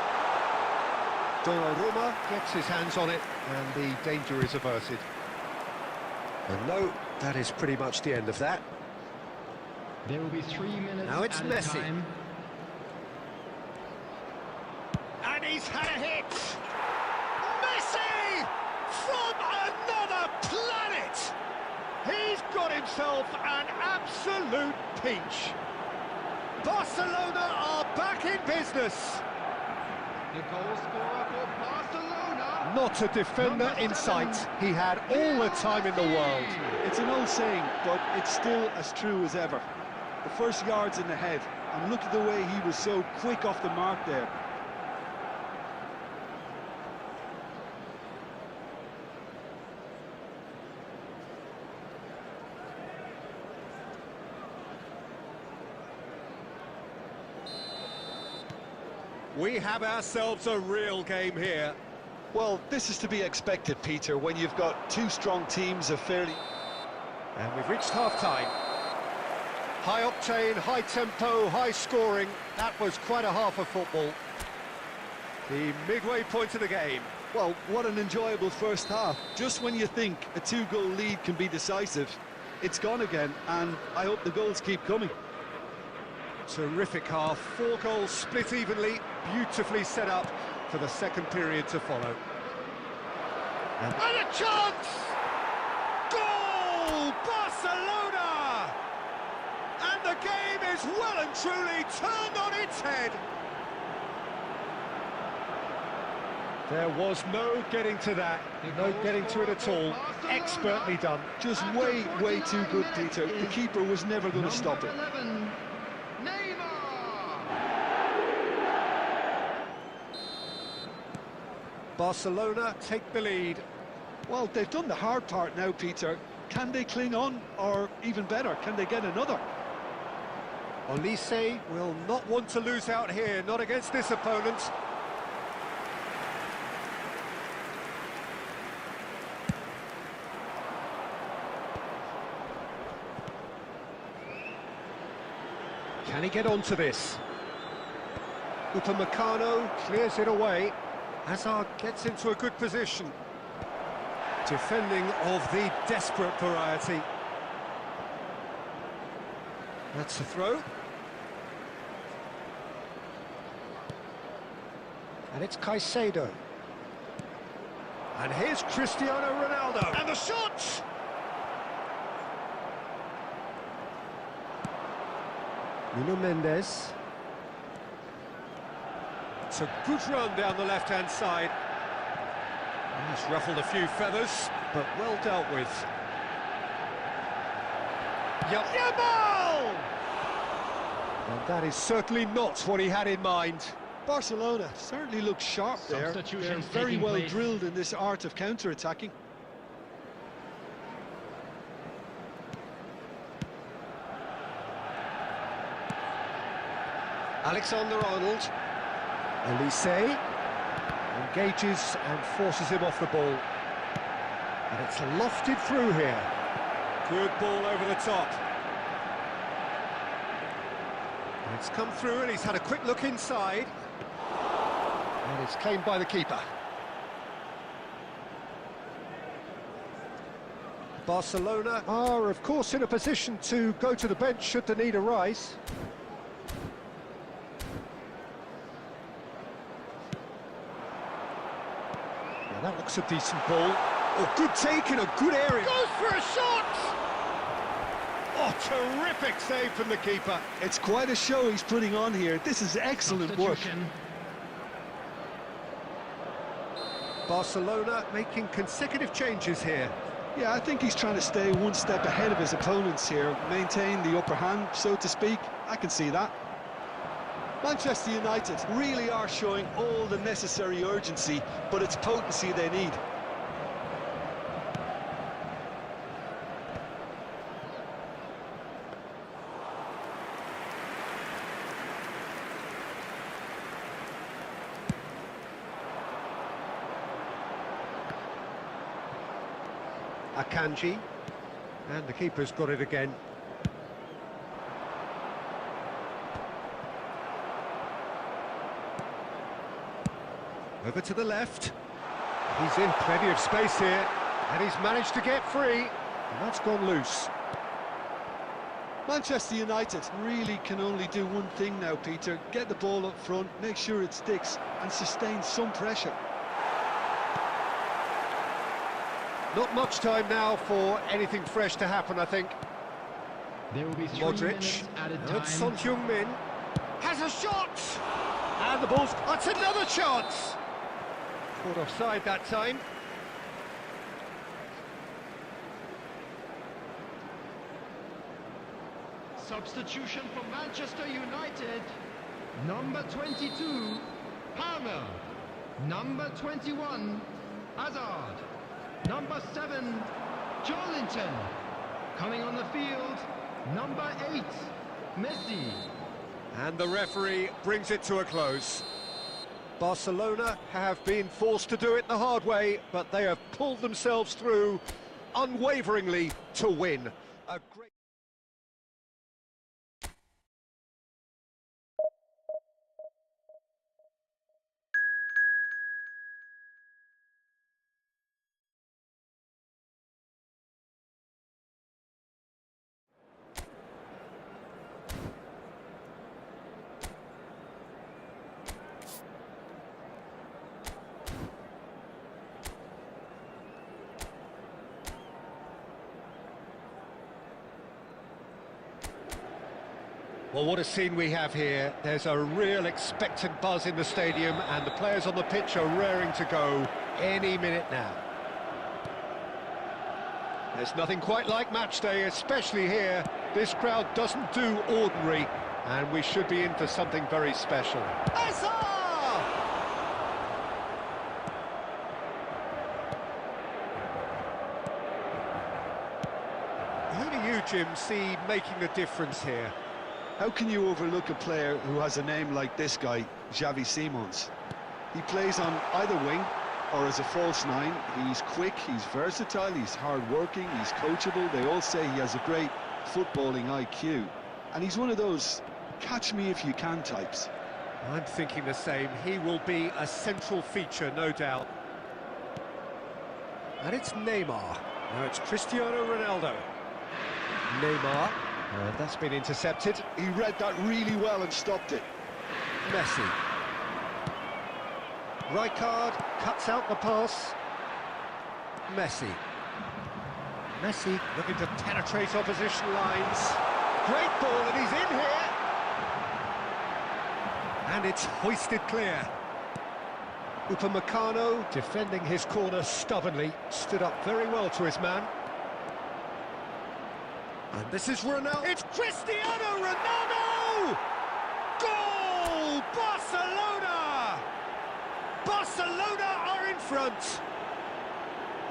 Donnarumma gets his hands on it, and the danger is averted. And no, that is pretty much the end of that. There will be 3 minutes Now it's at Messi. a time. And he's had a hit! Messi! From another planet! He's got himself an absolute pinch. Barcelona are back in business. The goal scorer for Barcelona. Not a defender in sight. He had all the time in the world. It's an old saying, but it's still as true as ever. The first yard's in the head, and look at the way he was so quick off the mark there. We have ourselves a real game here. Well, this is to be expected, Peter, when you've got two strong teams of fairly... And we've reached half-time. High octane, high tempo, high scoring. That was quite a half of football. The midway point of the game. Well, what an enjoyable first half. Just when you think a two-goal lead can be decisive, it's gone again, and I hope the goals keep coming. Terrific half, 4 goals split evenly, beautifully set up for the second period to follow. And a chance! Goal! Barcelona! And the game is well and truly turned on its head. There was no getting to that, no getting to it at all. Expertly done. Just way, way too good, Peter. The keeper was never going to stop it. Barcelona take the lead. Well, they've done the hard part now, Peter. Can they cling on, or even better, can they get another? Olise will not want to lose out here, not against this opponent. Can he get onto this? Upamecano clears it away. Hazard gets into a good position. Defending of the desperate variety. That's a throw. And it's Caicedo. And here's Cristiano Ronaldo. And the shot! Nuno Mendes. It's a good run down the left-hand side. He's ruffled a few feathers, but well dealt with. Yamal! And that is certainly not what he had in mind. Barcelona certainly looks sharp there. They're very well drilled in this art of counter-attacking. Alexander-Arnold. Olise engages and forces him off the ball. And it's lofted through here. Good ball over the top. And it's come through and he's had a quick look inside. And it's claimed by the keeper. Barcelona are, of course, in a position to go to the bench should the need arise. That looks a decent ball. Oh, good take in a good area. Goes for a shot! Oh, terrific save from the keeper. It's quite a show he's putting on here. This is excellent work. Barcelona making consecutive changes here. Yeah, I think he's trying to stay one step ahead of his opponents here, maintain the upper hand, so to speak. I can see that. Manchester United really are showing all the necessary urgency, but it's potency they need. Akanji, and the keeper's got it again. Over to the left. He's in plenty of space here, and he's managed to get free, and that's gone loose. Manchester United really can only do one thing now, Peter. Get the ball up front, make sure it sticks, and sustain some pressure. Not much time now for anything fresh to happen, I think. There will be 3 Modric, minutes added now time. it's Son Heung-min, has a shot! And the ball's... That's another chance! Caught offside that time. Substitution for Manchester United. Number 22, Palmer. Number 21, Hazard. Number 7, Joelinton. Coming on the field, number 8, Messi. And the referee brings it to a close. Barcelona have been forced to do it the hard way, but they have pulled themselves through unwaveringly to win. A great... Well, what a scene we have here. There's a real expectant buzz in the stadium, and the players on the pitch are raring to go any minute now. There's nothing quite like match day, especially here. This crowd doesn't do ordinary, and we should be in for something very special. Who do you, Jim, see making the difference here? How can you overlook a player who has a name like this guy, Xavi Simons? He plays on either wing or as a false nine. He's quick, he's versatile, he's hard-working, he's coachable. They all say he has a great footballing IQ. And he's one of those catch-me-if-you-can types. I'm thinking the same. He will be a central feature, no doubt. And it's Neymar. Now it's Cristiano Ronaldo. Neymar. That's been intercepted. He read that really well and stopped it. Messi. Rijkaard cuts out the pass. Messi. Messi looking to penetrate opposition lines. Great ball, and he's in here. And it's hoisted clear. Upamecano defending his corner stubbornly. Stood up very well to his man. And this is Ronaldo. It's Cristiano Ronaldo! Goal! Barcelona! Barcelona are in front.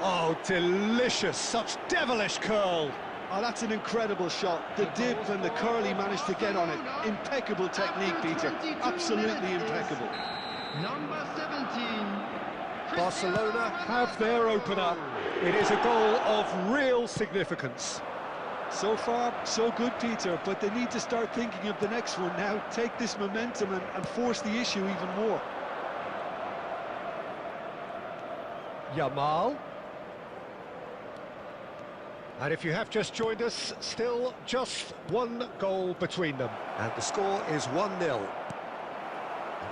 Oh, delicious. Such devilish curl. Oh, that's an incredible shot. The dip and the curl he managed to get on it. Impeccable technique, Peter. Absolutely impeccable. Number 17. Barcelona have their opener. It is a goal of real significance. So far, so good, Peter, but they need to start thinking of the next one now. Take this momentum and force the issue even more. Yamal. And if you have just joined us, still just one goal between them. And the score is 1-0. And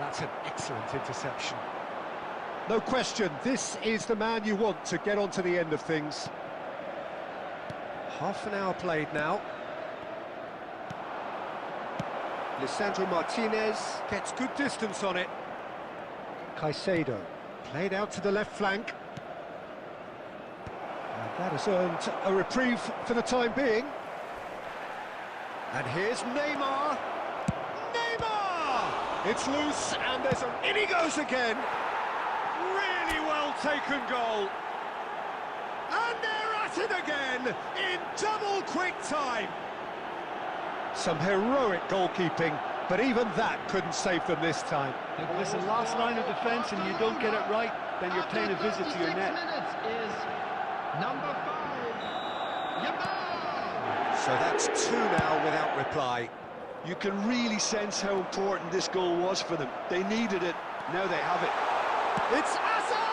that's an excellent interception. No question, this is the man you want to get on to the end of things. Half an hour played now. Lisandro Martinez gets good distance on it. Caicedo played out to the left flank. And that has earned a reprieve for the time being. And here's Neymar. Neymar! It's loose, and there's a... In he goes again. Really well taken goal. And they're at it again in double quick time. Some heroic goalkeeping, but even that couldn't save them this time. Listen, last line of defence and you don't get it right, then you're paying a visit to your net. Minutes is number 5, Yamal. So that's 2 now without reply. You can really sense how important this goal was for them. They needed it, now they have it. It's Asa!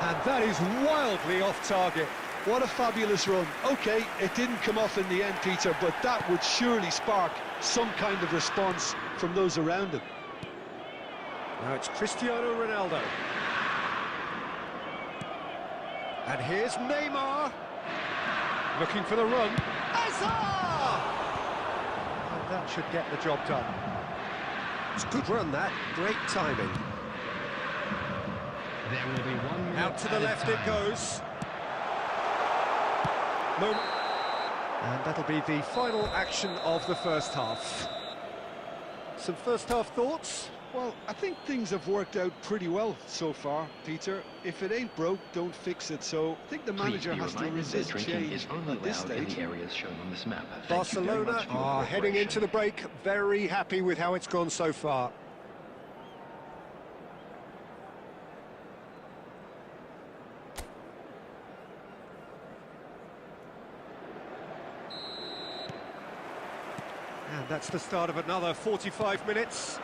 And that is wildly off target. What a fabulous run. OK, it didn't come off in the end, Peter, but that would surely spark some kind of response from those around him. Now it's Cristiano Ronaldo. And here's Neymar. Looking for the run. Asa! And that should get the job done. It's a good run, that. Great timing. There will be 1 minute Out to the left it goes. And that'll be the final action of the first half. Some first half thoughts? Well, I think things have worked out pretty well so far, Peter. If it ain't broke, don't fix it. So I think the manager has to resist change at this stage. Barcelona are heading into the break very happy with how it's gone so far. And that's the start of another 45 minutes.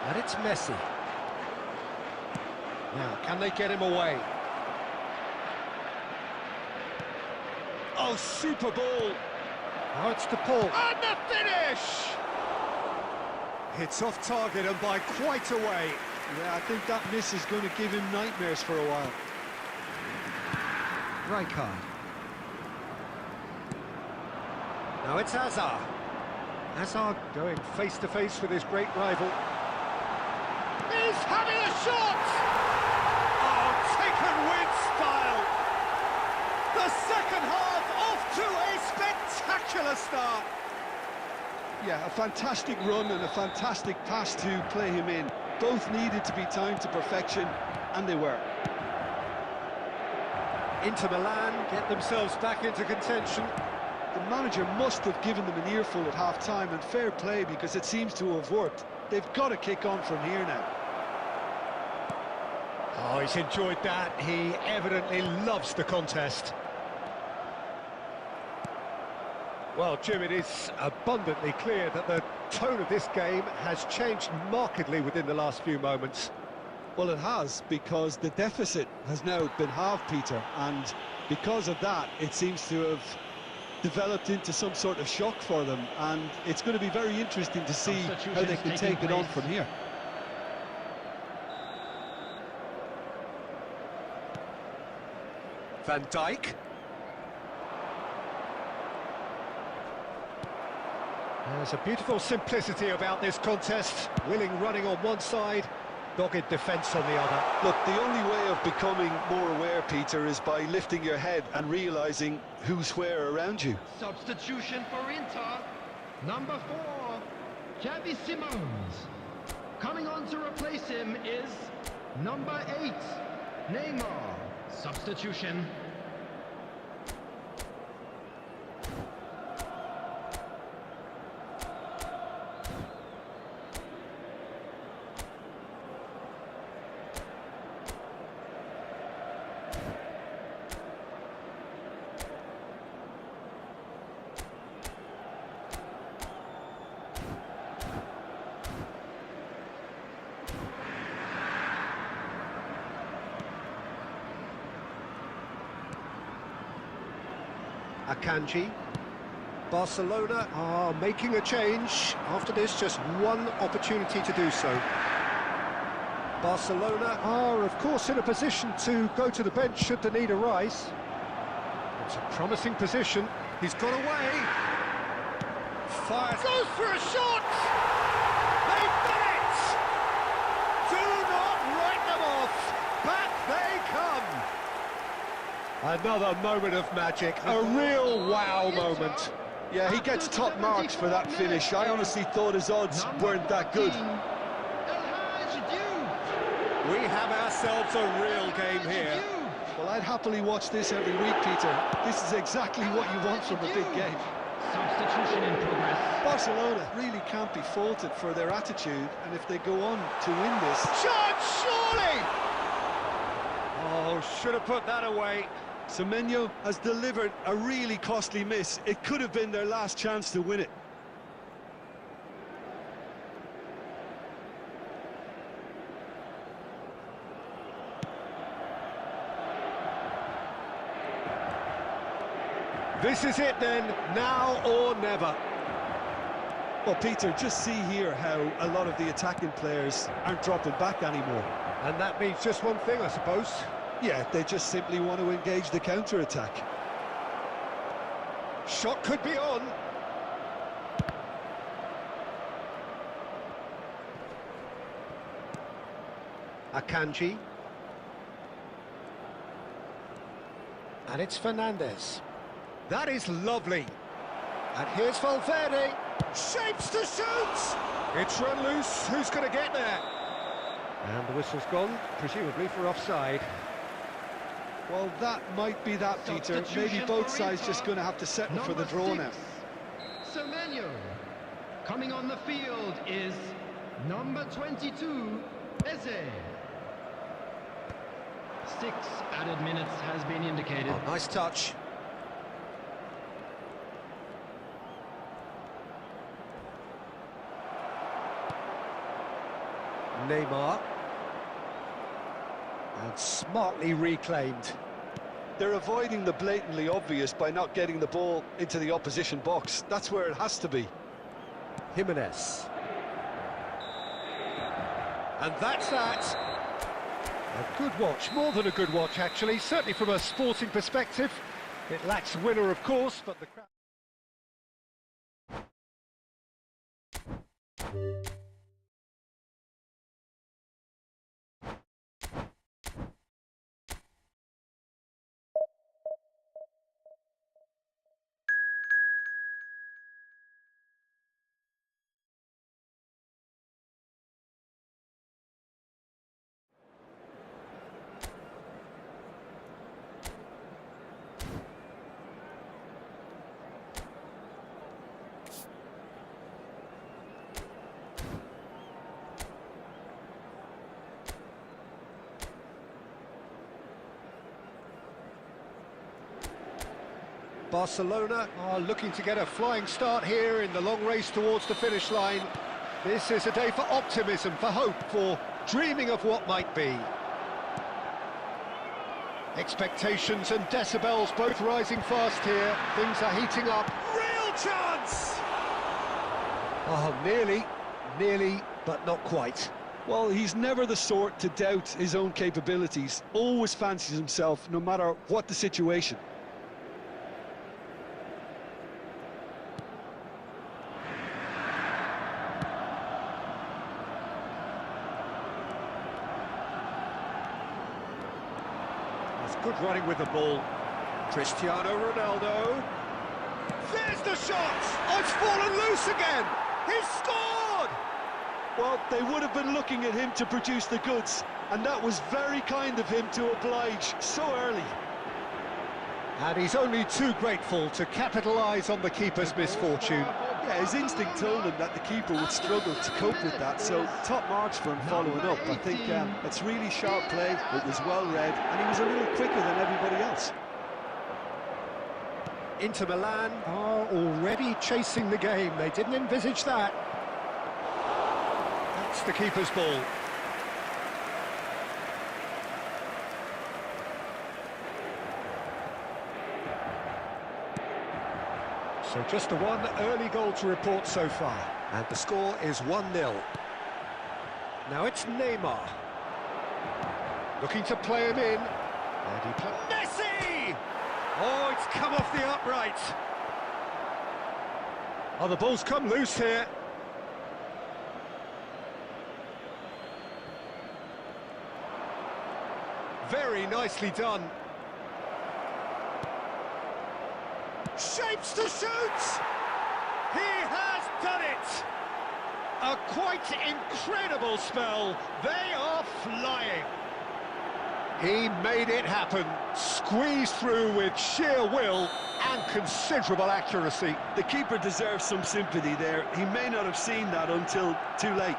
And it's Messi. Now, can they get him away? Oh, super ball! Now it's to Paul. And the finish! It's off target and by quite a way. Yeah, I think that miss is going to give him nightmares for a while. Rijkaard. Now it's Hazard. Hazard going face-to-face with his great rival. He's having a shot! Oh, taken with style! The second half off to a spectacular start! Yeah, a fantastic run and a fantastic pass to play him in. Both needed to be timed to perfection, and they were. Inter Milan get themselves back into contention. The manager must have given them an earful at half-time, and fair play because it seems to have worked. They've got to kick on from here now. Oh, he's enjoyed that. He evidently loves the contest. Well, Jim, it is abundantly clear that the tone of this game has changed markedly within the last few moments. Well, it has, because the deficit has now been halved, Peter, and because of that, it seems to have developed into some sort of shock for them, and it's going to be very interesting to see how they can take it on from here. Van Dijk. There's a beautiful simplicity about this contest. Willing running on one side, dogged defence on the other. Look, the only way of becoming more aware, Peter, is by lifting your head and realising who's where around you. Substitution for Inter. Number 4, Xavi Simons. Coming on to replace him is number 8, Neymar. Substitution. Akanji. Barcelona are making a change. After this, just one opportunity to do so. Barcelona are, of course, in a position to go to the bench should the need arise. It's a promising position. He's got away. Fires. Goes for a shot! They've done it! Do not write them off. Back they come. Another moment of magic, a real wow moment. Yeah, he gets top marks for that finish. I honestly thought his odds weren't that good. We have ourselves a real game here. Well, I'd happily watch this every week, Peter. This is exactly what you want from a big game. Substitution in progress. Barcelona really can't be faulted for their attitude, and if they go on to win this... Chance, surely! Oh, should have put that away. Semenyo has delivered a really costly miss. It could have been their last chance to win it. This is it then, now or never. Well, Peter, just see here how a lot of the attacking players aren't dropping back anymore. And that means just one thing, I suppose. Yeah, they just simply want to engage the counter-attack. Shot could be on. Akanji. And it's Fernandez. That is lovely. And here's Valverde. Shapes to shoot! It's run loose. Who's going to get there? And the whistle's gone, presumably for offside. Well, that might be that, Peter. Maybe both sides just going to have to settle for the draw now. Semenyo. Coming on the field is number 22, Eze. 6 added minutes has been indicated. Oh, nice touch. Neymar. And smartly reclaimed. They're avoiding the blatantly obvious by not getting the ball into the opposition box. That's where it has to be. Jimenez. And that's that. A good watch, more than a good watch actually, certainly from a sporting perspective. It lacks winner of course, but the crowd... Barcelona are looking to get a flying start here in the long race towards the finish line. This is a day for optimism, for hope, for dreaming of what might be. Expectations and decibels both rising fast here. Things are heating up. Real chance! Oh, nearly, but not quite. Well, he's never the sort to doubt his own capabilities. Always fancies himself, no matter what the situation. Good running with the ball. Cristiano Ronaldo. There's the shot! Oh, it's fallen loose again! He's scored! Well, they would have been looking at him to produce the goods, and that was very kind of him to oblige so early. And he's only too grateful to capitalise on the keeper's misfortune. Yeah, his instinct told him that the keeper would struggle to cope with that, so top marks for him following up. I think it's really sharp play, it was well read, and he was a little quicker than everybody else. Inter Milan are already chasing the game. They didn't envisage that. That's the keeper's ball. So just the one early goal to report so far. And the score is 1-0. Now it's Neymar. Looking to play him in. And he Messi! Oh, it's come off the upright. Oh, the ball's come loose here. Very nicely done. Shapes to shoot! He has done it! A quite incredible spell. They are flying. He made it happen. Squeezed through with sheer will and considerable accuracy. The keeper deserves some sympathy there. He may not have seen that until too late.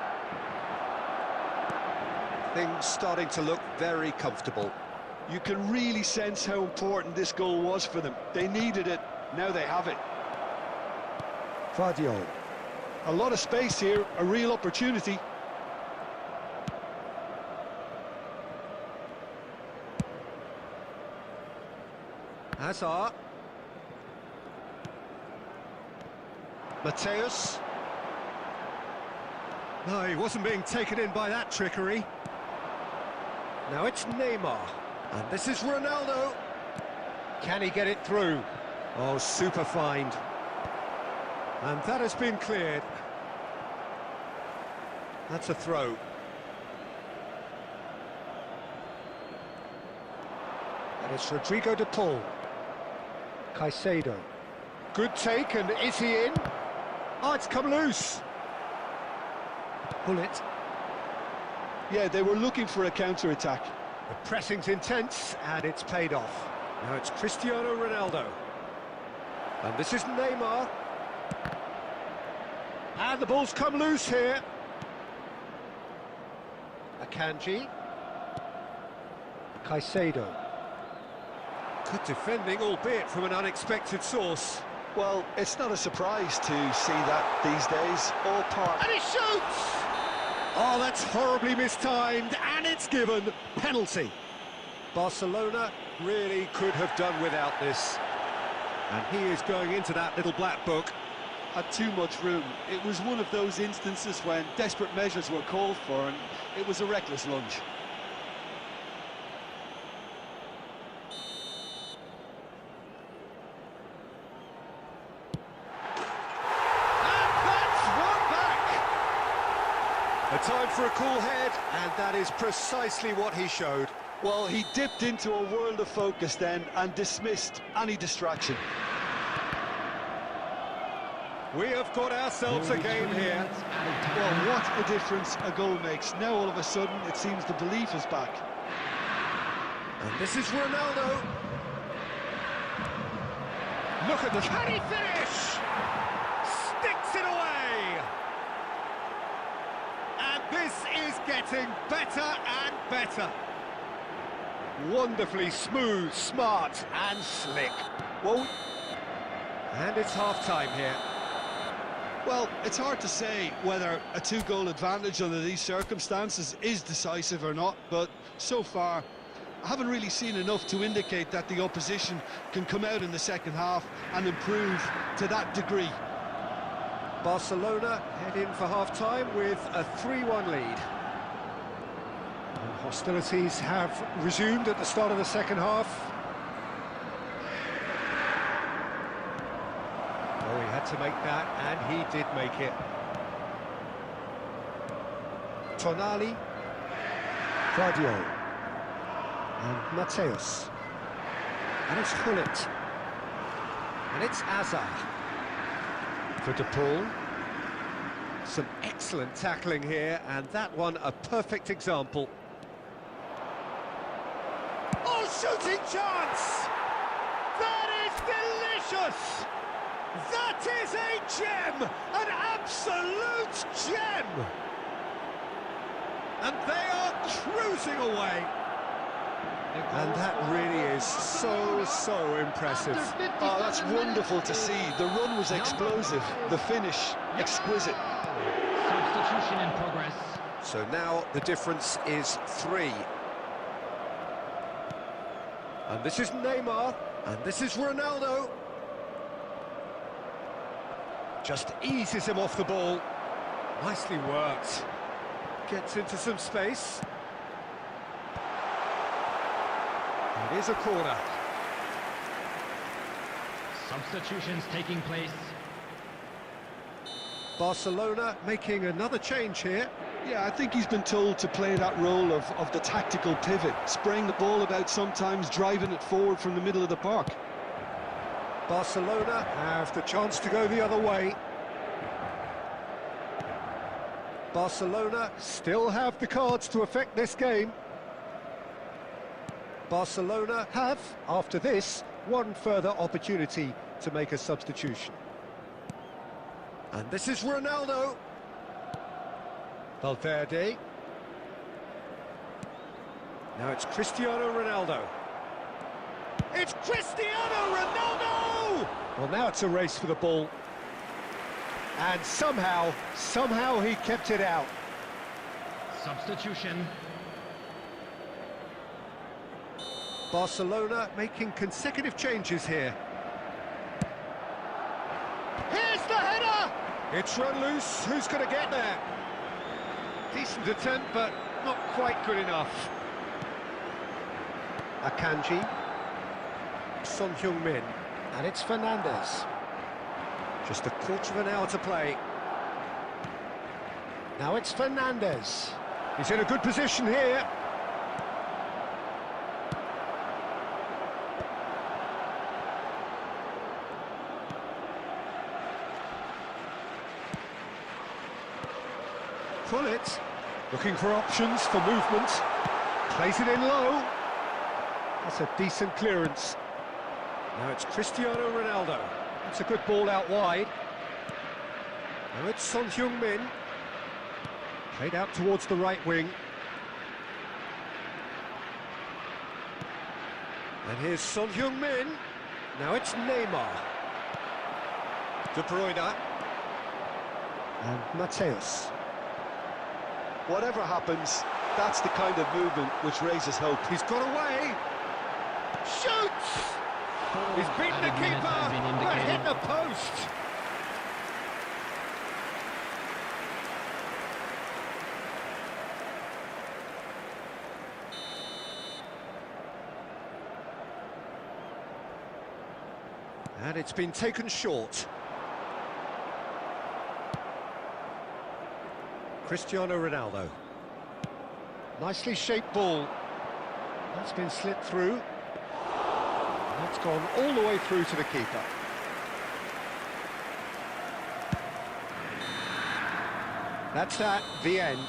Things starting to look very comfortable. You can really sense how important this goal was for them. They needed it. Now they have it. Vardiol. A lot of space here, a real opportunity. Hazard. Mateus. No, he wasn't being taken in by that trickery. Now it's Neymar. And this is Ronaldo. Can he get it through? Oh, super find. And that has been cleared. That's a throw. And it's Rodrigo de Paul. Caicedo. Good take, and is he in? Oh, it's come loose. Bullet. Yeah, they were looking for a counter-attack. The pressing's intense, and it's paid off. Now it's Cristiano Ronaldo. And this is Neymar. And the ball's come loose here. Akanji. Caicedo. Good defending, albeit from an unexpected source. Well, it's not a surprise to see that these days. All part. And he shoots! Oh, that's horribly mistimed, and it's given. Penalty. Barcelona really could have done without this. And he is going into that little black book. Had too much room. It was one of those instances when desperate measures were called for, and it was a reckless lunge. A time for a cool head, and that is precisely what he showed. Well, he dipped into a world of focus then and dismissed any distraction. We have got ourselves a game here. Well, what a difference a goal makes. Now all of a sudden it seems the belief is back. And this is Ronaldo. Look at the... Can he finish? Sticks it away. And this is getting better and better. Wonderfully smooth, smart and slick. Well, and it's half-time here. Well, it's hard to say whether a two-goal advantage under these circumstances is decisive or not, but so far I haven't really seen enough to indicate that the opposition can come out in the second half and improve to that degree. Barcelona head in for half-time with a 3-1 lead. And hostilities have resumed at the start of the second half. Oh, he had to make that, and he did make it. Tonali, Guardiola, and Mateus. And it's Hullet. And it's Azar. For De Paul. Some excellent tackling here, and that one a perfect example. Oh, shooting chance! That is delicious! That is a gem! An absolute gem! And they are cruising away. And that really is so impressive. Oh, that's wonderful to see. The run was explosive, the finish exquisite. Substitution in progress. So now the difference is 3. And this is Neymar, and this is Ronaldo. Just eases him off the ball. Nicely worked. Gets into some space. It is a corner. Substitutions taking place. Barcelona making another change here. Yeah, I think he's been told to play that role of the tactical pivot, spraying the ball about sometimes, driving it forward from the middle of the park. Barcelona have the chance to go the other way. Barcelona still have the cards to affect this game. Barcelona have, after this, one further opportunity to make a substitution. And this is Ronaldo. Valverde. Now it's Cristiano Ronaldo. It's Cristiano Ronaldo! Well, now it's a race for the ball. And somehow he kept it out. Substitution. Barcelona making consecutive changes here. Here's the header! It's run loose. Who's going to get there? Decent attempt, but not quite good enough. Akanji. Son Heung-min. And it's Fernandes. Just a quarter of an hour to play. Now it's Fernandes. He's in a good position here. Hullet, looking for options for movement. Plays it in low. That's a decent clearance. Now it's Cristiano Ronaldo. That's a good ball out wide. Now it's Son Heung-min. Played out towards the right wing. And here's Son Heung-min. Now it's Neymar. De Bruyne. And Mateus. whatever happens, that's the kind of movement which raises hope. He's got away. Shoots! He's beaten the keeper, but hit the post. And it's been taken short. Cristiano Ronaldo. Nicely shaped ball. That's been slipped through. That's gone all the way through to the keeper. That's the end.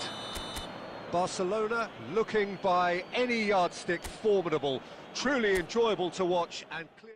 Barcelona looking by any yardstick formidable. Truly enjoyable to watch and clear.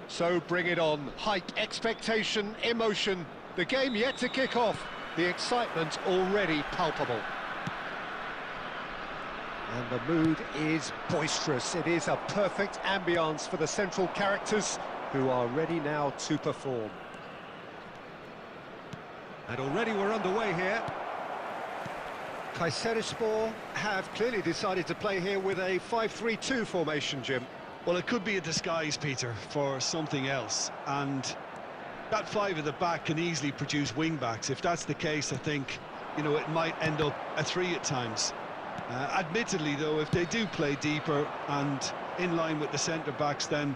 So bring it on. Hype, expectation, emotion. The game yet to kick off. The excitement already palpable. And the mood is boisterous. It is a perfect ambience for the central characters who are ready now to perform. And already we're underway here. Kayserispor have clearly decided to play here with a 5-3-2 formation, Jim. Well, it could be a disguise, Peter, for something else, and that five at the back can easily produce wing-backs. If that's the case, I think, you know, it might end up a three at times. Admittedly, though, if they do play deeper and in line with the centre-backs, then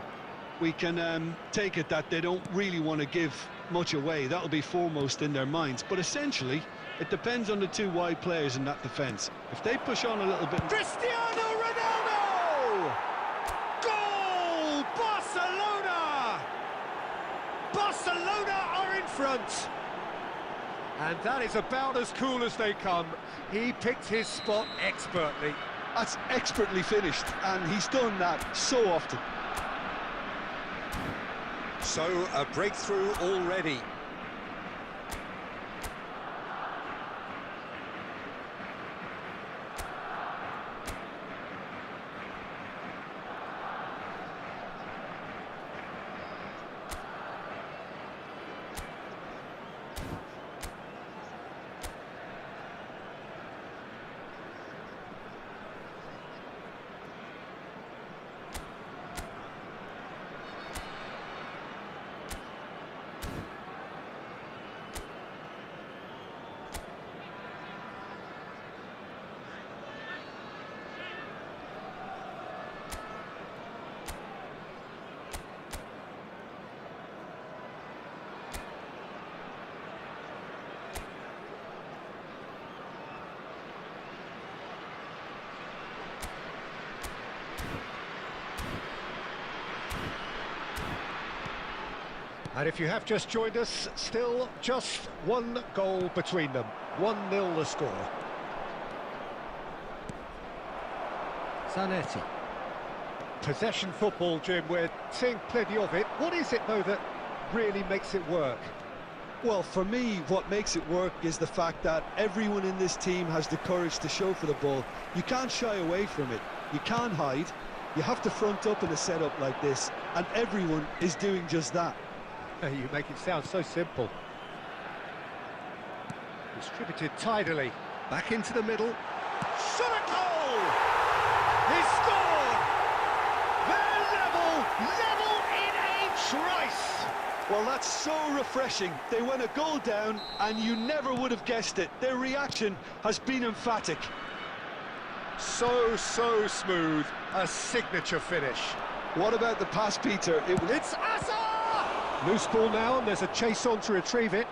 we can take it that they don't really want to give much away. That'll be foremost in their minds. But essentially, it depends on the two wide players in that defence. If they push on a little bit... Cristiano Ronaldo! Goal! Barcelona! Barcelona are in front. And that is about as cool as they come. He picked his spot expertly. That's expertly finished, and he's done that so often. So, a breakthrough already. And if you have just joined us, still just one goal between them. 1-0 the score. Zanetti. Possession football, Jim, we're seeing plenty of it. What is it, though, that really makes it work? Well, for me, what makes it work is the fact that everyone in this team has the courage to show for the ball. You can't shy away from it. You can't hide. You have to front up in a setup like this, and everyone is doing just that. You make it sound so simple. Distributed tidily. Back into the middle. Shot a goal! He scored! They're level in H. Rice! Well, that's so refreshing. They went a goal down, and you never would have guessed it. Their reaction has been emphatic. So smooth. A signature finish. What about the pass, Peter? It's Asa! Loose ball now, and there's a chase on to retrieve it.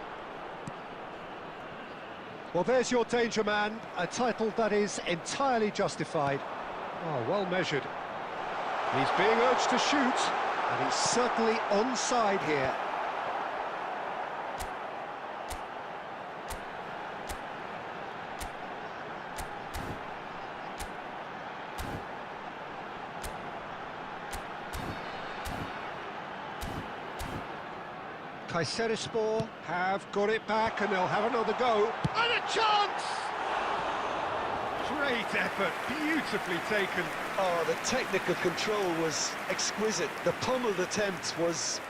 Well, there's your danger man, a title that is entirely justified. Oh, well measured. He's being urged to shoot, and he's certainly onside here. Kayserispor have got it back, and they'll have another go. And a chance! Great effort, beautifully taken. Oh, the technical control was exquisite. The pummeled attempt was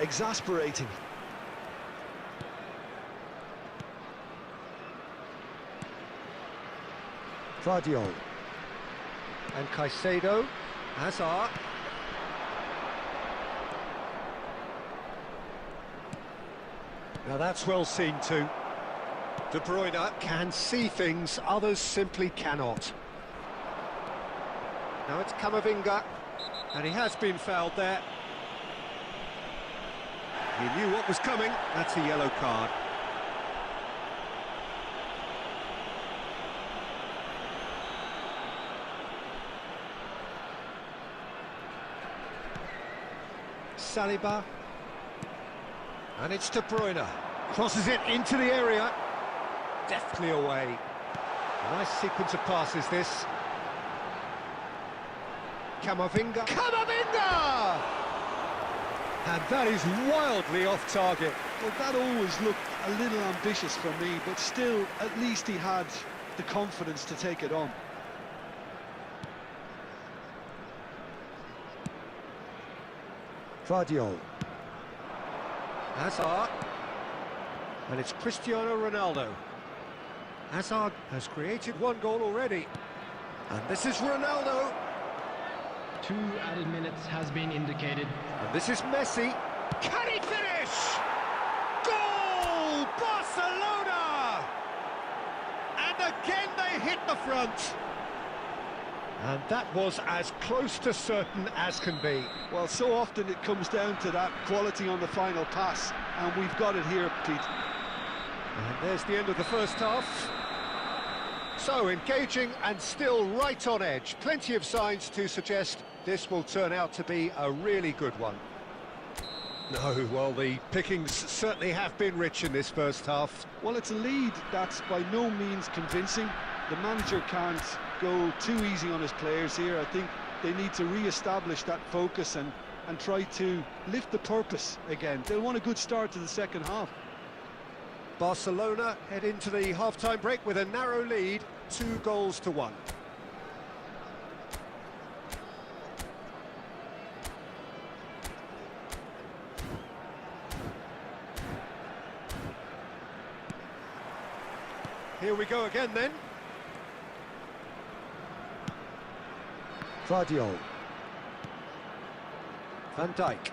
exasperating. Vardiol. And Caicedo. Hazard. Now that's well seen too. De Bruyne can see things others simply cannot. Now it's Camavinga, and he has been fouled there. He knew what was coming. That's a yellow card. Saliba. And it's De Bruyne. Crosses it into the area. Deftly away. A nice sequence of passes, this. Camavinga. Camavinga! And that is wildly off target. Well, that always looked a little ambitious for me, but still, at least he had the confidence to take it on. Vardiol. Hazard. And it's Cristiano Ronaldo. Hazard has created one goal already. And this is Ronaldo. 2 added minutes has been indicated. And this is Messi. Can he finish? Goal! Barcelona! And again they hit the front. And that was as close to certain as can be. Well, so often it comes down to that quality on the final pass, and we've got it here, Pete. And there's the end of the first half. So, engaging and still right on edge. Plenty of signs to suggest this will turn out to be a really good one. No, well, the pickings certainly have been rich in this first half. Well, it's a lead that's by no means convincing. The manager can't go too easy on his players here. I think they need to re-establish that focus and try to lift the purpose again. They'll want a good start to the second half. Barcelona head into the half-time break with a narrow lead, 2-1. Here we go again then. Vardiol. Van Dijk.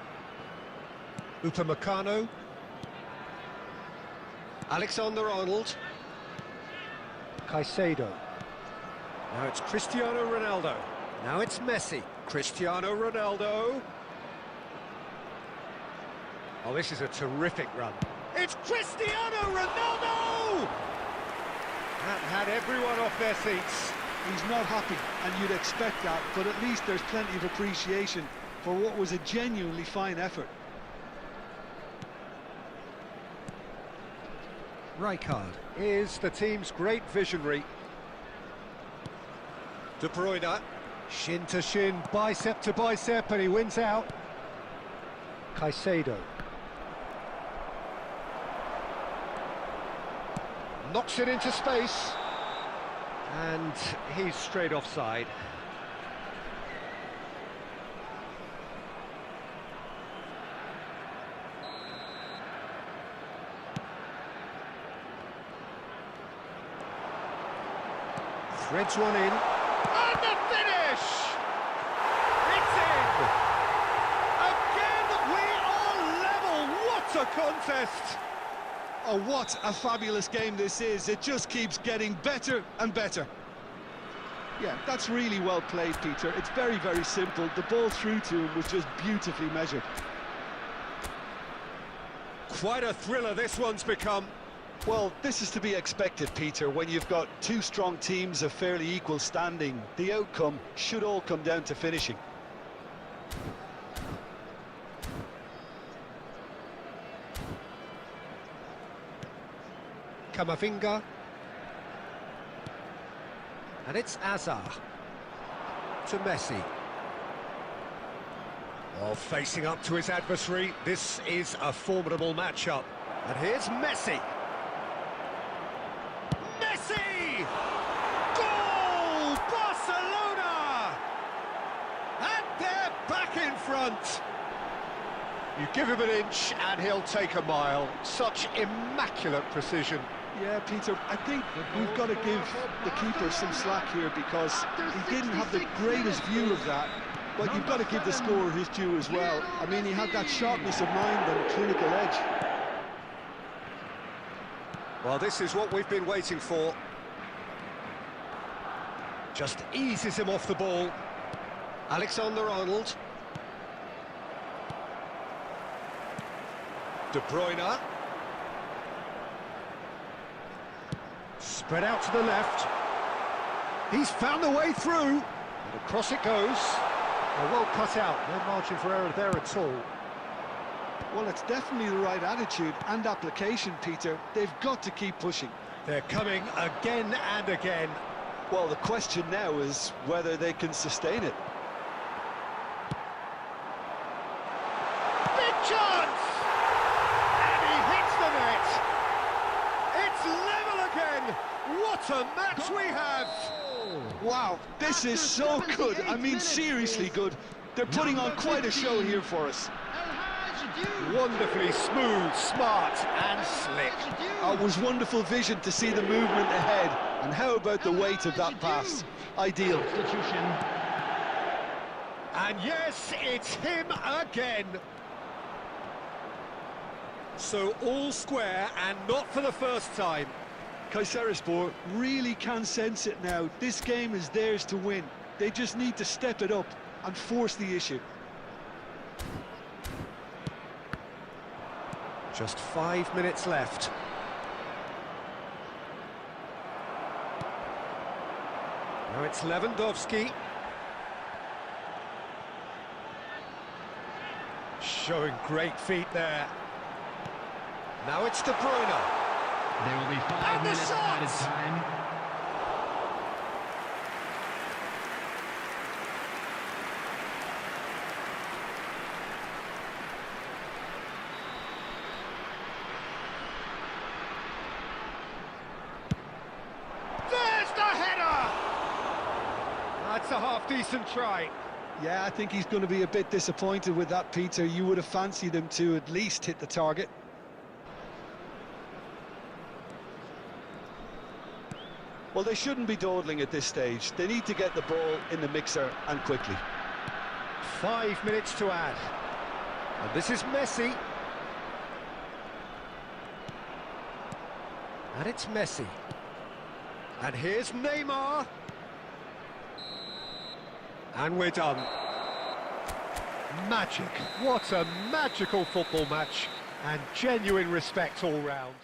Upamecano. Alexander-Arnold. Caicedo. Now it's Cristiano Ronaldo. Now it's Messi. Cristiano Ronaldo. Oh, this is a terrific run. It's Cristiano Ronaldo! That had everyone off their seats. He's not happy, and you'd expect that, but at least there's plenty of appreciation for what was a genuinely fine effort. Rijkaard is the team's great visionary. De Bruyne, shin to shin, bicep to bicep, and he wins out. Caicedo. Knocks it into space. And he's straight offside. Threads one in. And the finish! It's in! Again, we are level! What a contest! Oh, what a fabulous game this is. It just keeps getting better and better. Yeah, that's really well played, Peter. It's very, very simple. The ball through to him was just beautifully measured. Quite a thriller this one's become. Well, this is to be expected, Peter, when you've got two strong teams of fairly equal standing. The outcome should all come down to finishing. Camavinga. And it's Azar. To Messi. Oh, facing up to his adversary. This is a formidable matchup. And here's Messi. Messi! Goal! Barcelona! And they're back in front. You give him an inch and he'll take a mile. Such immaculate precision. Yeah, Peter, I think we've got to give the keeper some slack here because he didn't have the greatest view of that. But you've got to give the scorer his due as well. I mean, he had that sharpness of mind and clinical edge. Well, this is what we've been waiting for. Just eases him off the ball. Alexander-Arnold. De Bruyne. Spread out to the left. He's found the way through. And across it goes. Well cut out. No margin for error there at all. Well, it's definitely the right attitude and application, Peter. They've got to keep pushing. They're coming again and again. Well, the question now is whether they can sustain it. Big chance! And he hits the net. It's level again. What a match we have! Wow, this is so good. I mean, seriously good. They're putting on quite a show here for us. Wonderfully smooth, smart and slick. It was wonderful vision to see the movement ahead. And how about the weight of that pass? Ideal. And yes, it's him again. So all square and not for the first time. Kayserispor really can sense it now. This game is theirs to win. They just need to step it up and force the issue. Just 5 minutes left. Now it's Lewandowski. Showing great feet there. Now it's De Bruyne. There will be 5 And the minutes shot! added time. There's the header! That's a half-decent try. Yeah, I think he's going to be a bit disappointed with that, Peter. You would have fancied him to at least hit the target. Well, they shouldn't be dawdling at this stage. They need to get the ball in the mixer and quickly. 5 minutes to add. And this is Messi. And it's Messi. And here's Neymar. And we're done. Magic. What a magical football match. And genuine respect all round.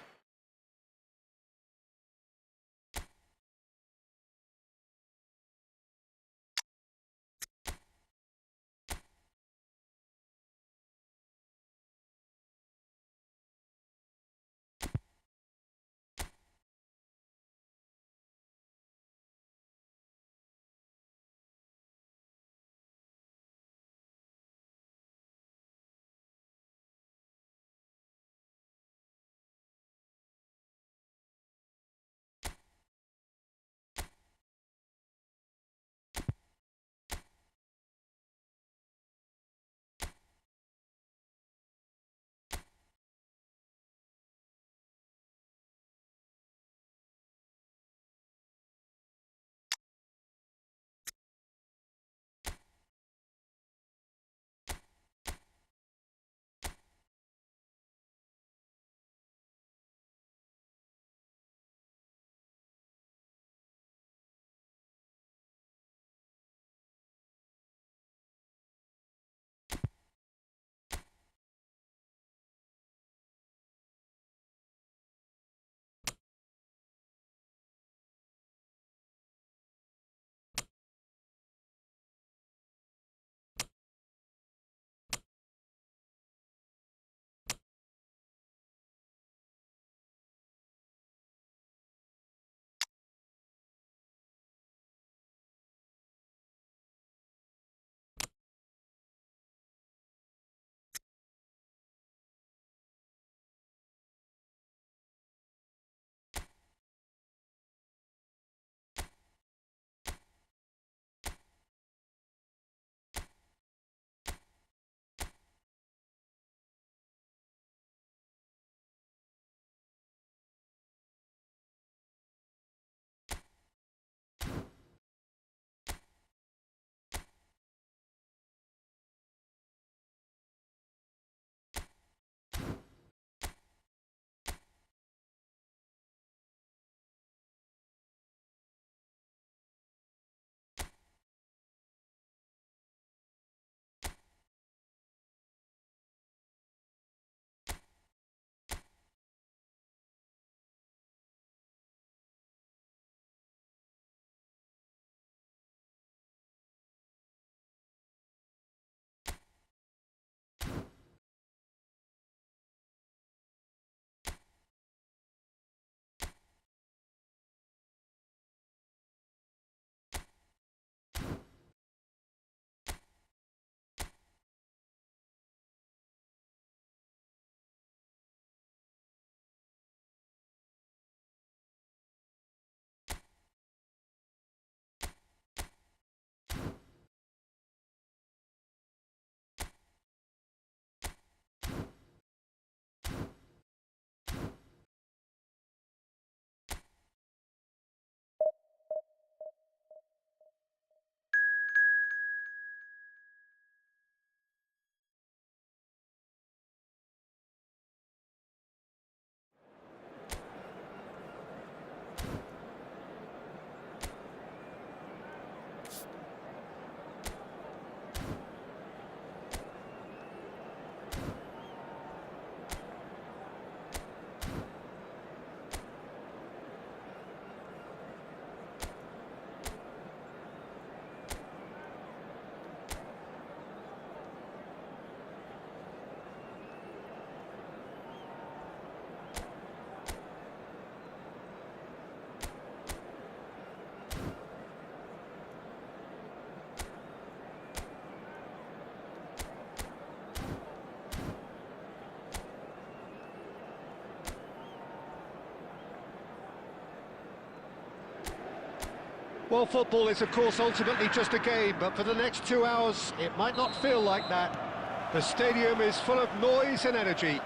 Well, football is, of course, ultimately just a game, but for the next 2 hours, it might not feel like that. The stadium is full of noise and energy.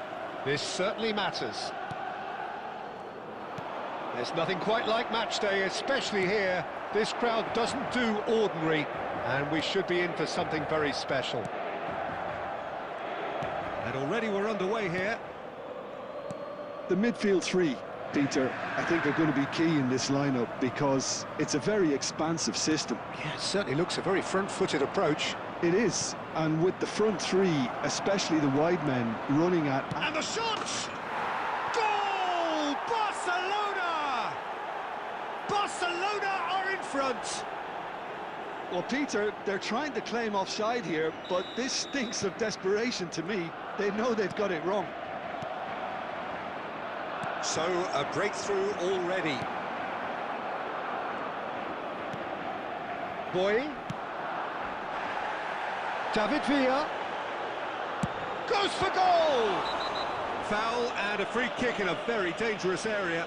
This certainly matters. There's nothing quite like match day, especially here. This crowd doesn't do ordinary, and we should be in for something very special. And already we're underway here. The midfield three, Peter, I think are going to be key in this lineup because it's a very expansive system. Yeah, it certainly looks a very front-footed approach. It is, and with the front three, especially the wide men, running at... And the shot! Goal! Barcelona! Barcelona are in front! Well, Peter, they're trying to claim offside here, but this stinks of desperation to me. They know they've got it wrong. So, a breakthrough already. Boy. David Villa. Goes for goal! Foul and a free kick in a very dangerous area.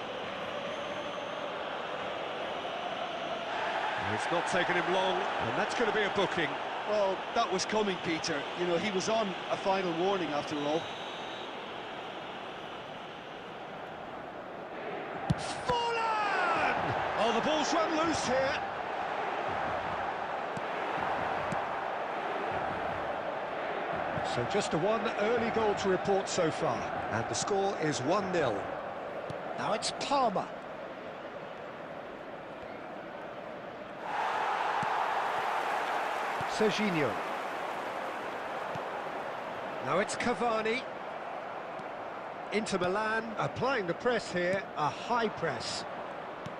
It's not taken him long, and that's going to be a booking. Well, that was coming, Peter. You know, he was on a final warning after all. Oh, the ball's run loose here. So just a one early goal to report so far. And the score is 1-0. Now it's Palmer. Serginho. Now it's Cavani. Inter Milan applying the press here, a high press.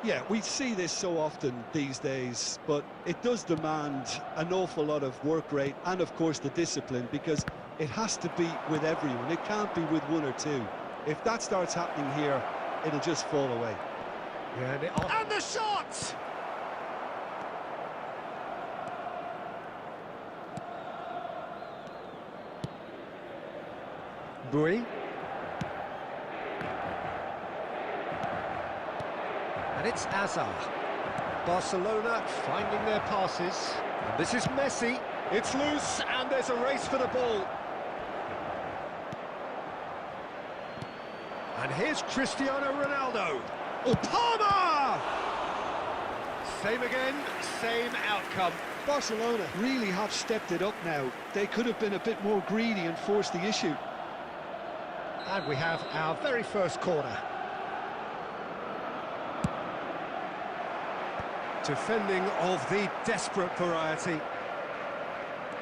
Yeah, we see this so often these days, but it does demand an awful lot of work rate and, of course, the discipline, because it has to be with everyone. It can't be with one or two. If that starts happening here, it'll just fall away. Yeah, and the shot! Bui. And it's Hazard. Barcelona finding their passes. And this is Messi. It's loose, and there's a race for the ball. And here's Cristiano Ronaldo. Oh, Palmer! Same again, same outcome. Barcelona really have stepped it up now. They could have been a bit more greedy and forced the issue. And we have our very first corner. Defending of the desperate variety.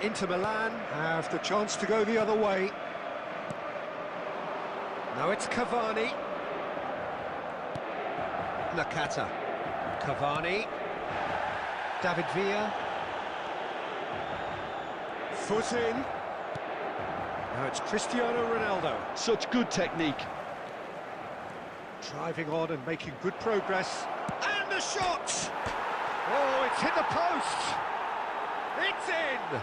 Inter Milan have the chance to go the other way. Now it's Cavani. Nakata. Cavani. David Villa. Foot in. Now it's Cristiano Ronaldo. Such good technique. Driving on and making good progress. And the shot! Oh, it's hit the post! It's in!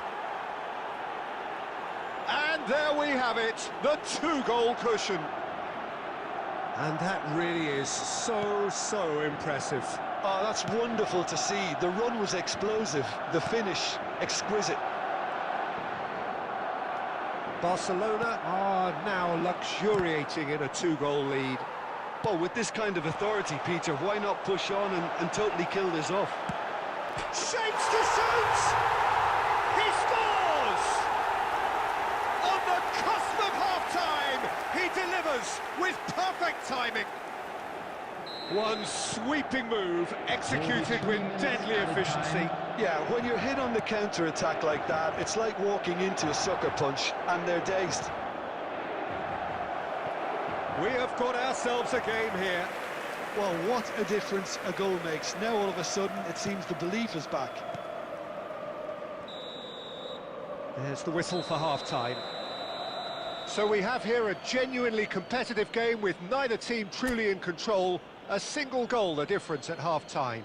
And there we have it, the 2-goal cushion. And that really is so impressive. Oh, that's wonderful to see. The run was explosive, the finish exquisite. Barcelona are now luxuriating in a 2-goal lead. Well, with this kind of authority, Peter, why not push on and totally kill this off? Shapes to shoot! He scores! On the cusp of half-time, he delivers with perfect timing. One sweeping move, executed with deadly efficiency. Yeah, when you're hit on the counter-attack like that, it's like walking into a sucker punch, and they're dazed. We have got ourselves a game here. Well, what a difference a goal makes. Now, all of a sudden, it seems the belief is back. There's the whistle for half-time. So we have here a genuinely competitive game with neither team truly in control. A single goal the difference at half-time.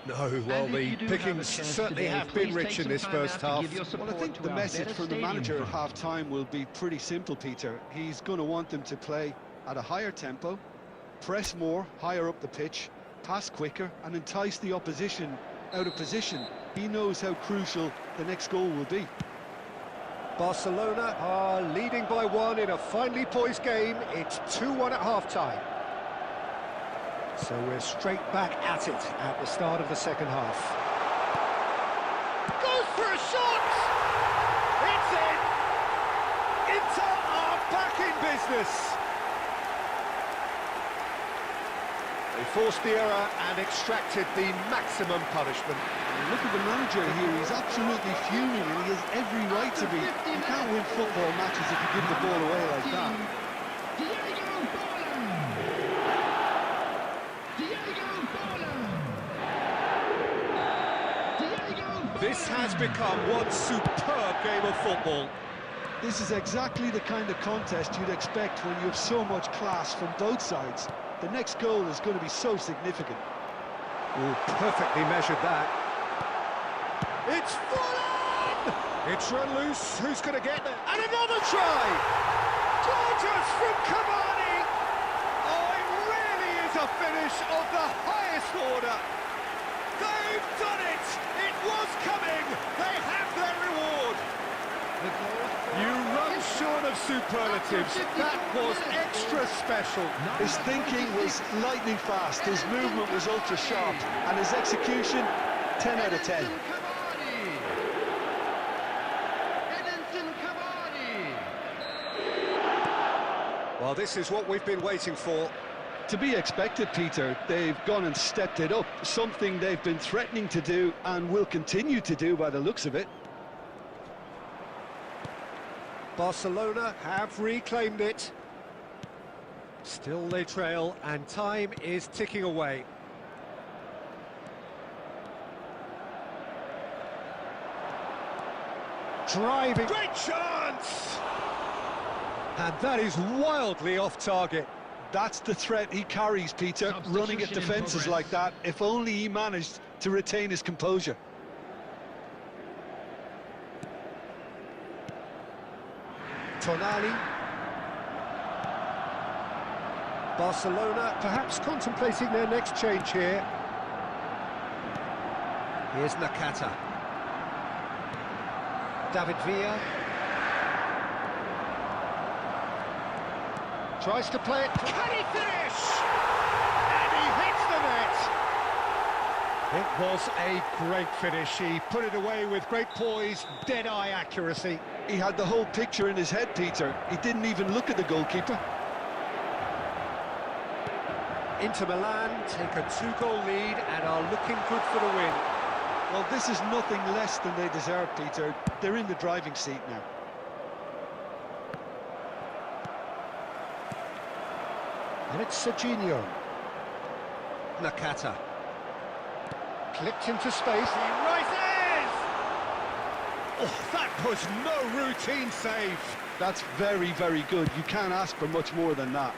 No, well, the pickings certainly have been rich in this first half. Well, I think the message from the manager at half-time will be pretty simple, Peter. He's going to want them to play at a higher tempo, press more, higher up the pitch, pass quicker and entice the opposition out of position. He knows how crucial the next goal will be. Barcelona are leading by 1 in a finely poised game. It's 2-1 at half-time. So we're straight back at it at the start of the second half. Goes for a shot! It's in! Inter are back in business! They forced the error and extracted the maximum punishment. Look at the manager here, he's absolutely fuming and he has every right to be. You can't win football matches if you give the ball away like that. This has become one superb game of football. This is exactly the kind of contest you'd expect when you have so much class from both sides. The next goal is going to be so significant. Oh, perfectly measured that. It's full on! It's run loose, who's going to get there? And another try! Gorgeous from Cavani! Oh, it really is a finish of the highest order. They've done it! It was coming! They have their reward! You run short of superlatives. That was extra special. His thinking was lightning fast, his movement was ultra sharp, and his execution, 10 out of 10. Well, this is what we've been waiting for. To be expected, Peter. They've gone and stepped it up, something they've been threatening to do and will continue to do by the looks of it. Barcelona have reclaimed it. Still they trail, and time is ticking away. Driving, great chance! And that is wildly off target. That's the threat he carries, Peter, running at defences like that. If only he managed to retain his composure. Tonali. Barcelona perhaps contemplating their next change here. Here's Nakata. David Villa. Tries to play it. Can he finish? And he hits the net. It was a great finish. He put it away with great poise, dead-eye accuracy. He had the whole picture in his head, Peter. He didn't even look at the goalkeeper. Inter Milan take a 2-goal lead and are looking good for the win. Well, this is nothing less than they deserve, Peter. They're in the driving seat now. And it's Serginho. Nakata. Clipped into space. He rises! Oh, that was no routine save. That's very, very good. You can't ask for much more than that.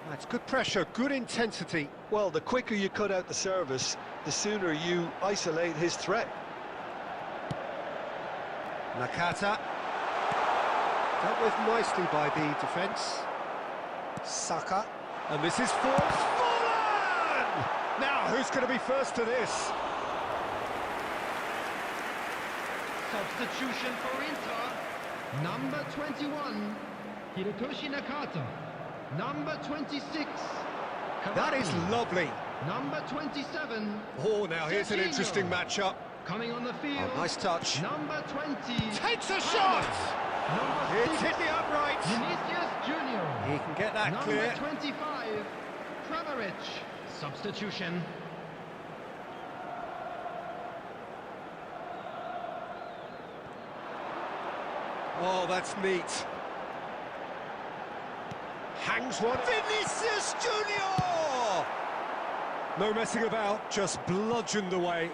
That's good pressure, good intensity. Well, the quicker you cut out the service, the sooner you isolate his threat. Nakata. Dealt with nicely by the defence. Saka. And this is forced. Fallen! Now, who's going to be first to this? Substitution for Inter. Number 21, Hirotoshi Nakata. Number 26, Cavani. That is lovely. Number 27. Oh, now here's an interesting matchup. Coming on the field. Oh, nice touch. Number 20. Takes a shot! Number It's 6. hit the upright. Vinicius Junior. He can get that Number clear. 25. Kramaric. Substitution. Oh, that's neat. Hangs one. Vinicius Junior! No messing about, just bludgeoned away.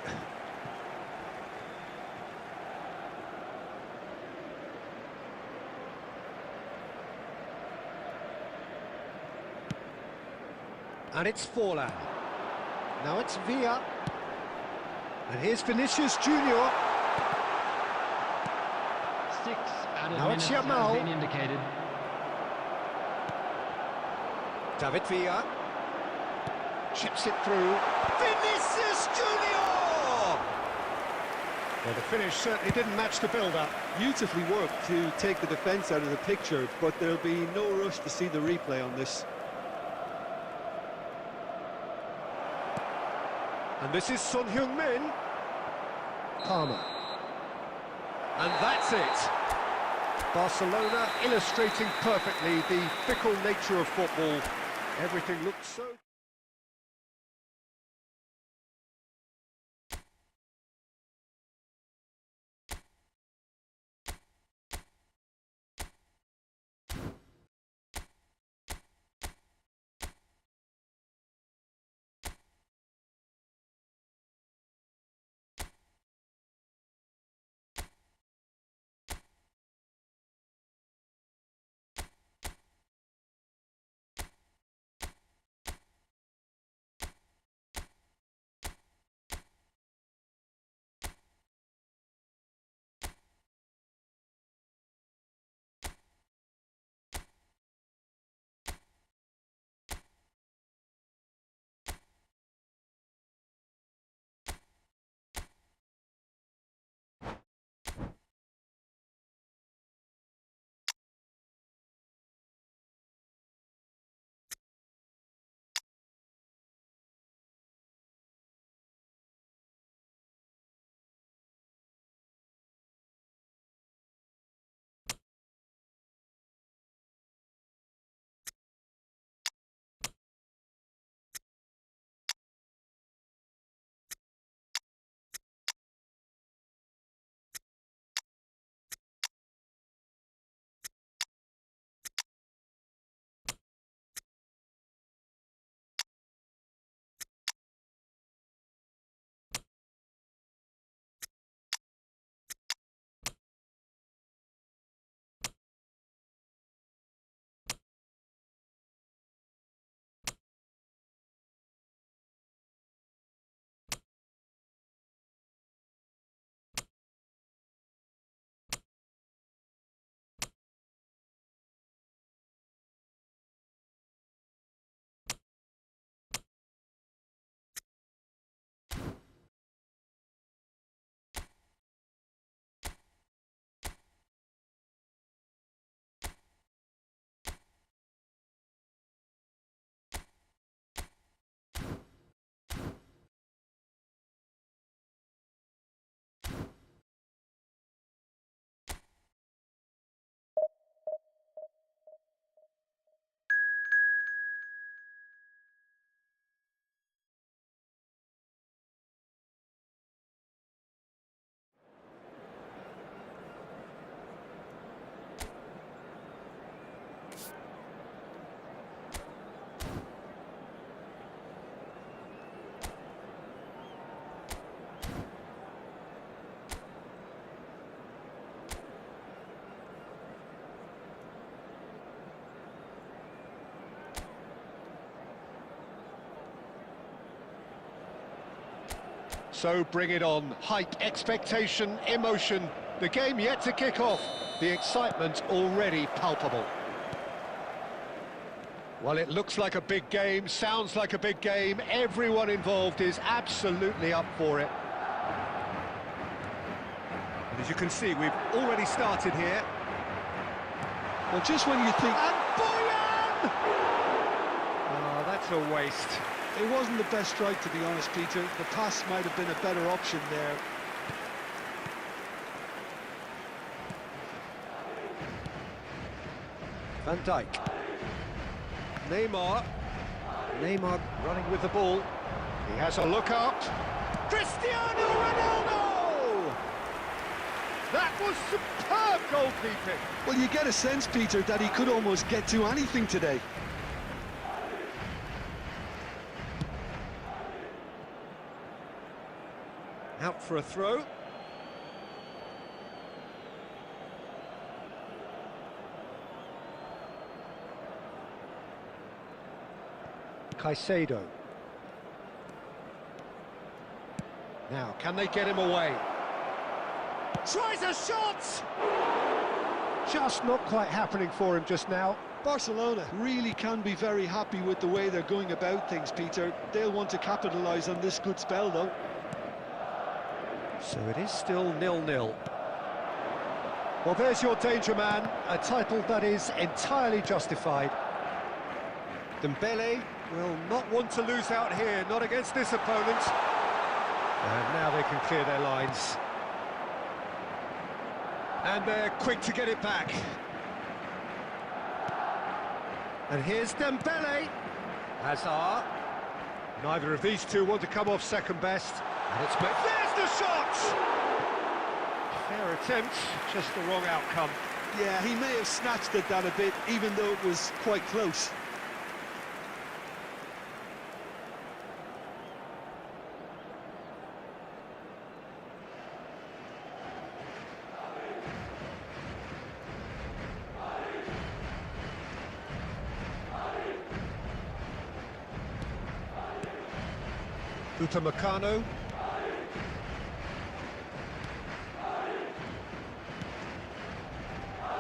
And it's Forlan. Now it's Villa. And here's Vinicius Junior. 6 added Now it's minutes Yamal. has been indicated. David Villa. Chips it through. Vinicius Junior! Well, the finish certainly didn't match the build-up. Beautifully worked to take the defence out of the picture, but there'll be no rush to see the replay on this. And this is Son Heung-min. Palmer. And that's it. Barcelona illustrating perfectly the fickle nature of football. Everything looks so... So bring it on. Hype, expectation, emotion. The game yet to kick off. The excitement already palpable. Well, it looks like a big game, sounds like a big game. Everyone involved is absolutely up for it. And as you can see, we've already started here. Well, just when you think... And Boyan! Oh, that's a waste. It wasn't the best strike, to be honest, Peter. The pass might have been a better option there. Van Dijk. Neymar running with the ball. He has a look up. Cristiano Ronaldo! That was superb goalkeeping. Well, you get a sense, Peter, that he could almost get to anything today. Out for a throw. Caicedo. Now, can they get him away? Tries a shot! Just not quite happening for him just now. Barcelona really can be very happy with the way they're going about things, Peter. They'll want to capitalise on this good spell, though. So it is still 0-0. Well, there's your danger man, a title that is entirely justified. Dembele will not want to lose out here, not against this opponent. And now they can clear their lines. And they're quick to get it back. And here's Dembele. Hazard. Neither of these two want to come off second best. And it's made. There's the shot! Fair attempt, just the wrong outcome. Yeah, he may have snatched at that a bit, even though it was quite close. Upamecano.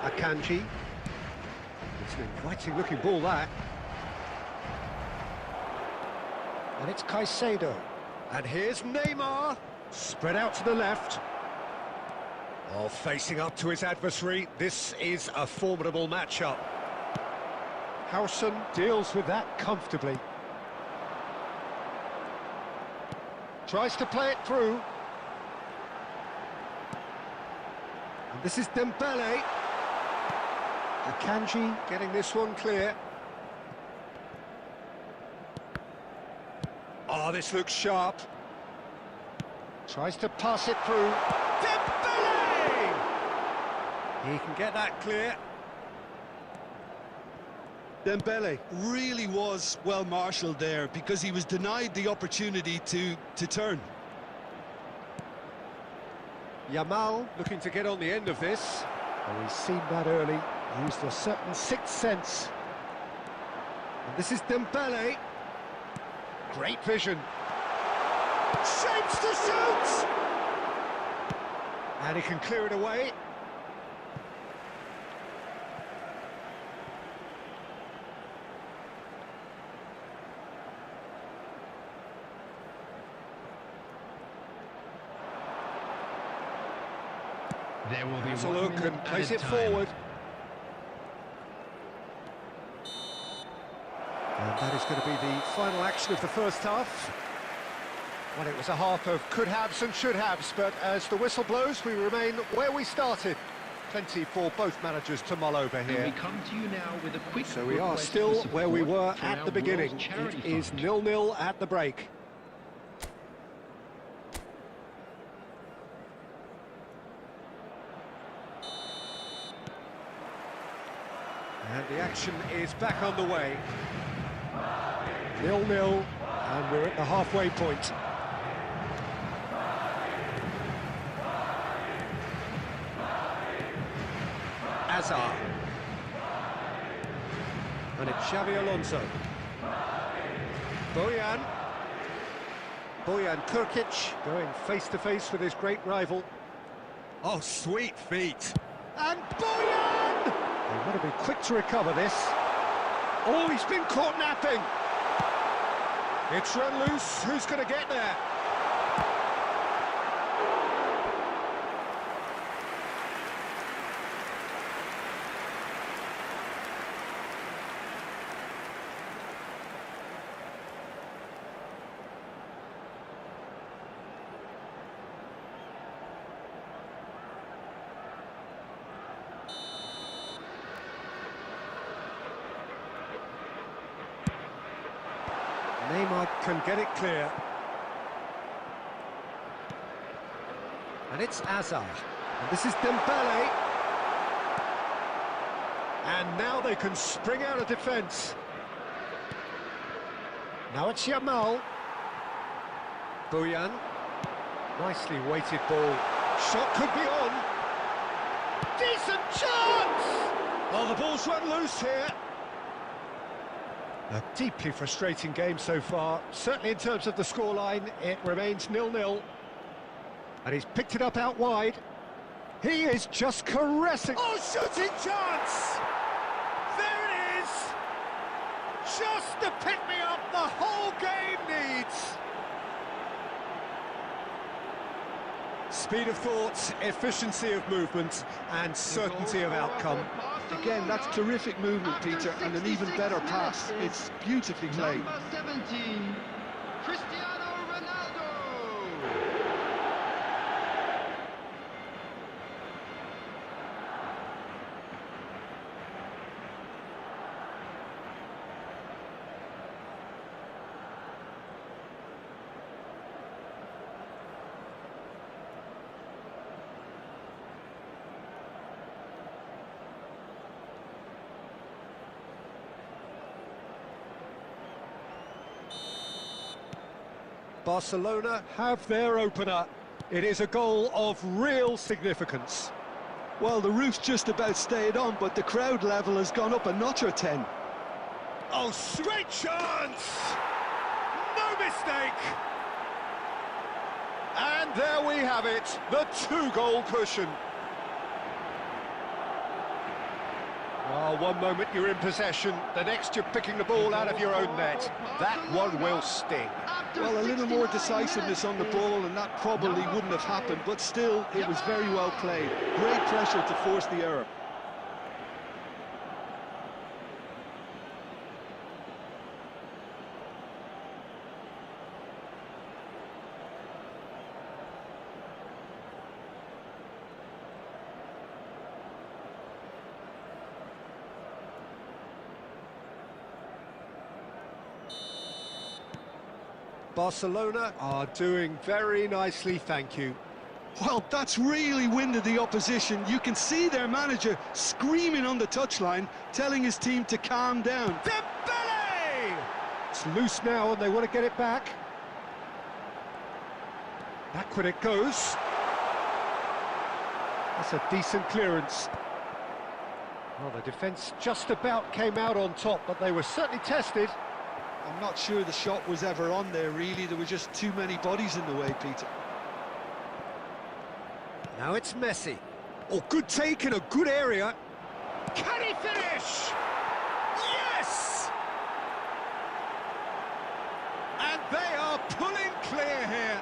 Akanji. It's an inviting looking ball, that. And it's Caicedo. And here's Neymar. Spread out to the left. Oh, facing up to his adversary. This is a formidable matchup. Howson deals with that comfortably. Tries to play it through. And this is Dembele. Akanji getting this one clear. Oh, this looks sharp. Tries to pass it through. Dembele! He can get that clear. Dembele really was well marshalled there because he was denied the opportunity to turn. Yamal looking to get on the end of this. Well, he's seen that early, used a certain sixth sense. And this is Dembele. Great vision. Shapes to shoot! And he can clear it away. There will be Has a 1 look minute and plays added it time. forward. And that is going to be the final action of the first half. Well, it was a half of could-haves and should-haves, but as the whistle blows, we remain where we started. Plenty for both managers to mull over And here. we come to you now with a quick So we are request still for where we support were for at our the beginning. World Charity It is Fund. 0-0 at the break. And the action is back on the way. 0-0, and we're at the halfway point. Hazard. And it's Xavi Alonso. Bojan Krkić going face-to-face with his great rival. Oh, sweet feet. And Bojan! They want to be quick to recover this. Oh, he's been caught napping. It's run loose. Who's going to get there? Neymar can get it clear. And it's Hazard. And this is Dembele. And now they can spring out of defence. Now it's Yamal. Bojan. Nicely weighted ball. Shot could be on. Decent chance! Oh, the ball's run loose here. A deeply frustrating game so far. Certainly in terms of the scoreline, it remains 0-0. And he's picked it up out wide. He is just caressing. Oh, shooting chance! There it the pick-me-up the whole game needs. Speed of thought, efficiency of movement, and certainty of outcome. Again, that's terrific movement, Peter, and an even better pass. It's beautifully played. Number 17, Cristiano Ronaldo. Barcelona have their opener. It is a goal of real significance. Well, the roof's just about stayed on, but the crowd level has gone up a notch or 10. Oh, great chance! No mistake! And there we have it, the two-goal cushion. Oh, one moment you're in possession, the next you're picking the ball out of your own net. That one will sting. Well, a little more decisiveness on the ball, and that probably wouldn't have happened, but still, it was very well played. Great pressure to force the error. Barcelona are doing very nicely, thank you. Well, that's really winded the opposition. You can see their manager screaming on the touchline, telling his team to calm down. Dembele! It's loose now and they want to get it back. Backward it goes. That's a decent clearance. Well, the defence just about came out on top, but they were certainly tested. I'm not sure the shot was ever on there, really. There were just too many bodies in the way, Peter. Now it's Messi. Oh, good take in a good area. Can he finish? Yes! And they are pulling clear here.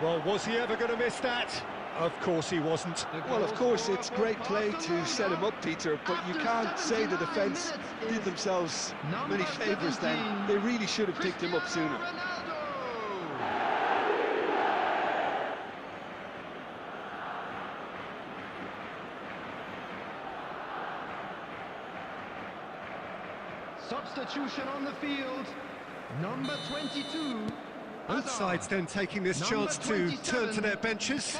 Well, was he ever going to miss that? Of course he wasn't. Well, of course, it's great play to set him up, Peter, but you can't say the defence did themselves many favours then. They really should have picked him up sooner. Substitution on the field, number 22. Both sides then taking this chance to turn to their benches.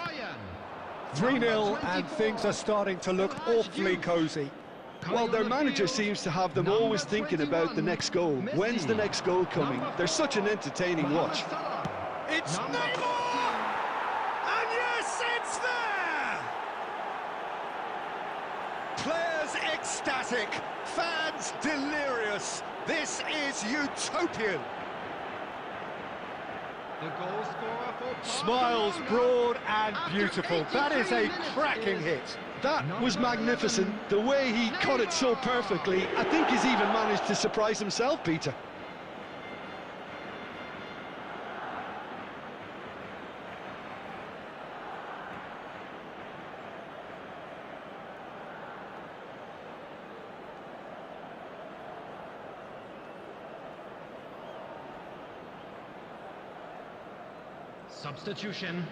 3-0 and things are starting to look awfully cosy. Well, their manager seems to have them always thinking about the next goal. When's the next goal coming? They're such an entertaining watch. It's Neymar! And yes, it's there! Players ecstatic, fans delirious. This is utopian. The goal scorer for Smiles broad and beautiful. That is a cracking hit. That was magnificent. The way he cut it so perfectly. I think he's even managed to surprise himself, Peter. substitution.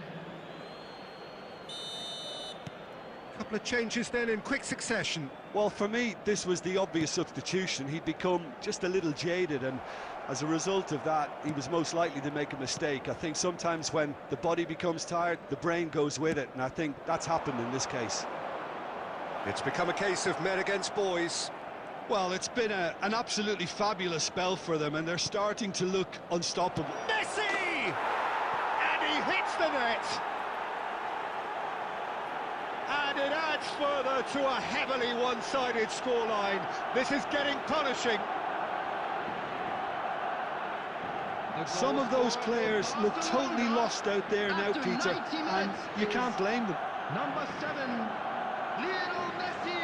Couple of changes then in quick succession. Well, for me, this was the obvious substitution. He'd become just a little jaded, and as a result of that, he was most likely to make a mistake. I think sometimes when the body becomes tired, the brain goes with it, and I think that's happened in this case. It's become a case of men against boys. Well, it's been an absolutely fabulous spell for them, and they're starting to look unstoppable. Messi! And he hits the net! And it adds further to a heavily one-sided scoreline. This is getting punishing. Some of those players look totally lost out there now, Peter, and you can't blame them. Number 7, Lionel Messi.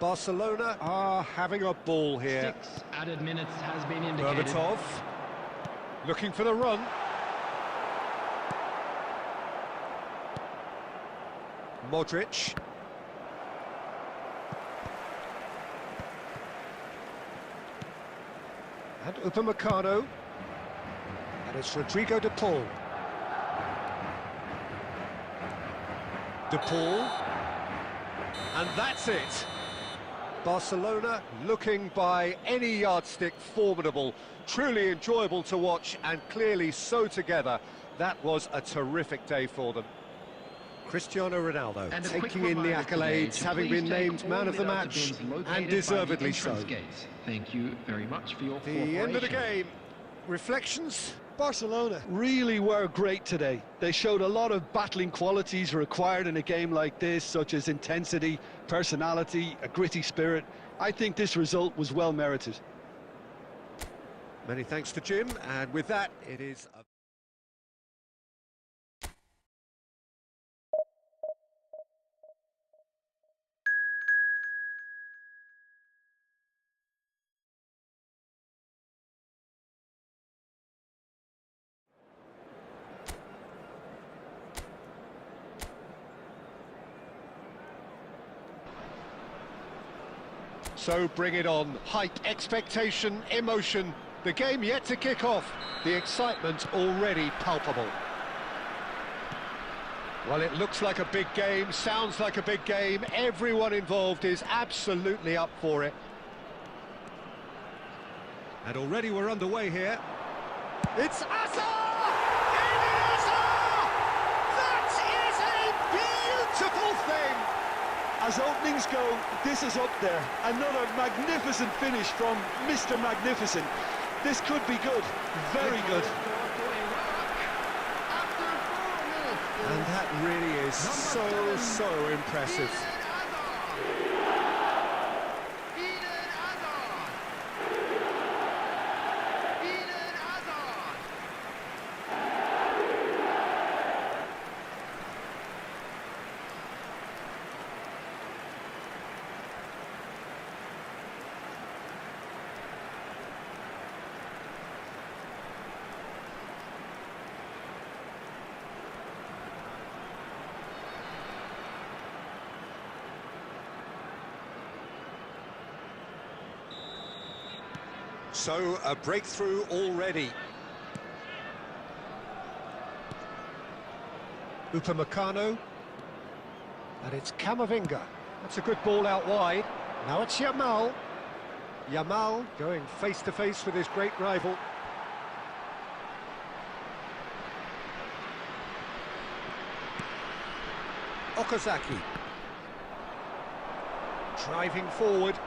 Barcelona are having a ball here. 6 added minutes has been indicated. Berbatov looking for the run. Modric. And Upamecano. And it's Rodrigo de Paul. De Paul. And that's it. Barcelona looking by any yardstick formidable, truly enjoyable to watch and clearly so together. That was a terrific day for them. Cristiano Ronaldo And taking in the accolades, having been named man of the match, and deservedly so. Thank you very much for your The end of the game. Reflections? Barcelona really were great today. They showed a lot of battling qualities required in a game like this, such as intensity, personality, a gritty spirit. I think this result was well merited. Many thanks to Jim, and with that, it is a... So bring it on. Hype, expectation, emotion. The game yet to kick off. The excitement already palpable. Well, it looks like a big game, sounds like a big game. Everyone involved is absolutely up for it. And already we're underway here. It's Hazard! Eden Hazard! That is a beautiful thing! As openings go, this is up there. Another magnificent finish from Mr. Magnificent. This could be good, very good. And that really is so impressive. So, a breakthrough already. Upamecano. And it's Camavinga. That's a good ball out wide. Now it's Yamal. Yamal going face-to-face with his great rival. Okazaki. Driving forward.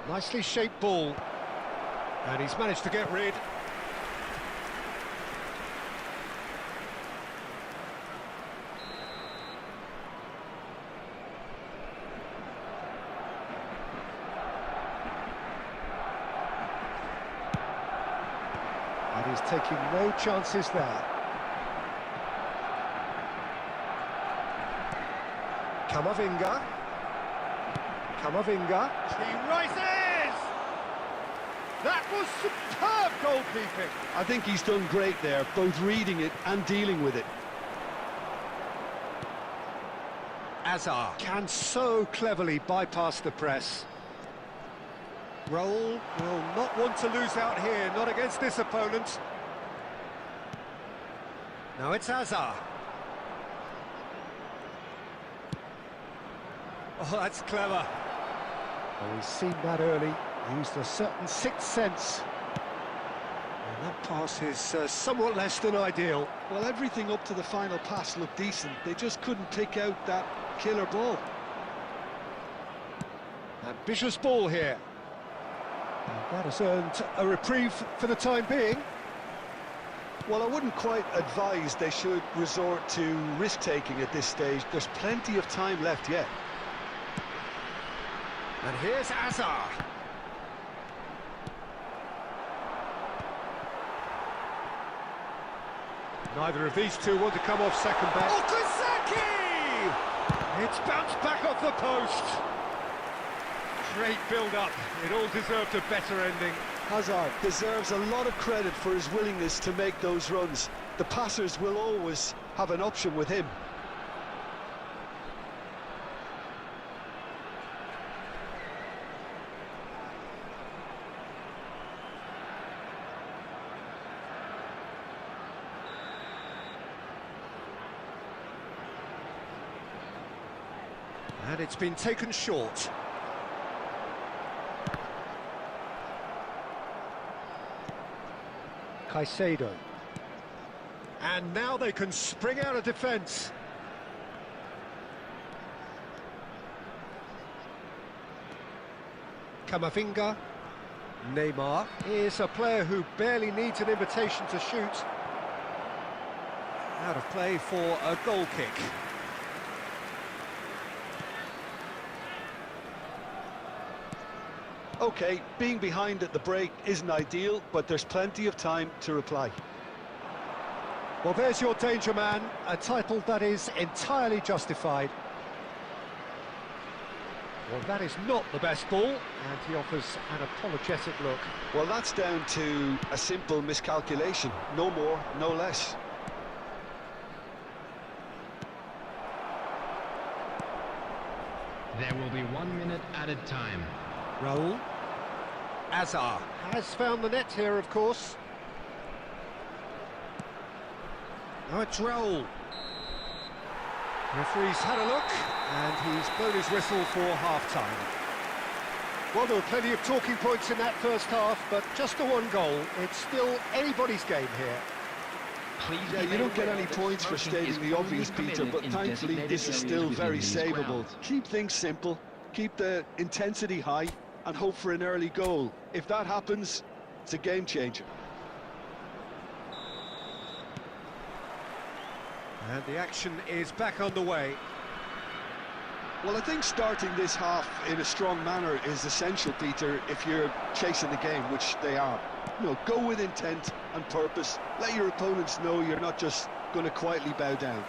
Nicely shaped ball. And he's managed to get rid. And he's taking no chances there. Camavinga. Camavinga. He rises! That was superb goalkeeping. I think he's done great there, both reading it and dealing with it. Hazard can so cleverly bypass the press. Raul will not want to lose out here, not against this opponent. Now it's Hazard. Oh, that's clever. Oh, he's seen that early. Used a certain sixth sense. And that pass is somewhat less than ideal. Well, everything up to the final pass looked decent. They just couldn't pick out that killer ball. Ambitious ball here. And that has earned a reprieve for the time being. Well, I wouldn't quite advise they should resort to risk-taking at this stage. There's plenty of time left yet. And here's Hazard. Neither of these two want to come off second best. Okazaki! It's bounced back off the post. Great build-up. It all deserved a better ending. Hazard deserves a lot of credit for his willingness to make those runs. The passers will always have an option with him. And it's been taken short. Caicedo. And now they can spring out of defence. Camavinga. Neymar is a player who barely needs an invitation to shoot. Out of play for a goal kick. Okay, being behind at the break isn't ideal, but there's plenty of time to reply. Well, there's your danger man, a title that is entirely justified. Well, that is not the best ball, and he offers an apologetic look. Well, that's down to a simple miscalculation. No more, no less. There will be 1 minute added time. Raul. Azar has found the net here, of course. Now it's Raul. Referee's had a look, and he's blown his whistle for half-time. Well, there were plenty of talking points in that first half, but just the one goal. It's still anybody's game here. Yeah, you don't get any points for stating the obvious, Peter, but thankfully this is still very savable. Keep things simple, keep the intensity high, and hope for an early goal. If that happens, it's a game changer. And the action is back underway. Well, I think starting this half in a strong manner is essential, Peter, if you're chasing the game, which they are. You know, go with intent and purpose. Let your opponents know you're not just going to quietly bow down.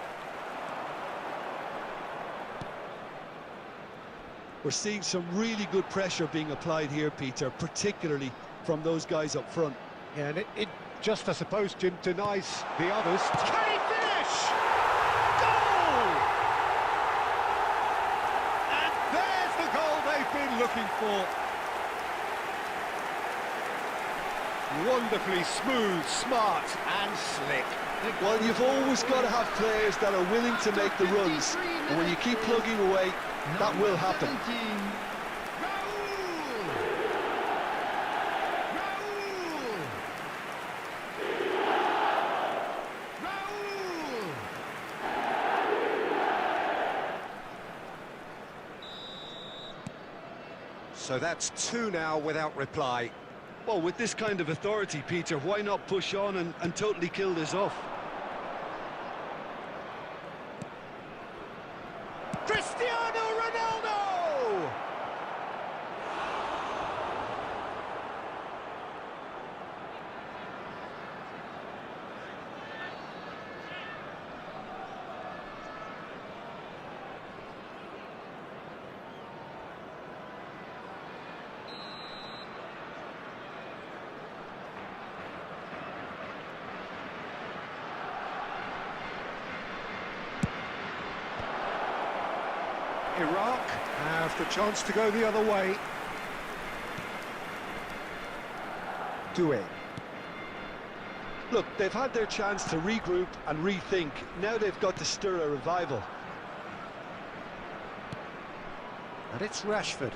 We're seeing some really good pressure being applied here, Peter, particularly from those guys up front. Yeah, and it just, I suppose, Jim, denies the others. Can he finish? Goal! And there's the goal they've been looking for. Wonderfully smooth, smart and slick. Well, you've always got to have players that are willing to make the runs, and when you keep plugging away, that will happen. So that's 2 now without reply. Well, with this kind of authority, Peter, why not push on and totally kill this off? Cristiano Ronaldo! Iraq have the chance to go the other way. Doué. Look, they've had their chance to regroup and rethink. Now they've got to stir a revival. And it's Rashford.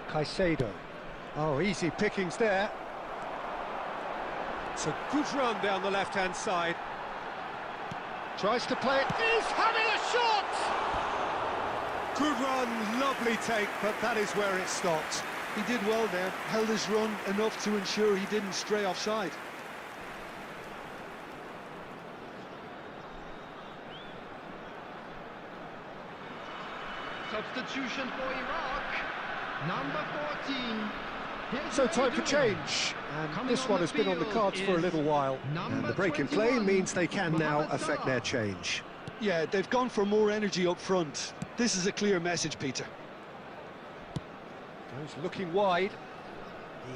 Caicedo. Oh, easy pickings there. It's a good run down the left-hand side. Tries to play it. He's having a shot! Good run, lovely take, but that is where it stopped. He did well there, held his run enough to ensure he didn't stray offside. Substitution for Iraq, number 14. So time for change, and this one has been on the cards for a little while. And the break in play means they can now affect their change. Yeah, they've gone for more energy up front. This is a clear message, Peter. Goes looking wide.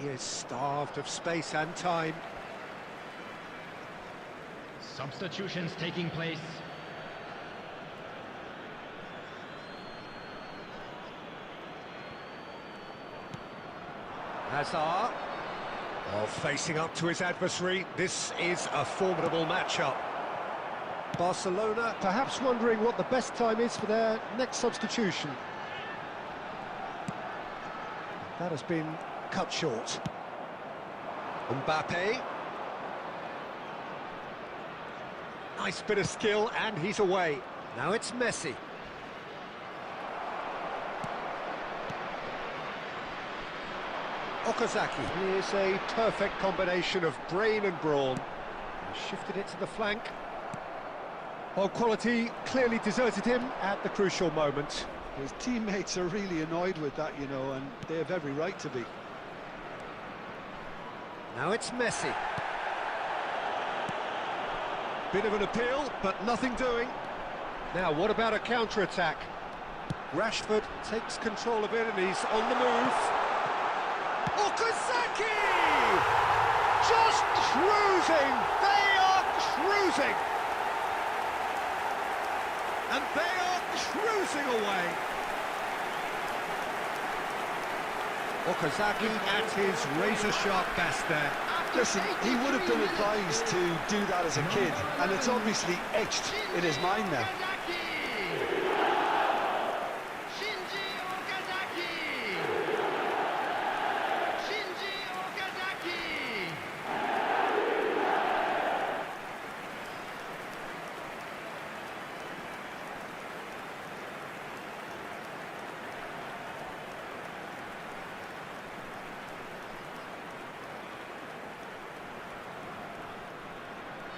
He is starved of space and time. Substitutions taking place. Hazard. Oh, facing up to his adversary. This is a formidable matchup. Barcelona perhaps wondering what the best time is for their next substitution. That has been cut short. Mbappe. Nice bit of skill, and he's away. Now it's Messi. Okazaki. Here's a perfect combination of brain and brawn. He shifted it to the flank. Well, quality clearly deserted him at the crucial moment. His teammates are really annoyed with that, you know, and they have every right to be. Now it's Messi. Bit of an appeal, but nothing doing. Now, what about a counter-attack? Rashford takes control of it, and he's on the move. Okazaki! Just cruising! They are cruising! And they are cruising away. Okazaki at his razor-sharp best there. Listen, he would have been advised to do that as a kid, and it's obviously etched in his mind now.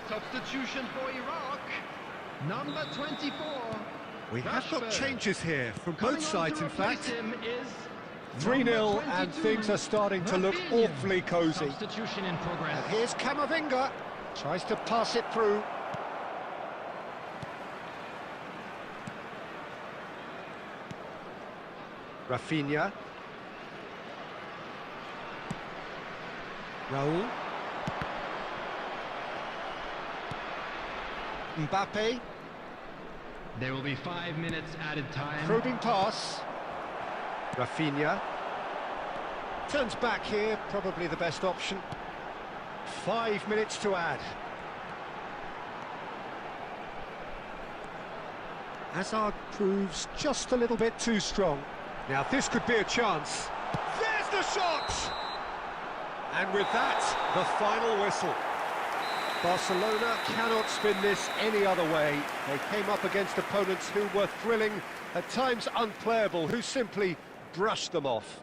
Substitution for Iraq, number 24. We have got Rashford. changes here from Coming both on sides, to in replace fact. him is 3-0, number and 22, things are starting to look awfully cosy. Substitution in progress. And here's Camavinga. Tries to pass it through. Rafinha. Raul. Mbappe. There will be 5 minutes added time. Probing pass. Rafinha. Turns back here, probably the best option. 5 minutes to add. Hazard proves just a little bit too strong. Now this could be a chance. There's the shot! And with that, the final whistle. Barcelona cannot spin this any other way. They came up against opponents who were thrilling, at times unplayable, who simply brushed them off.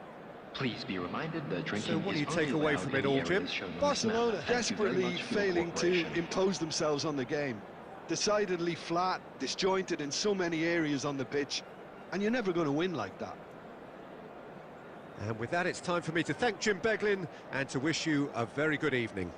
Please be reminded that drinking So what do you is take only away allowed from in it the all, Jim? areas shown on this Barcelona map. Thank you very desperately much for your failing to cooperation. impose themselves on the game. Decidedly flat, disjointed in so many areas on the pitch, and you're never going to win like that. And with that, it's time for me to thank Jim Beglin and to wish you a very good evening.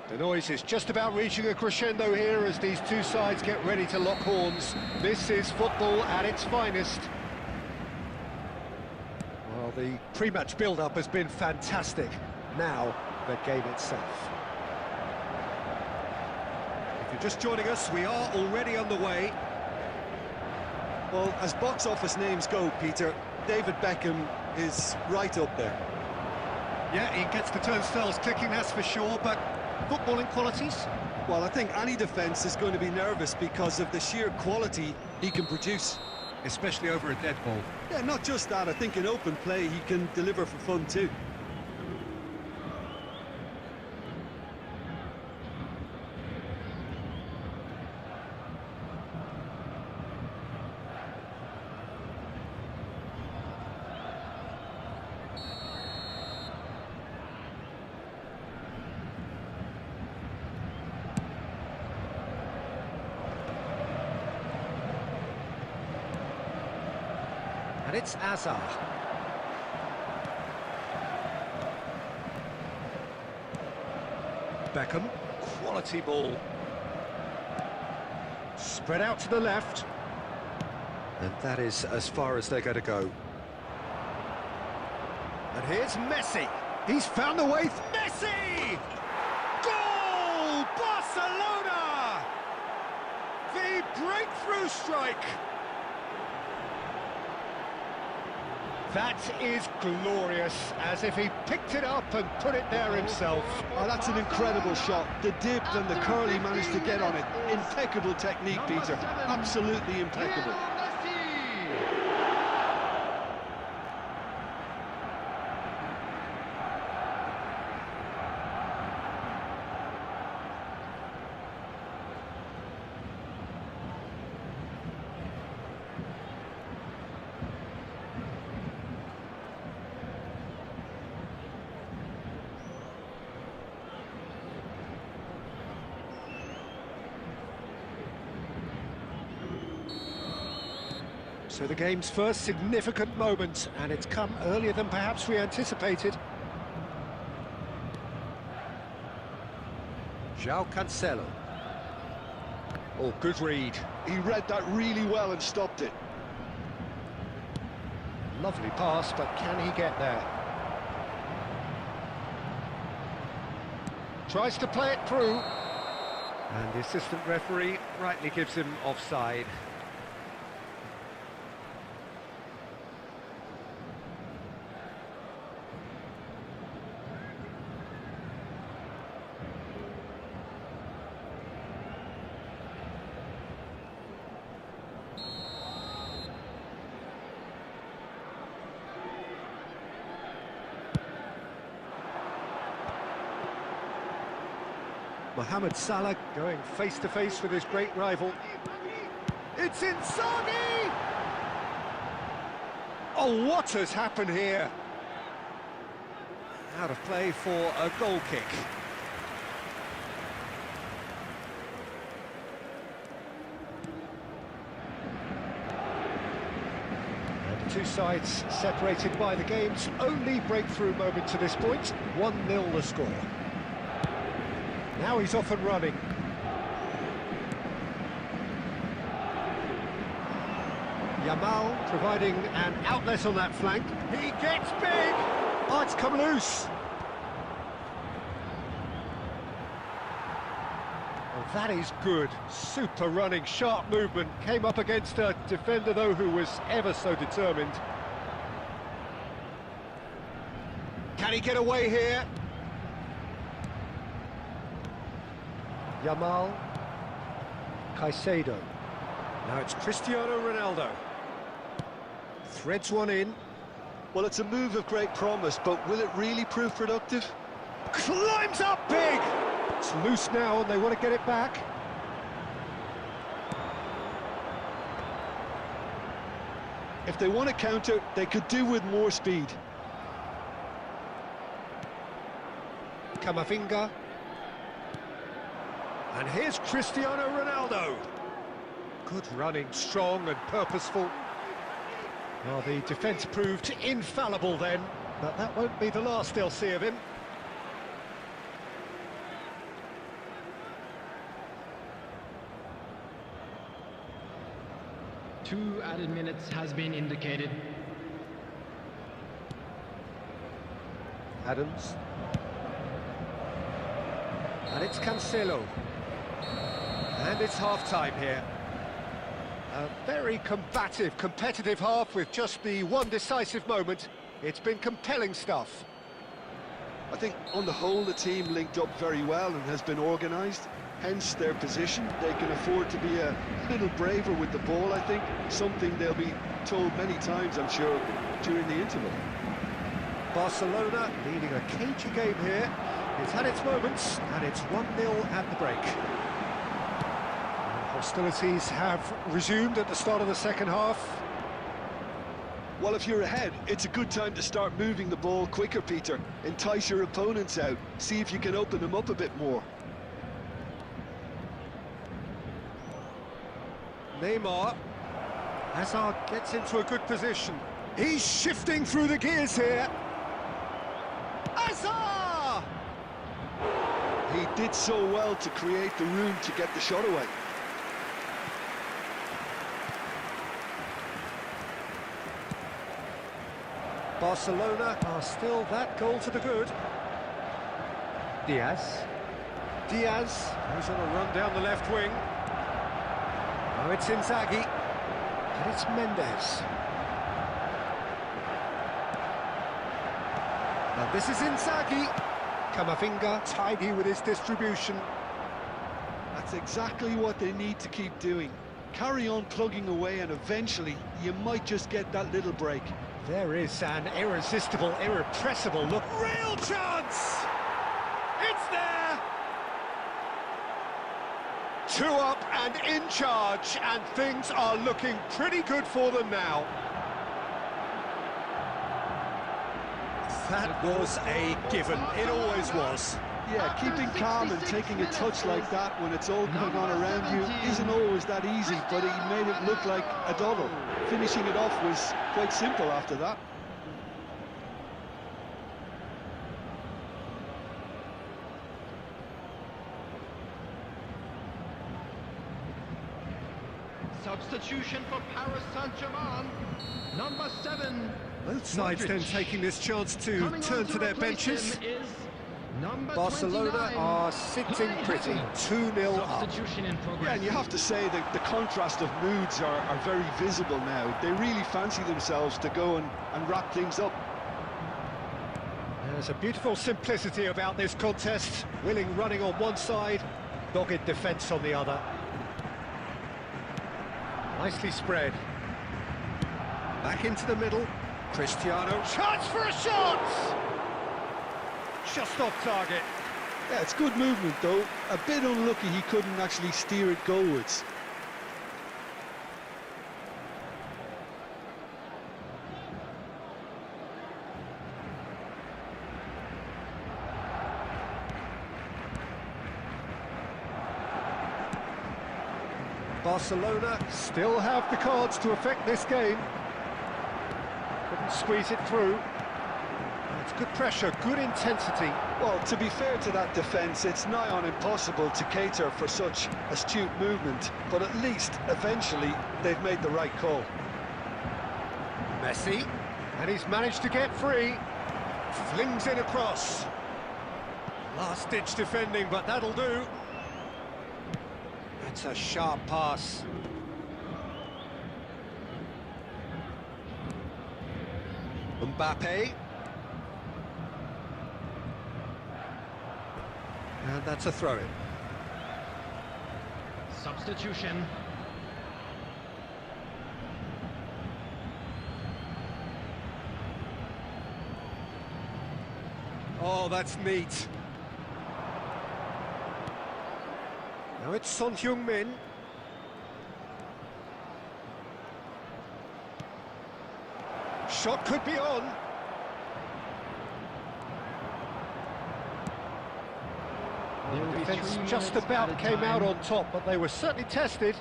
The noise is just about reaching a crescendo here as these two sides get ready to lock horns. This is football at its finest. Well, the pre-match build-up has been fantastic. Now, the game itself. If you're just joining us, we are already underway. Well, as box office names go, Peter, David Beckham is right up there. Yeah, he gets the turnstiles clicking, that's for sure, but footballing qualities? Well, I think any defence is going to be nervous because of the sheer quality he can produce. Especially over a dead ball. Yeah, not just that, I think in open play he can deliver for fun too. And it's Azar. Beckham, quality ball. Spread out to the left. And that is as far as they're going to go. And here's Messi. He's found the way. Messi! Goal! Barcelona! The breakthrough strike. That is glorious, as if he picked it up and put it there himself. Oh, that's an incredible shot. The dip and the curl he managed to get on it. Impeccable technique, Peter. Absolutely impeccable. So the game's first significant moment, and it's come earlier than perhaps we anticipated. João Cancelo. Oh, good read. He read that really well and stopped it. Lovely pass, but can he get there? Tries to play it through. And the assistant referee rightly gives him offside. Mohamed Salah going face-to-face with his great rival. It's Inzaghi! Oh, what has happened here? Out of play for a goal kick. And the two sides separated by the game's only breakthrough moment to this point. 1-0 the score. Now he's off and running. Yamal providing an outlet on that flank. He gets big! Oh, it's come loose. Oh, that is good. Super running, sharp movement. Came up against a defender, though, who was ever so determined. Can he get away here? Yamal, Caicedo. Now it's Cristiano Ronaldo. Threads one in. Well, it's a move of great promise, but will it really prove productive? Climbs up big! It's loose now and they want to get it back. If they want to counter, they could do with more speed. Camavinga. And here's Cristiano Ronaldo. Good running, strong and purposeful. Well, the defence proved infallible then, but that won't be the last they'll see of him. Two added minutes has been indicated. Adams. And it's Cancelo. And it's half-time here. A very combative, competitive half with just the one decisive moment. It's been compelling stuff. I think on the whole the team linked up very well and has been organised, hence their position. They can afford to be a little braver with the ball, I think, something they'll be told many times, I'm sure, during the interval. Barcelona leading a cagey game here. It's had its moments, and it's 1-0 at the break. Hostilities have resumed at the start of the second half. Well, if you're ahead, it's a good time to start moving the ball quicker, Peter. Entice your opponents out, see if you can open them up a bit more. Neymar. Hazard gets into a good position. He's shifting through the gears here. Hazard! He did so well to create the room to get the shot away. Barcelona are still that goal to the good. Diaz. Diaz goes on a run down the left wing. Oh, it's Inzaghi. And it's Mendes. Now this is Inzaghi. Camavinga tidy with his distribution. That's exactly what they need to keep doing. Carry on plugging away and eventually you might just get that little break. There is an irresistible, irrepressible look. Real chance! It's there! 2 up and in charge, and things are looking pretty good for them now. That was a given. It always was. Yeah, keeping calm and taking a touch like that when it's all going on around you isn't always that easy, but he made it look like a doddle. Finishing it off was quite simple after that. Substitution for Paris Saint-Germain. Number 7. Both sides then taking this chance to turn to their benches. Barcelona 29. are sitting pretty, 2-0 up. Substitution in progress. Yeah, and you have to say that the contrast of moods are very visible now. They really fancy themselves to go and wrap things up. There's a beautiful simplicity about this contest. Willing running on one side, dogged defence on the other. Nicely spread. Back into the middle. Cristiano. Chance for a shot! Just off target. Yeah, it's good movement though. A bit unlucky he couldn't actually steer it goalwards. Barcelona still have the cards to affect this game. Couldn't squeeze it through. It's good pressure, good intensity. Well, to be fair to that defence, it's nigh on impossible to cater for such astute movement, but at least, eventually, they've made the right call. Messi, and he's managed to get free. Flings in across. Last-ditch defending, but that'll do. That's a sharp pass. Mbappe. And that's a throw-in. Substitution. Oh, that's neat. Now it's Son Heung-min. Shot could be on. The defence just about came out on top, but they were certainly tested.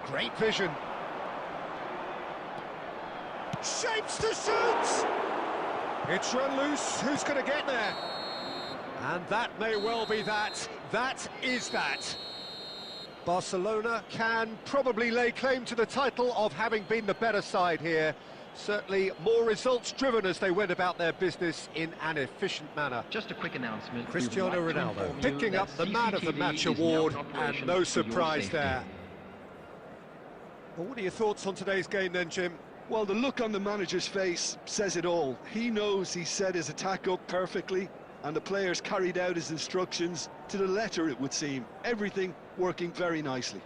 Great vision. Shapes to shoot! It's run loose. Who's going to get there? And that may well be that. That is that. Barcelona can probably lay claim to the title of having been the better side here. Certainly more results-driven as they went about their business in an efficient manner. Just a quick announcement. We Cristiano would like to Ronaldo inform you picking that up the Man of the CCTV Match is now award, in and operation no for your surprise safety. there. Well, what are your thoughts on today's game then, Jim? Well, the look on the manager's face says it all. He knows he set his attack up perfectly, and the players carried out his instructions to the letter, it would seem. Everything working very nicely.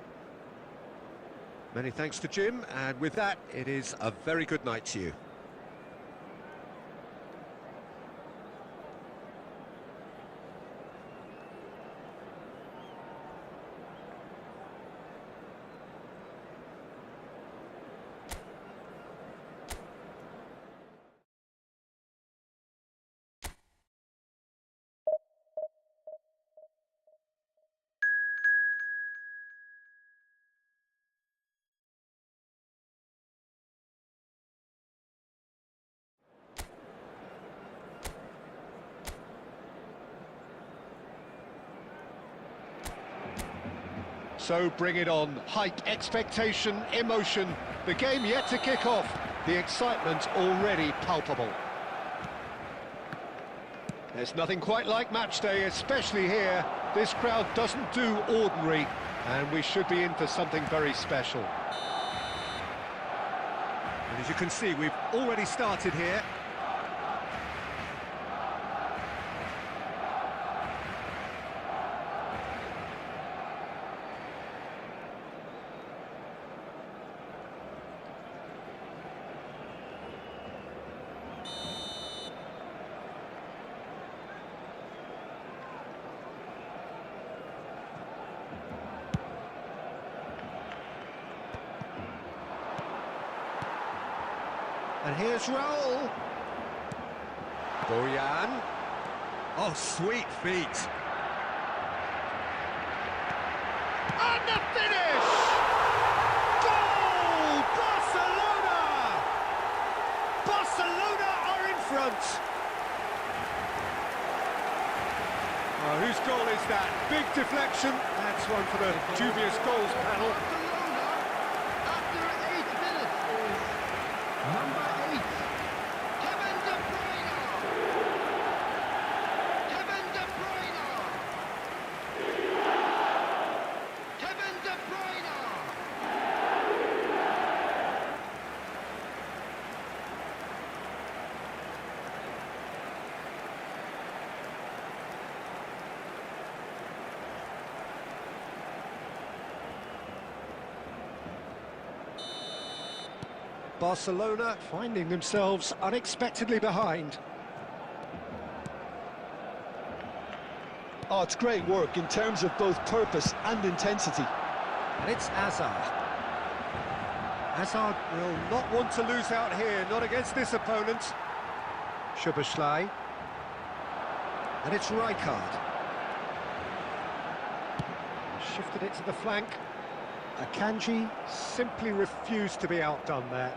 Many thanks to Jim, and with that, it is a very good night to you. So bring it on. Hype, expectation, emotion. The game yet to kick off. The excitement already palpable. There's nothing quite like match day, especially here. This crowd doesn't do ordinary, and we should be in for something very special. And as you can see, we've already started here. And here's Raul. Boyan. Oh, sweet feet. And the finish! Goal! Barcelona! Barcelona are in front. Oh, whose goal is that? Big deflection. That's one for the dubious goals panel. After 8 minutes is number 8, Kevin De Bruyne. Kevin De Bruyne. Kevin De Bruyne. Barcelona finding themselves unexpectedly behind. Oh, it's great work in terms of both purpose and intensity. And it's Hazard. Hazard will not want to lose out here, not against this opponent. Szoboszlai. And it's Rijkaard. Shifted it to the flank. Akanji simply refused to be outdone there.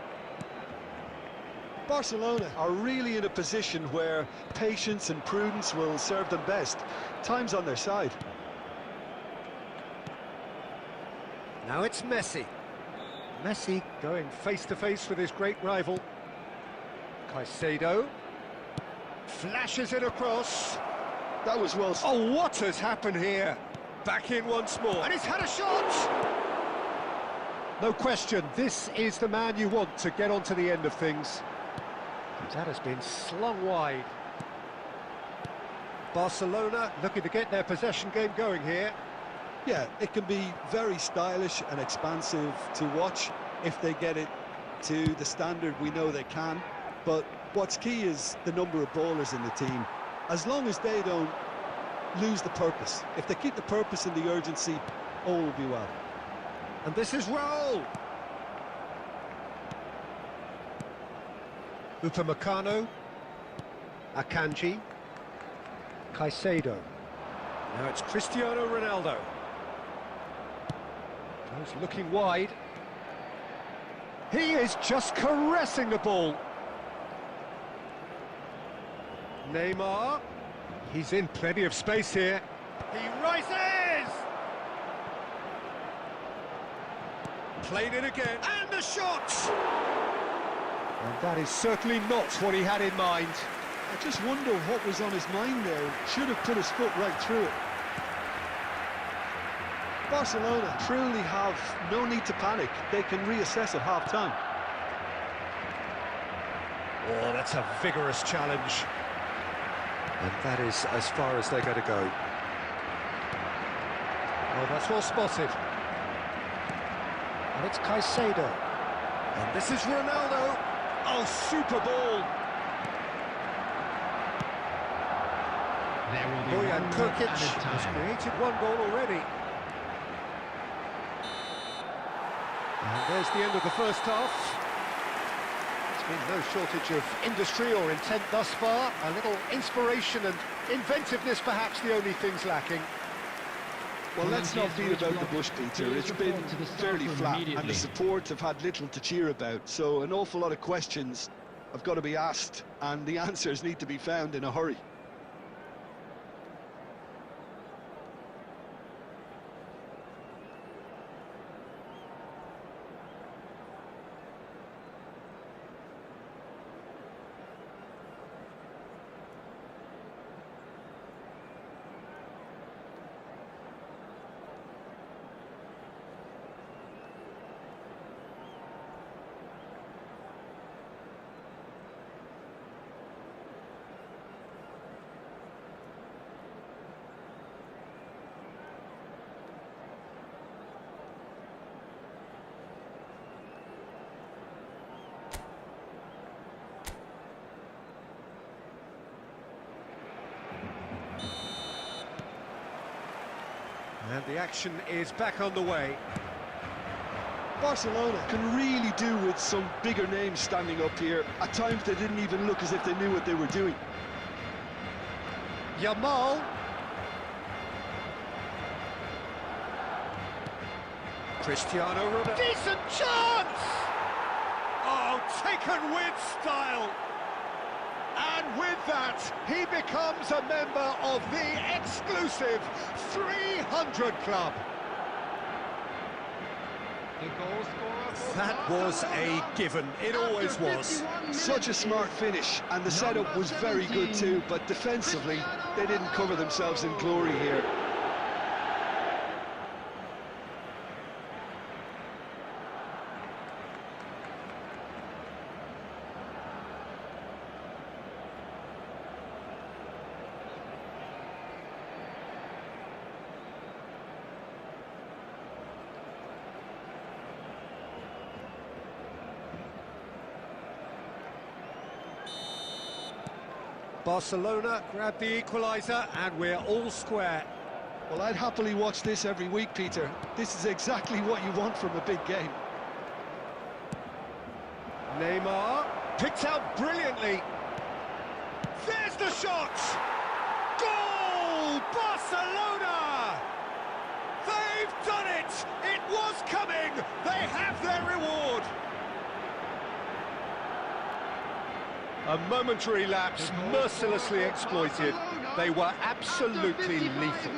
Barcelona are really in a position where patience and prudence will serve them best. Time's on their side. Now it's Messi. Messi going face-to-face with his great rival. Caicedo. Flashes it across. That was well... Oh, what has happened here? Back in once more. And he's had a shot! No question, this is the man you want to get onto the end of things. That has been slung wide. Barcelona looking to get their possession game going here. Yeah, it can be very stylish and expansive to watch if they get it to the standard we know they can. But what's key is the number of ballers in the team. As long as they don't lose the purpose, if they keep the purpose and the urgency, all will be well. And this is Raul. Upamecano. Akanji. Caicedo. Now it's Cristiano Ronaldo. He's looking wide. He is just caressing the ball. Neymar. He's in plenty of space here. He rises! Played it again, and the shot! And that is certainly not what he had in mind. I just wonder what was on his mind there. Should have put his foot right through it. Barcelona truly have no need to panic. They can reassess at half-time. Oh, that's a vigorous challenge. And that is as far as they're going to go. Oh, that's well spotted. And it's Caicedo. And this is Ronaldo. Oh, super ball. There will be Bojan one Krkic added has time. created one goal already. And there's the end of the first half. There's been no shortage of industry or intent thus far. A little inspiration and inventiveness, perhaps the only things lacking. Well, let's not beat about the bush, Peter. It's been fairly flat, and the support have had little to cheer about. So an awful lot of questions have got to be asked, and the answers need to be found in a hurry. And the action is back on the way. Barcelona can really do with some bigger names standing up here. At times they didn't even look as if they knew what they were doing. Yamal. Cristiano Ronaldo. Decent chance! Oh, taken with style. And with that, he becomes a member of the exclusive 300 Club. The goal scorer for That was a given. It always was. Such a smart finish, and the setup was very good too, but defensively, they didn't cover themselves in glory here. Barcelona grab the equaliser, and we're all square. Well, I'd happily watch this every week, Peter. This is exactly what you want from a big game. Neymar picked out brilliantly. There's the shot! Goal! Barcelona! They've done it! It was coming! They have their reward! A momentary lapse, mercilessly exploited. They were absolutely lethal.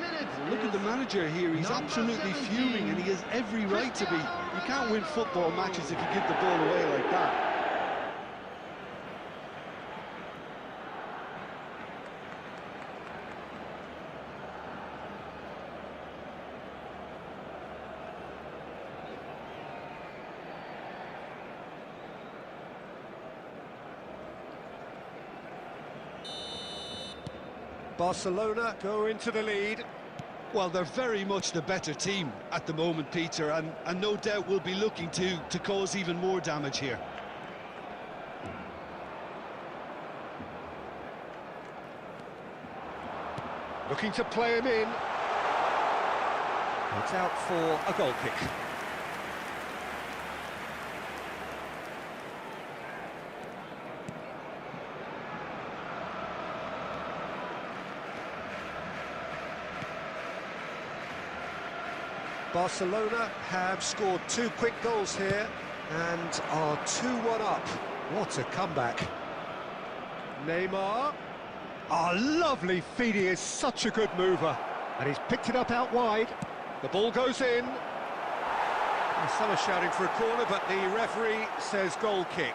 Look at the manager here, he's absolutely fuming, and he has every right to be. You can't win football matches if you give the ball away like that. Barcelona go into the lead. Well, they're very much the better team at the moment, Peter, and no doubt will be looking to cause even more damage here. Looking to play him in. It's out for a goal kick. Barcelona have scored 2 quick goals here and are 2-1 up. What a comeback. Neymar. Oh, lovely feed. He is such a good mover. And he's picked it up out wide. The ball goes in. And some are shouting for a corner, but the referee says goal kick.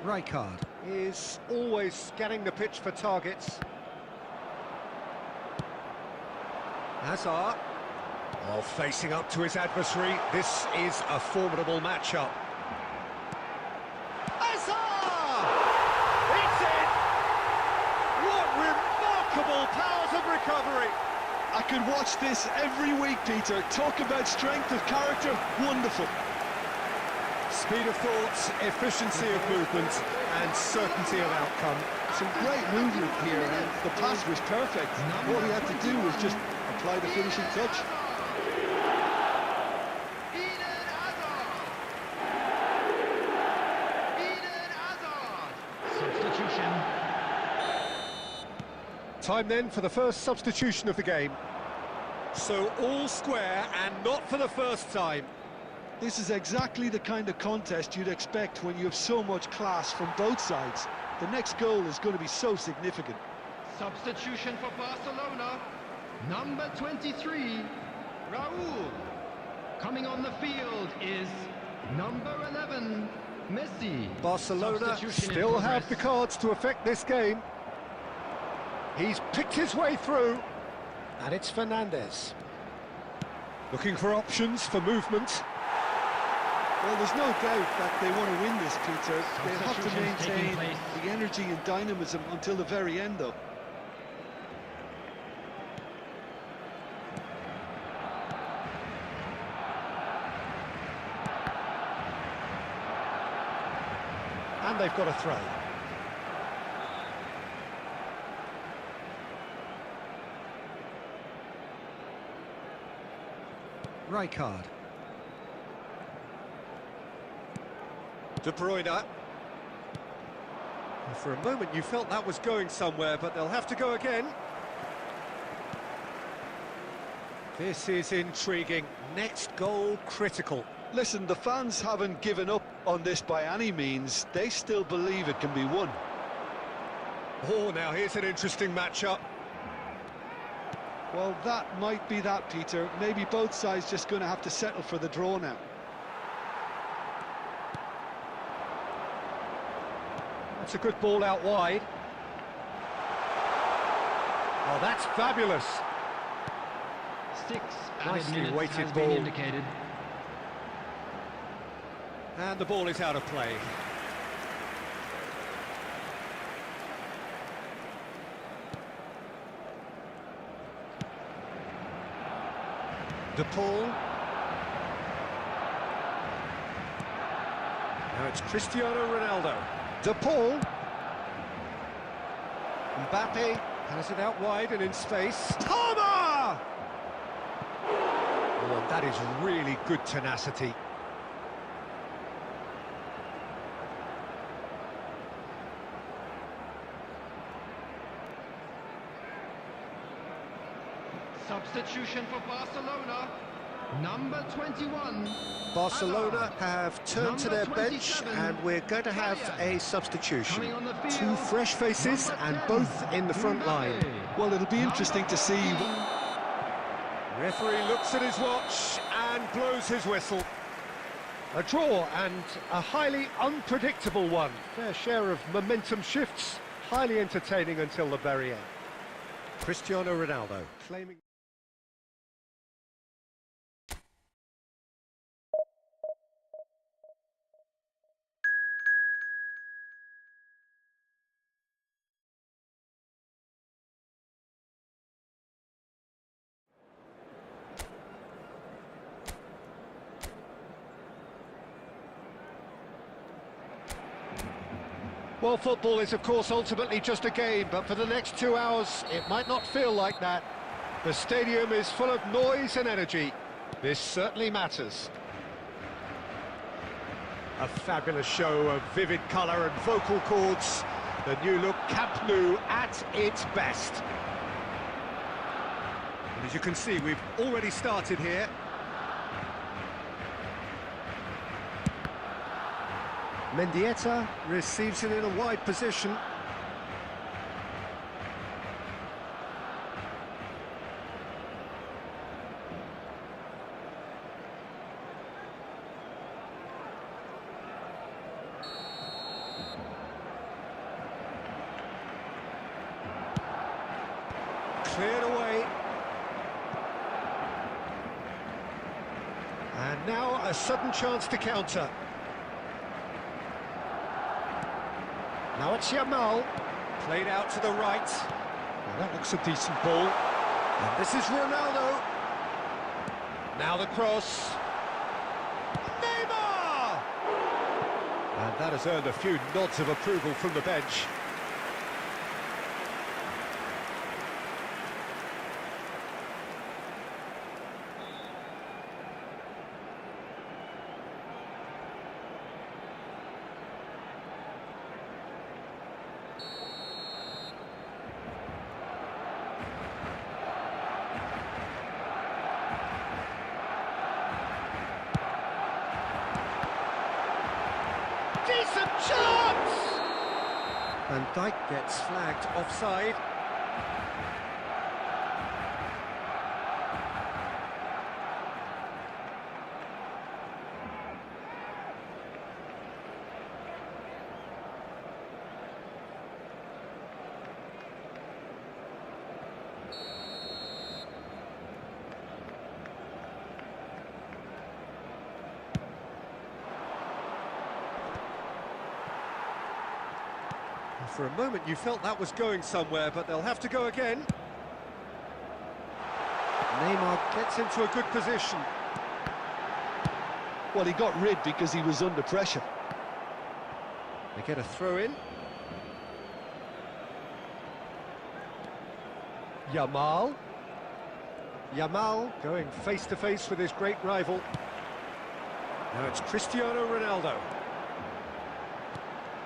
Rijkaard is always scanning the pitch for targets. Hazard. Oh, facing up to his adversary. This is a formidable matchup. Hazard! It's in! What remarkable powers of recovery! I could watch this every week, Peter. Talk about strength of character, wonderful. Speed of thought, efficiency of movement, and certainty of outcome. Some great movement here, and the pass was perfect. All he had to do was just apply the finishing touch. Substitution. Time then for the first substitution of the game. So all square and not for the first time. This is exactly the kind of contest you'd expect when you have so much class from both sides. The next goal is going to be so significant. Substitution for Barcelona. Number 23, Raúl. Coming on the field is number 11, Messi. Barcelona Substitution in still have progress. the cards to affect this game. He's picked his way through. And it's Fernandes. Looking for options for movement. Well, there's no doubt that they want to win this, Peter. They have to Substitutions taking maintain place. the energy and dynamism until the very end, though. And they've got a throw. Rijkaard. De Bruyne. For a moment you felt that was going somewhere, but they'll have to go again. This is intriguing. Next goal critical. Listen, the fans haven't given up on this by any means. They still believe it can be won. Oh, now here's an interesting matchup. Well, that might be that, Peter. Maybe both sides just going to have to settle for the draw now. That's a good ball out wide. Oh, that's fabulous. 6 Nicely added minutes weighted has ball. been indicated. And the ball is out of play. De Paul. Now it's Cristiano Ronaldo. De Paul. Mbappe has it out wide and in space. Palmer! Oh, that is really good tenacity. Substitution for Barcelona. Number 21. Barcelona Hazard. have turned to their Number bench 27, and we're going to have a Coming substitution. on the field, Two fresh faces number and 10, both in the front line. Mbappe. Well, it'll be interesting to see. Referee looks at his watch and blows his whistle. A draw and a highly unpredictable one. Fair share of momentum shifts, highly entertaining until the very end. Cristiano Ronaldo claiming... Well, football is, of course, ultimately just a game, but for the next 2 hours, it might not feel like that. The stadium is full of noise and energy. This certainly matters. A fabulous show of vivid colour and vocal cords. The new look Camp Nou at its best. And as you can see, we've already started here. Mendieta receives it in a wide position. Cleared away. And now a sudden chance to counter. Now it's Yamal. Played out to the right. Now that looks a decent ball. And this is Ronaldo. Now the cross. Neymar! And that has earned a few nods of approval from the bench. Decent chance! Van Dijk gets flagged offside. For a moment you felt that was going somewhere, but they'll have to go again. Neymar gets into a good position. Well, he got rid because he was under pressure. They get a throw in. Yamal. Yamal going face to face with his great rival. Now it's Cristiano Ronaldo.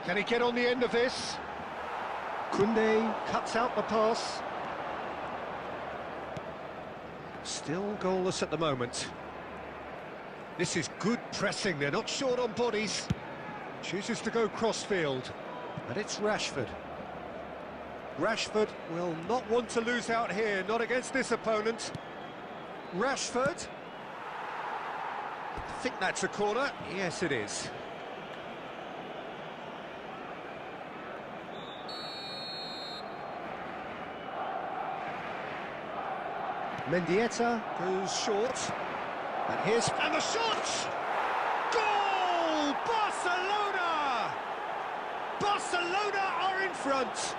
Can he get on the end of this? Koundé cuts out the pass. Still goalless at the moment. This is good pressing, they're not short on bodies. Chooses to go cross-field. And it's Rashford. Rashford will not want to lose out here, not against this opponent. Rashford. I think that's a corner. Yes, it is. Mendieta goes short, and the shot! Goal! Barcelona! Barcelona are in front!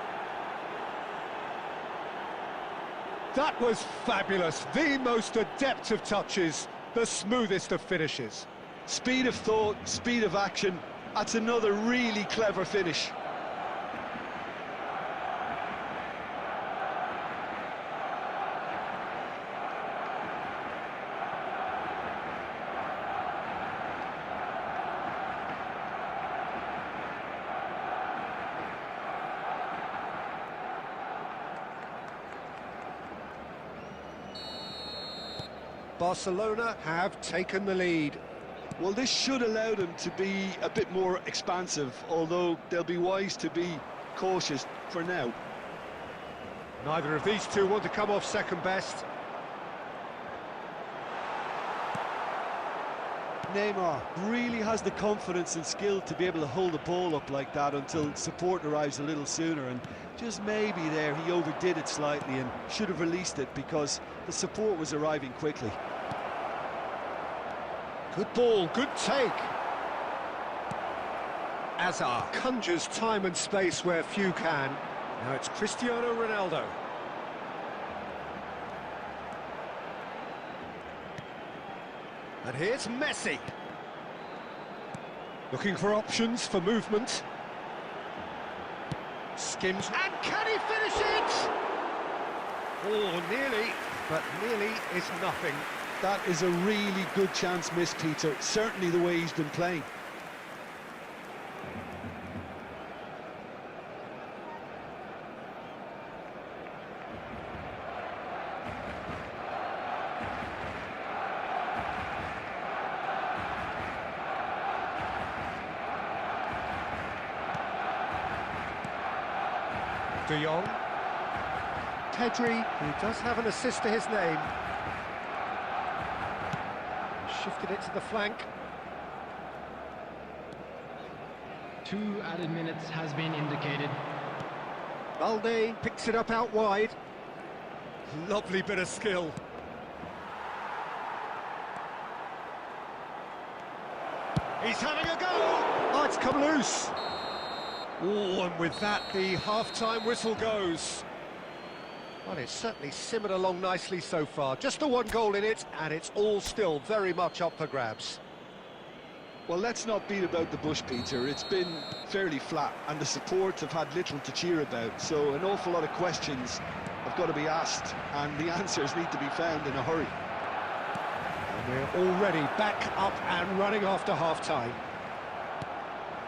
That was fabulous, the most adept of touches, the smoothest of finishes. Speed of thought, speed of action, that's another really clever finish. Barcelona have taken the lead. Well, this should allow them to be a bit more expansive, although they'll be wise to be cautious for now. Neither of these two want to come off second best. Neymar really has the confidence and skill to be able to hold the ball up like that until support arrives a little sooner, and just maybe there he overdid it slightly and should have released it because the support was arriving quickly. Good ball, good take. Azar conjures time and space where few can. Now it's Cristiano Ronaldo. And here's Messi. Looking for options for movement. Skims. And can he finish it? Oh, nearly, but nearly is nothing. That is a really good chance missed, Peter. Certainly the way he's been playing. De Jong. Pedri, who does have an assist to his name. Shifted it to the flank. 2 added minutes has been indicated. Balde picks it up out wide. Lovely bit of skill. He's having a go! Oh, it's come loose. Oh, and with that, the half-time whistle goes. Well, it's certainly simmered along nicely so far. Just the one goal in it, and it's all still very much up for grabs. Well, let's not beat about the bush, Peter. It's been fairly flat, and the support have had little to cheer about. So an awful lot of questions have got to be asked, and the answers need to be found in a hurry. And we're already back up and running after half-time.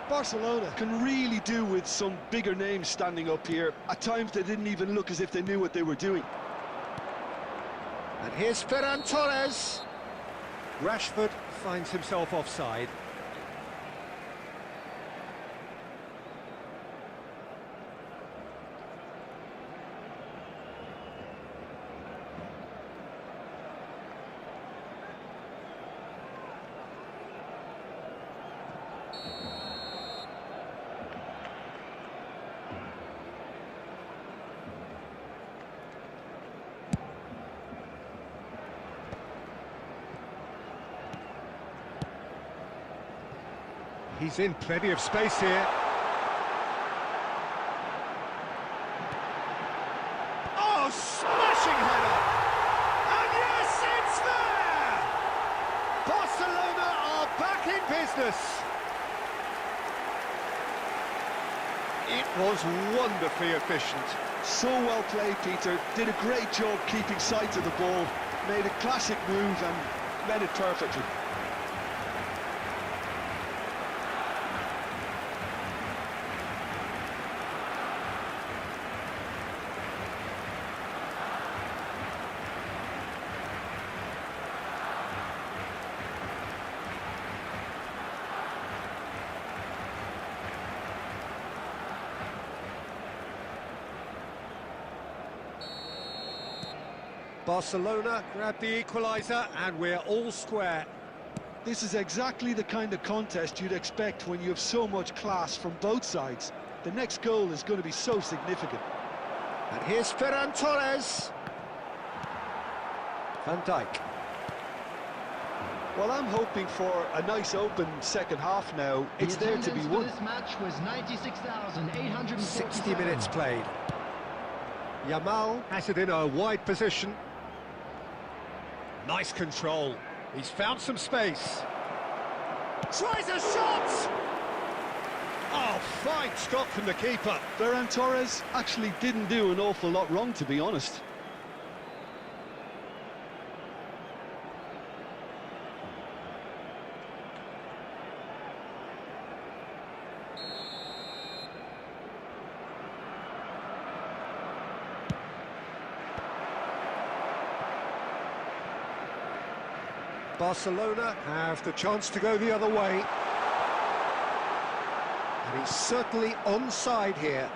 Barcelona can really do with some bigger names standing up here. At times they didn't even look as if they knew what they were doing. And here's Ferran Torres. Rashford finds himself offside. He's in plenty of space here. Oh, smashing header! And yes, it's there! Barcelona are back in business. It was wonderfully efficient. So well played, Peter. Did a great job keeping sight of the ball. Made a classic move and read it perfectly. Barcelona grab the equaliser and we're all square. This is exactly the kind of contest you'd expect when you have so much class from both sides. The next goal is going to be so significant. And here's Ferran Torres. Van Dijk. Well, I'm hoping for a nice open second half now. It's there to be won. This match was 96,800. 60 minutes played. Yamal has it in a wide position. Nice control. He's found some space. Tries a shot! Oh, fine stop from the keeper. Ferran Torres actually didn't do an awful lot wrong, to be honest. Barcelona have the chance to go the other way. And he's certainly onside here.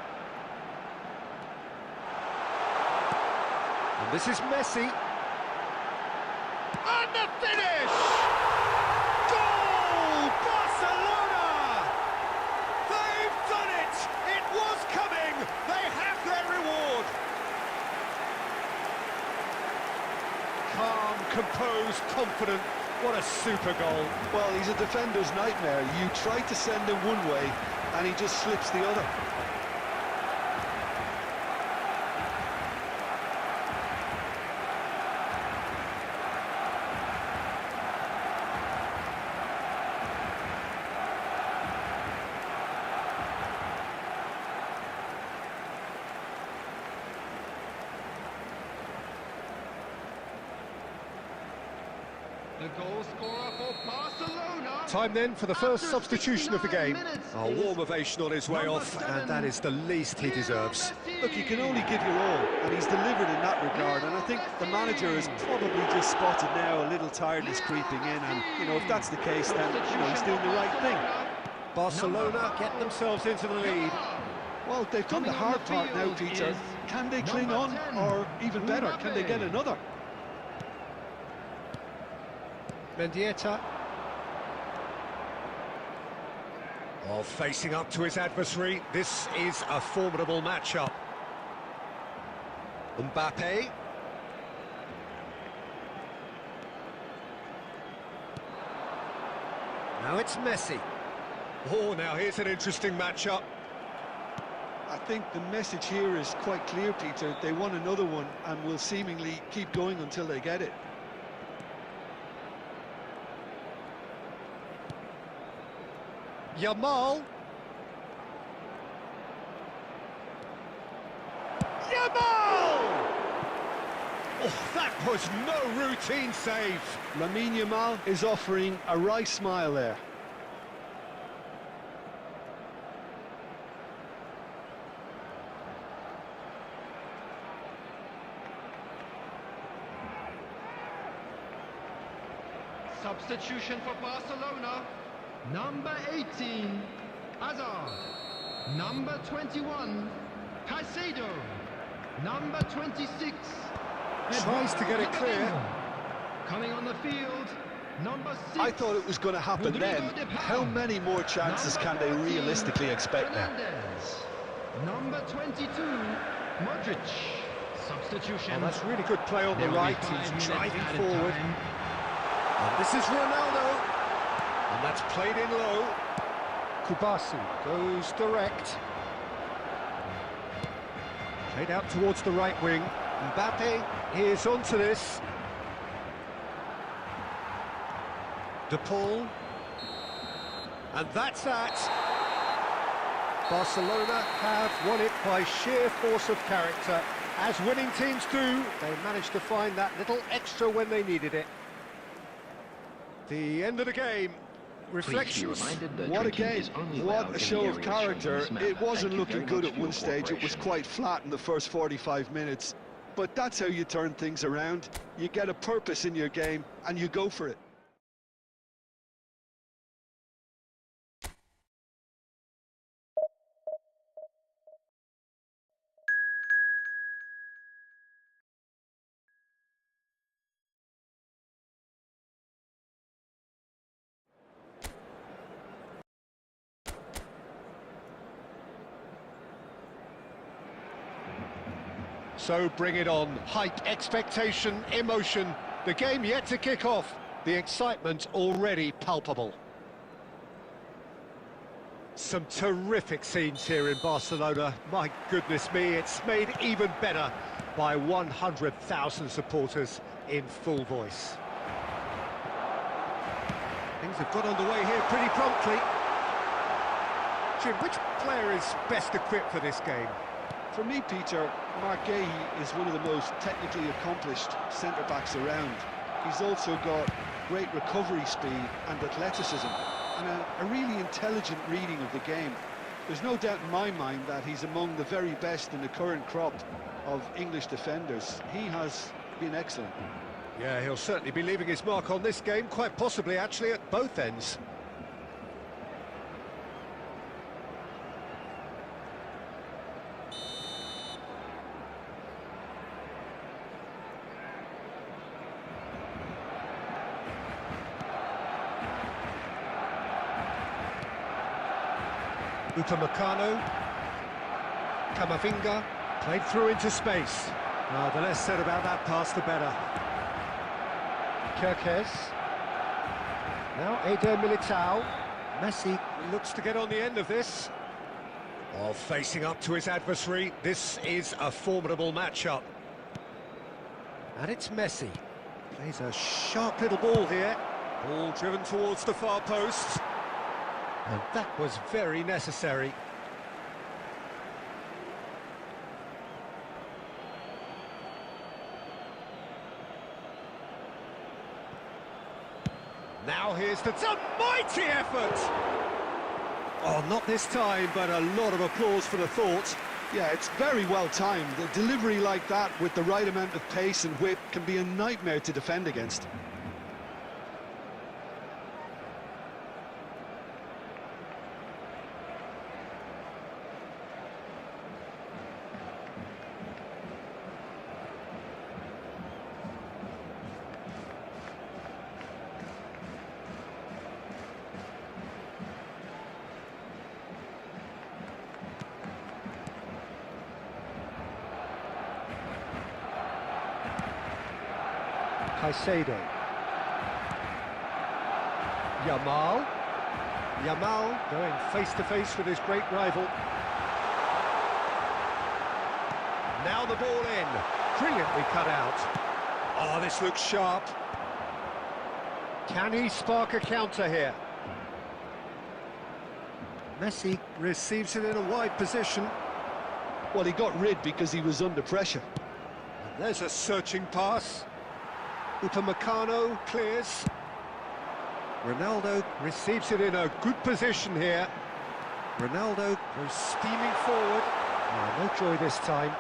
And this is Messi. And the finish! Goal! Barcelona! They've done it! It was coming! They have their reward! Calm, composed, confident. What a super goal. Well, he's a defender's nightmare. You try to send him one way, and he just slips the other. The goal scorer for Barcelona. Time then for the first substitution of the game. A warm ovation on his way off, and that is the least he deserves. Look, you can only give your all, and he's delivered in that regard, and I think the manager has probably just spotted now a little tiredness creeping in, and, you know, if that's the case, then, you know, he's doing the right thing. Barcelona get themselves into the lead. Well, they've done the hard part now, Peter. Can they cling on, or even better, can they get another? Mendieta. Oh, facing up to his adversary. This is a formidable matchup. Mbappe. Now it's Messi. Oh, now here's an interesting matchup. I think the message here is quite clear, Peter. They want another one and will seemingly keep going until they get it. Yamal. Yamal! Oh, that was no routine save. Lamine Yamal is offering a wry smile there. Substitution for Barcelona. Number 18, Hazard. Number 21, Caicedo. Number 26, Tries to get it clear. Coming on the field, number 6. I thought it was going to happen then. How many more chances can they realistically expect now? Number 22, Modric. Substitution. Oh, that's really good play on the There will be right. 5 He's minutes driving added forward. time. And this is Ronaldo. And that's played in low. Kubasi goes direct. Played out towards the right wing. Mbappe is onto this. De Paul. And that's that. Barcelona have won it by sheer force of character. As winning teams do, they managed to find that little extra when they needed it. The end of the game. Reflections. What a game, what a show of character. It wasn't looking good at one stage, it was quite flat in the first 45 minutes. But that's how you turn things around. You get a purpose in your game and you go for it. So bring it on. Hype, expectation, emotion. The game yet to kick off. The excitement already palpable. Some terrific scenes here in Barcelona. My goodness me, it's made even better by 100,000 supporters in full voice. Things have got underway here pretty promptly. Jim, which player is best equipped for this game? For me, Peter, Mark Gahey is one of the most technically accomplished centre-backs around. He's also got great recovery speed and athleticism, and a really intelligent reading of the game. There's no doubt in my mind that he's among the very best in the current crop of English defenders. He has been excellent. Yeah, he'll certainly be leaving his mark on this game, quite possibly actually at both ends. Upamecano, Camavinga, played through into space. The less said about that pass, the better. Kirkes. Now Eder Militao. Messi looks to get on the end of this. While facing up to his adversary, this is a formidable matchup. And it's Messi. Plays a sharp little ball here. Ball driven towards the far post. And that was very necessary. Now here's the mighty effort! Oh, not this time, but a lot of applause for the thought. Yeah, it's very well timed. A delivery like that with the right amount of pace and whip can be a nightmare to defend against. Caicedo. Yamal. Yamal going face-to-face with his great rival. Now the ball in. Brilliantly cut out. Oh, this looks sharp. Can he spark a counter here? Messi receives it in a wide position. Well, he got rid because he was under pressure. And there's a searching pass. Upamecano clears. Ronaldo receives it in a good position here. Ronaldo goes steaming forward. Oh, no joy this time.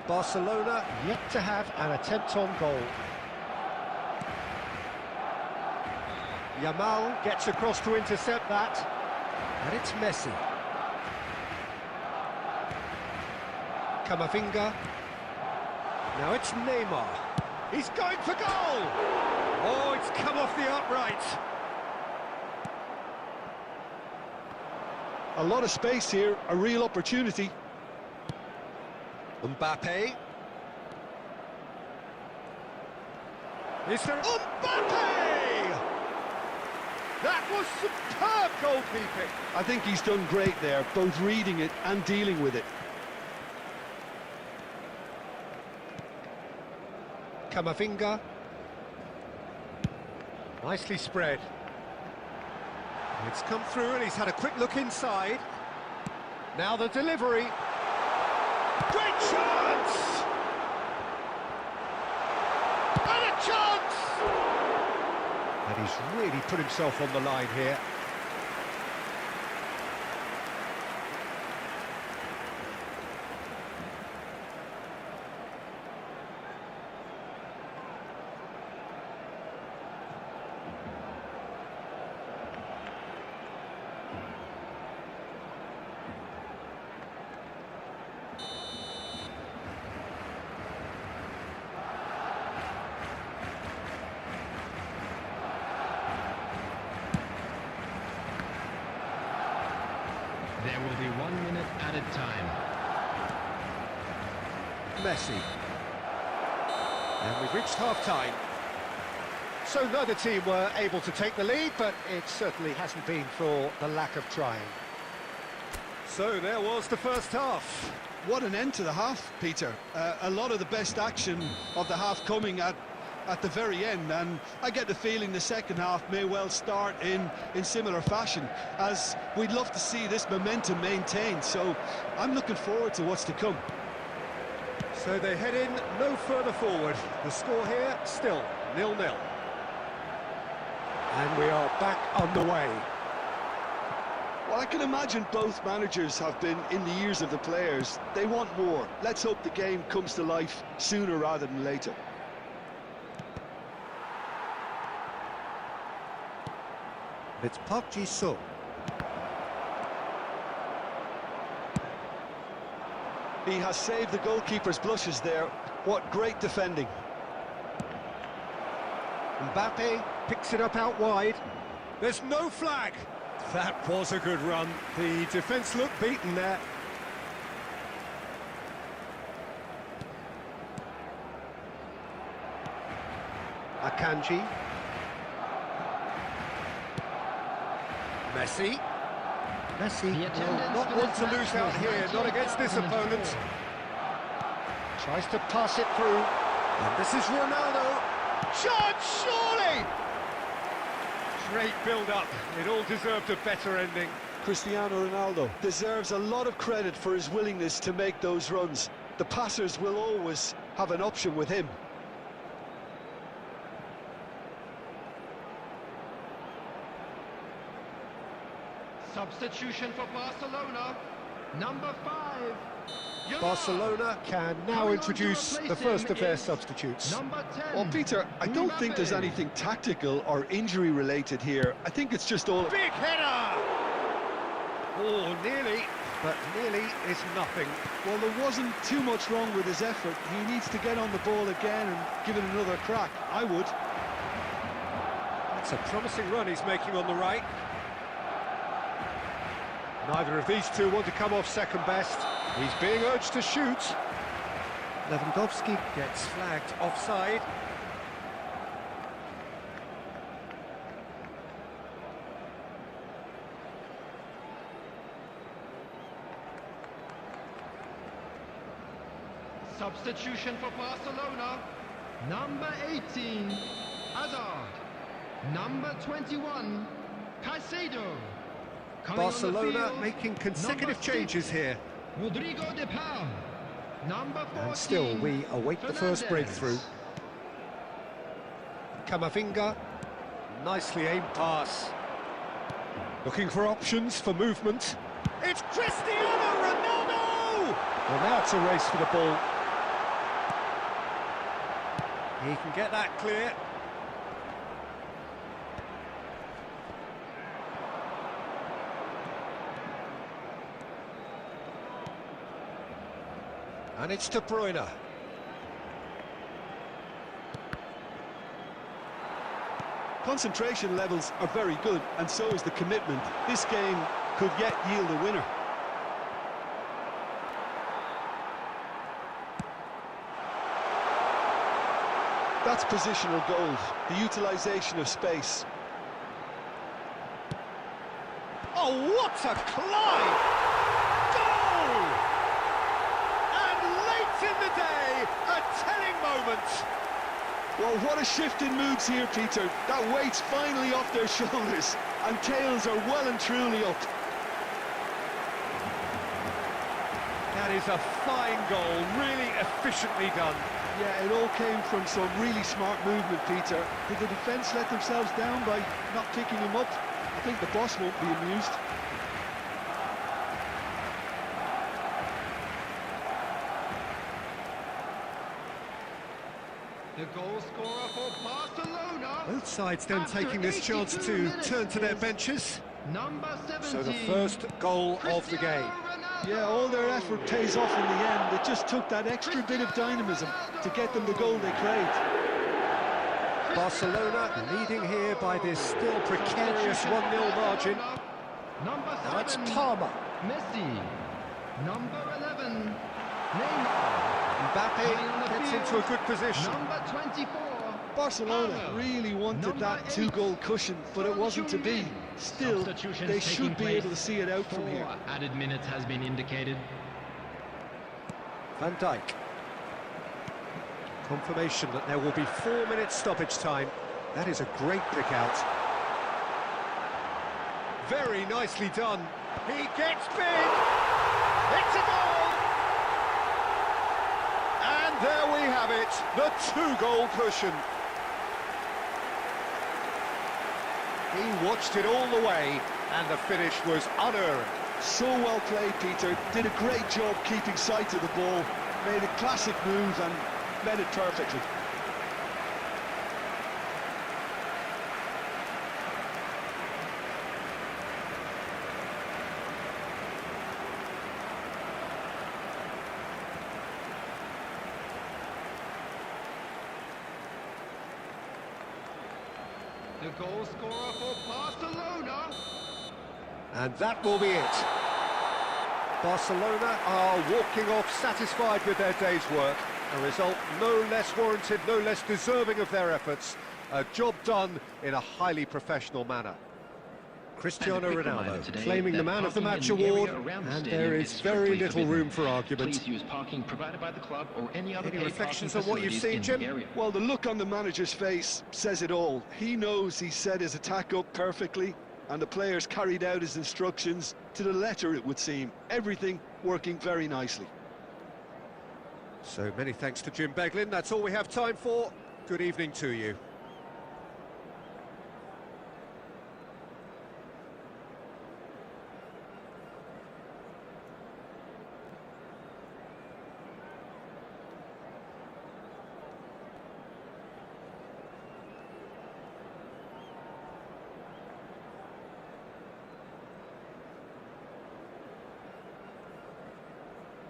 Barcelona yet to have an attempt on goal. Yamal gets across to intercept that. And it's Messi. Camavinga. Now it's Neymar. He's going for goal! Oh, it's come off the upright. A lot of space here, a real opportunity. Mbappe. Is there... Mbappe! That was superb goalkeeping. I think he's done great there, both reading it and dealing with it. Camavinga. Nicely spread. It's come through and he's had a quick look inside. Now the delivery. Great chance! And a chance! And he's really put himself on the line here. There will be 1 minute added time. Messi. And we've reached half-time. So neither team were able to take the lead, but it certainly hasn't been for the lack of trying. So there was the first half. What an end to the half, Peter. A lot of the best action of the half coming at the very end, and I get the feeling the second half may well start in similar fashion, as we'd love to see this momentum maintained, so I'm looking forward to what's to come. So they head in no further forward. The score here still 0-0. And we are back underway. Well, I can imagine both managers have been in the ears of the players. They want more. Let's hope the game comes to life sooner rather than later. It's Park Ji-sung. He has saved the goalkeeper's blushes there. What great defending. Mbappe picks it up out wide. There's no flag. That was a good run. The defence looked beaten there. Akanji. Messi. Messi will not want to lose out here, not against this opponent. Tries to pass it through. And this is Ronaldo. Chance, surely! Great build-up. It all deserved a better ending. Cristiano Ronaldo deserves a lot of credit for his willingness to make those runs. The passers will always have an option with him. Substitution for Barcelona. Number 5. Barcelona can now introduce the first of their substitutes. Number 10. Well, Peter, I don't think there's anything tactical or injury related here. I think it's just all... Big header! Oh, nearly, but nearly is nothing. Well, there wasn't too much wrong with his effort. He needs to get on the ball again and give it another crack. I would. It's a promising run he's making on the right. Neither of these two want to come off second best. He's being urged to shoot. Lewandowski gets flagged offside. Substitution for Barcelona. Number 18, Hazard. Number 21, Caicedo. Coming Barcelona on the field, making consecutive number changes 6, here. Rodrigo de Paul. Number 14, And still, we await the first Fernandes. breakthrough. Camavinga, nicely aimed pass. Looking for options for movement. It's Cristiano Ronaldo! Well, now it's a race for the ball. He can get that clear. And it's De Bruyne. Concentration levels are very good, and so is the commitment. This game could yet yield a winner. That's positional gold, the utilisation of space. Oh, what a climb! Goal! And late in the day, a telling moment. Well, what a shift in moods here, Peter. That weight's finally off their shoulders, and tails are well and truly up. That is a fine goal, really efficiently done. Yeah, it all came from some really smart movement, Peter. Did the defence let themselves down by not picking him up? I think the boss won't be amused. The goal scorer for Barcelona. Both sides then After taking this chance 82 to minutes turn to their is benches. Number 17. So the first goal of the game. Yeah, all their effort pays off in the end. It just took that extra bit of dynamism to get them the goal they craved. Barcelona leading here by this still precarious 1-0 margin. Number 7, Now it's Palmer. Messi. Number 11, Neymar. Mbappe gets into a good position. Number 24, Barcelona Palmer. really wanted that Number 2-goal cushion, but it wasn't to be. Still, Substitutions they taking should be place. able to see it out from 4 here. added minutes has been indicated. Van Dijk. Confirmation that there will be 4 minutes stoppage time. That is a great pick out. Very nicely done. He gets big. It's a goal. And there we have it, the 2-goal cushion. He watched it all the way, and the finish was unearned. So well played, Peter. Did a great job keeping sight of the ball. Made a classic move and met it perfectly. the goal scorer for Barcelona. And that will be it. Barcelona are walking off satisfied with their day's work. A result no less warranted, no less deserving of their efforts. A job done in a highly professional manner. Cristiano And a quick reminder Ronaldo today claiming the that Man of the parking Match in the award, area around the and stadium there is is very strictly little forbidden. room for argument. Please use parking provided by the club or any other Any paid reflections parking on what you've facilities seen, in the Jim? area. Well, the look on the manager's face says it all. He knows he set his attack up perfectly, and the players carried out his instructions to the letter, it would seem. Everything working very nicely. So many thanks to Jim Beglin. That's all we have time for. Good evening to you.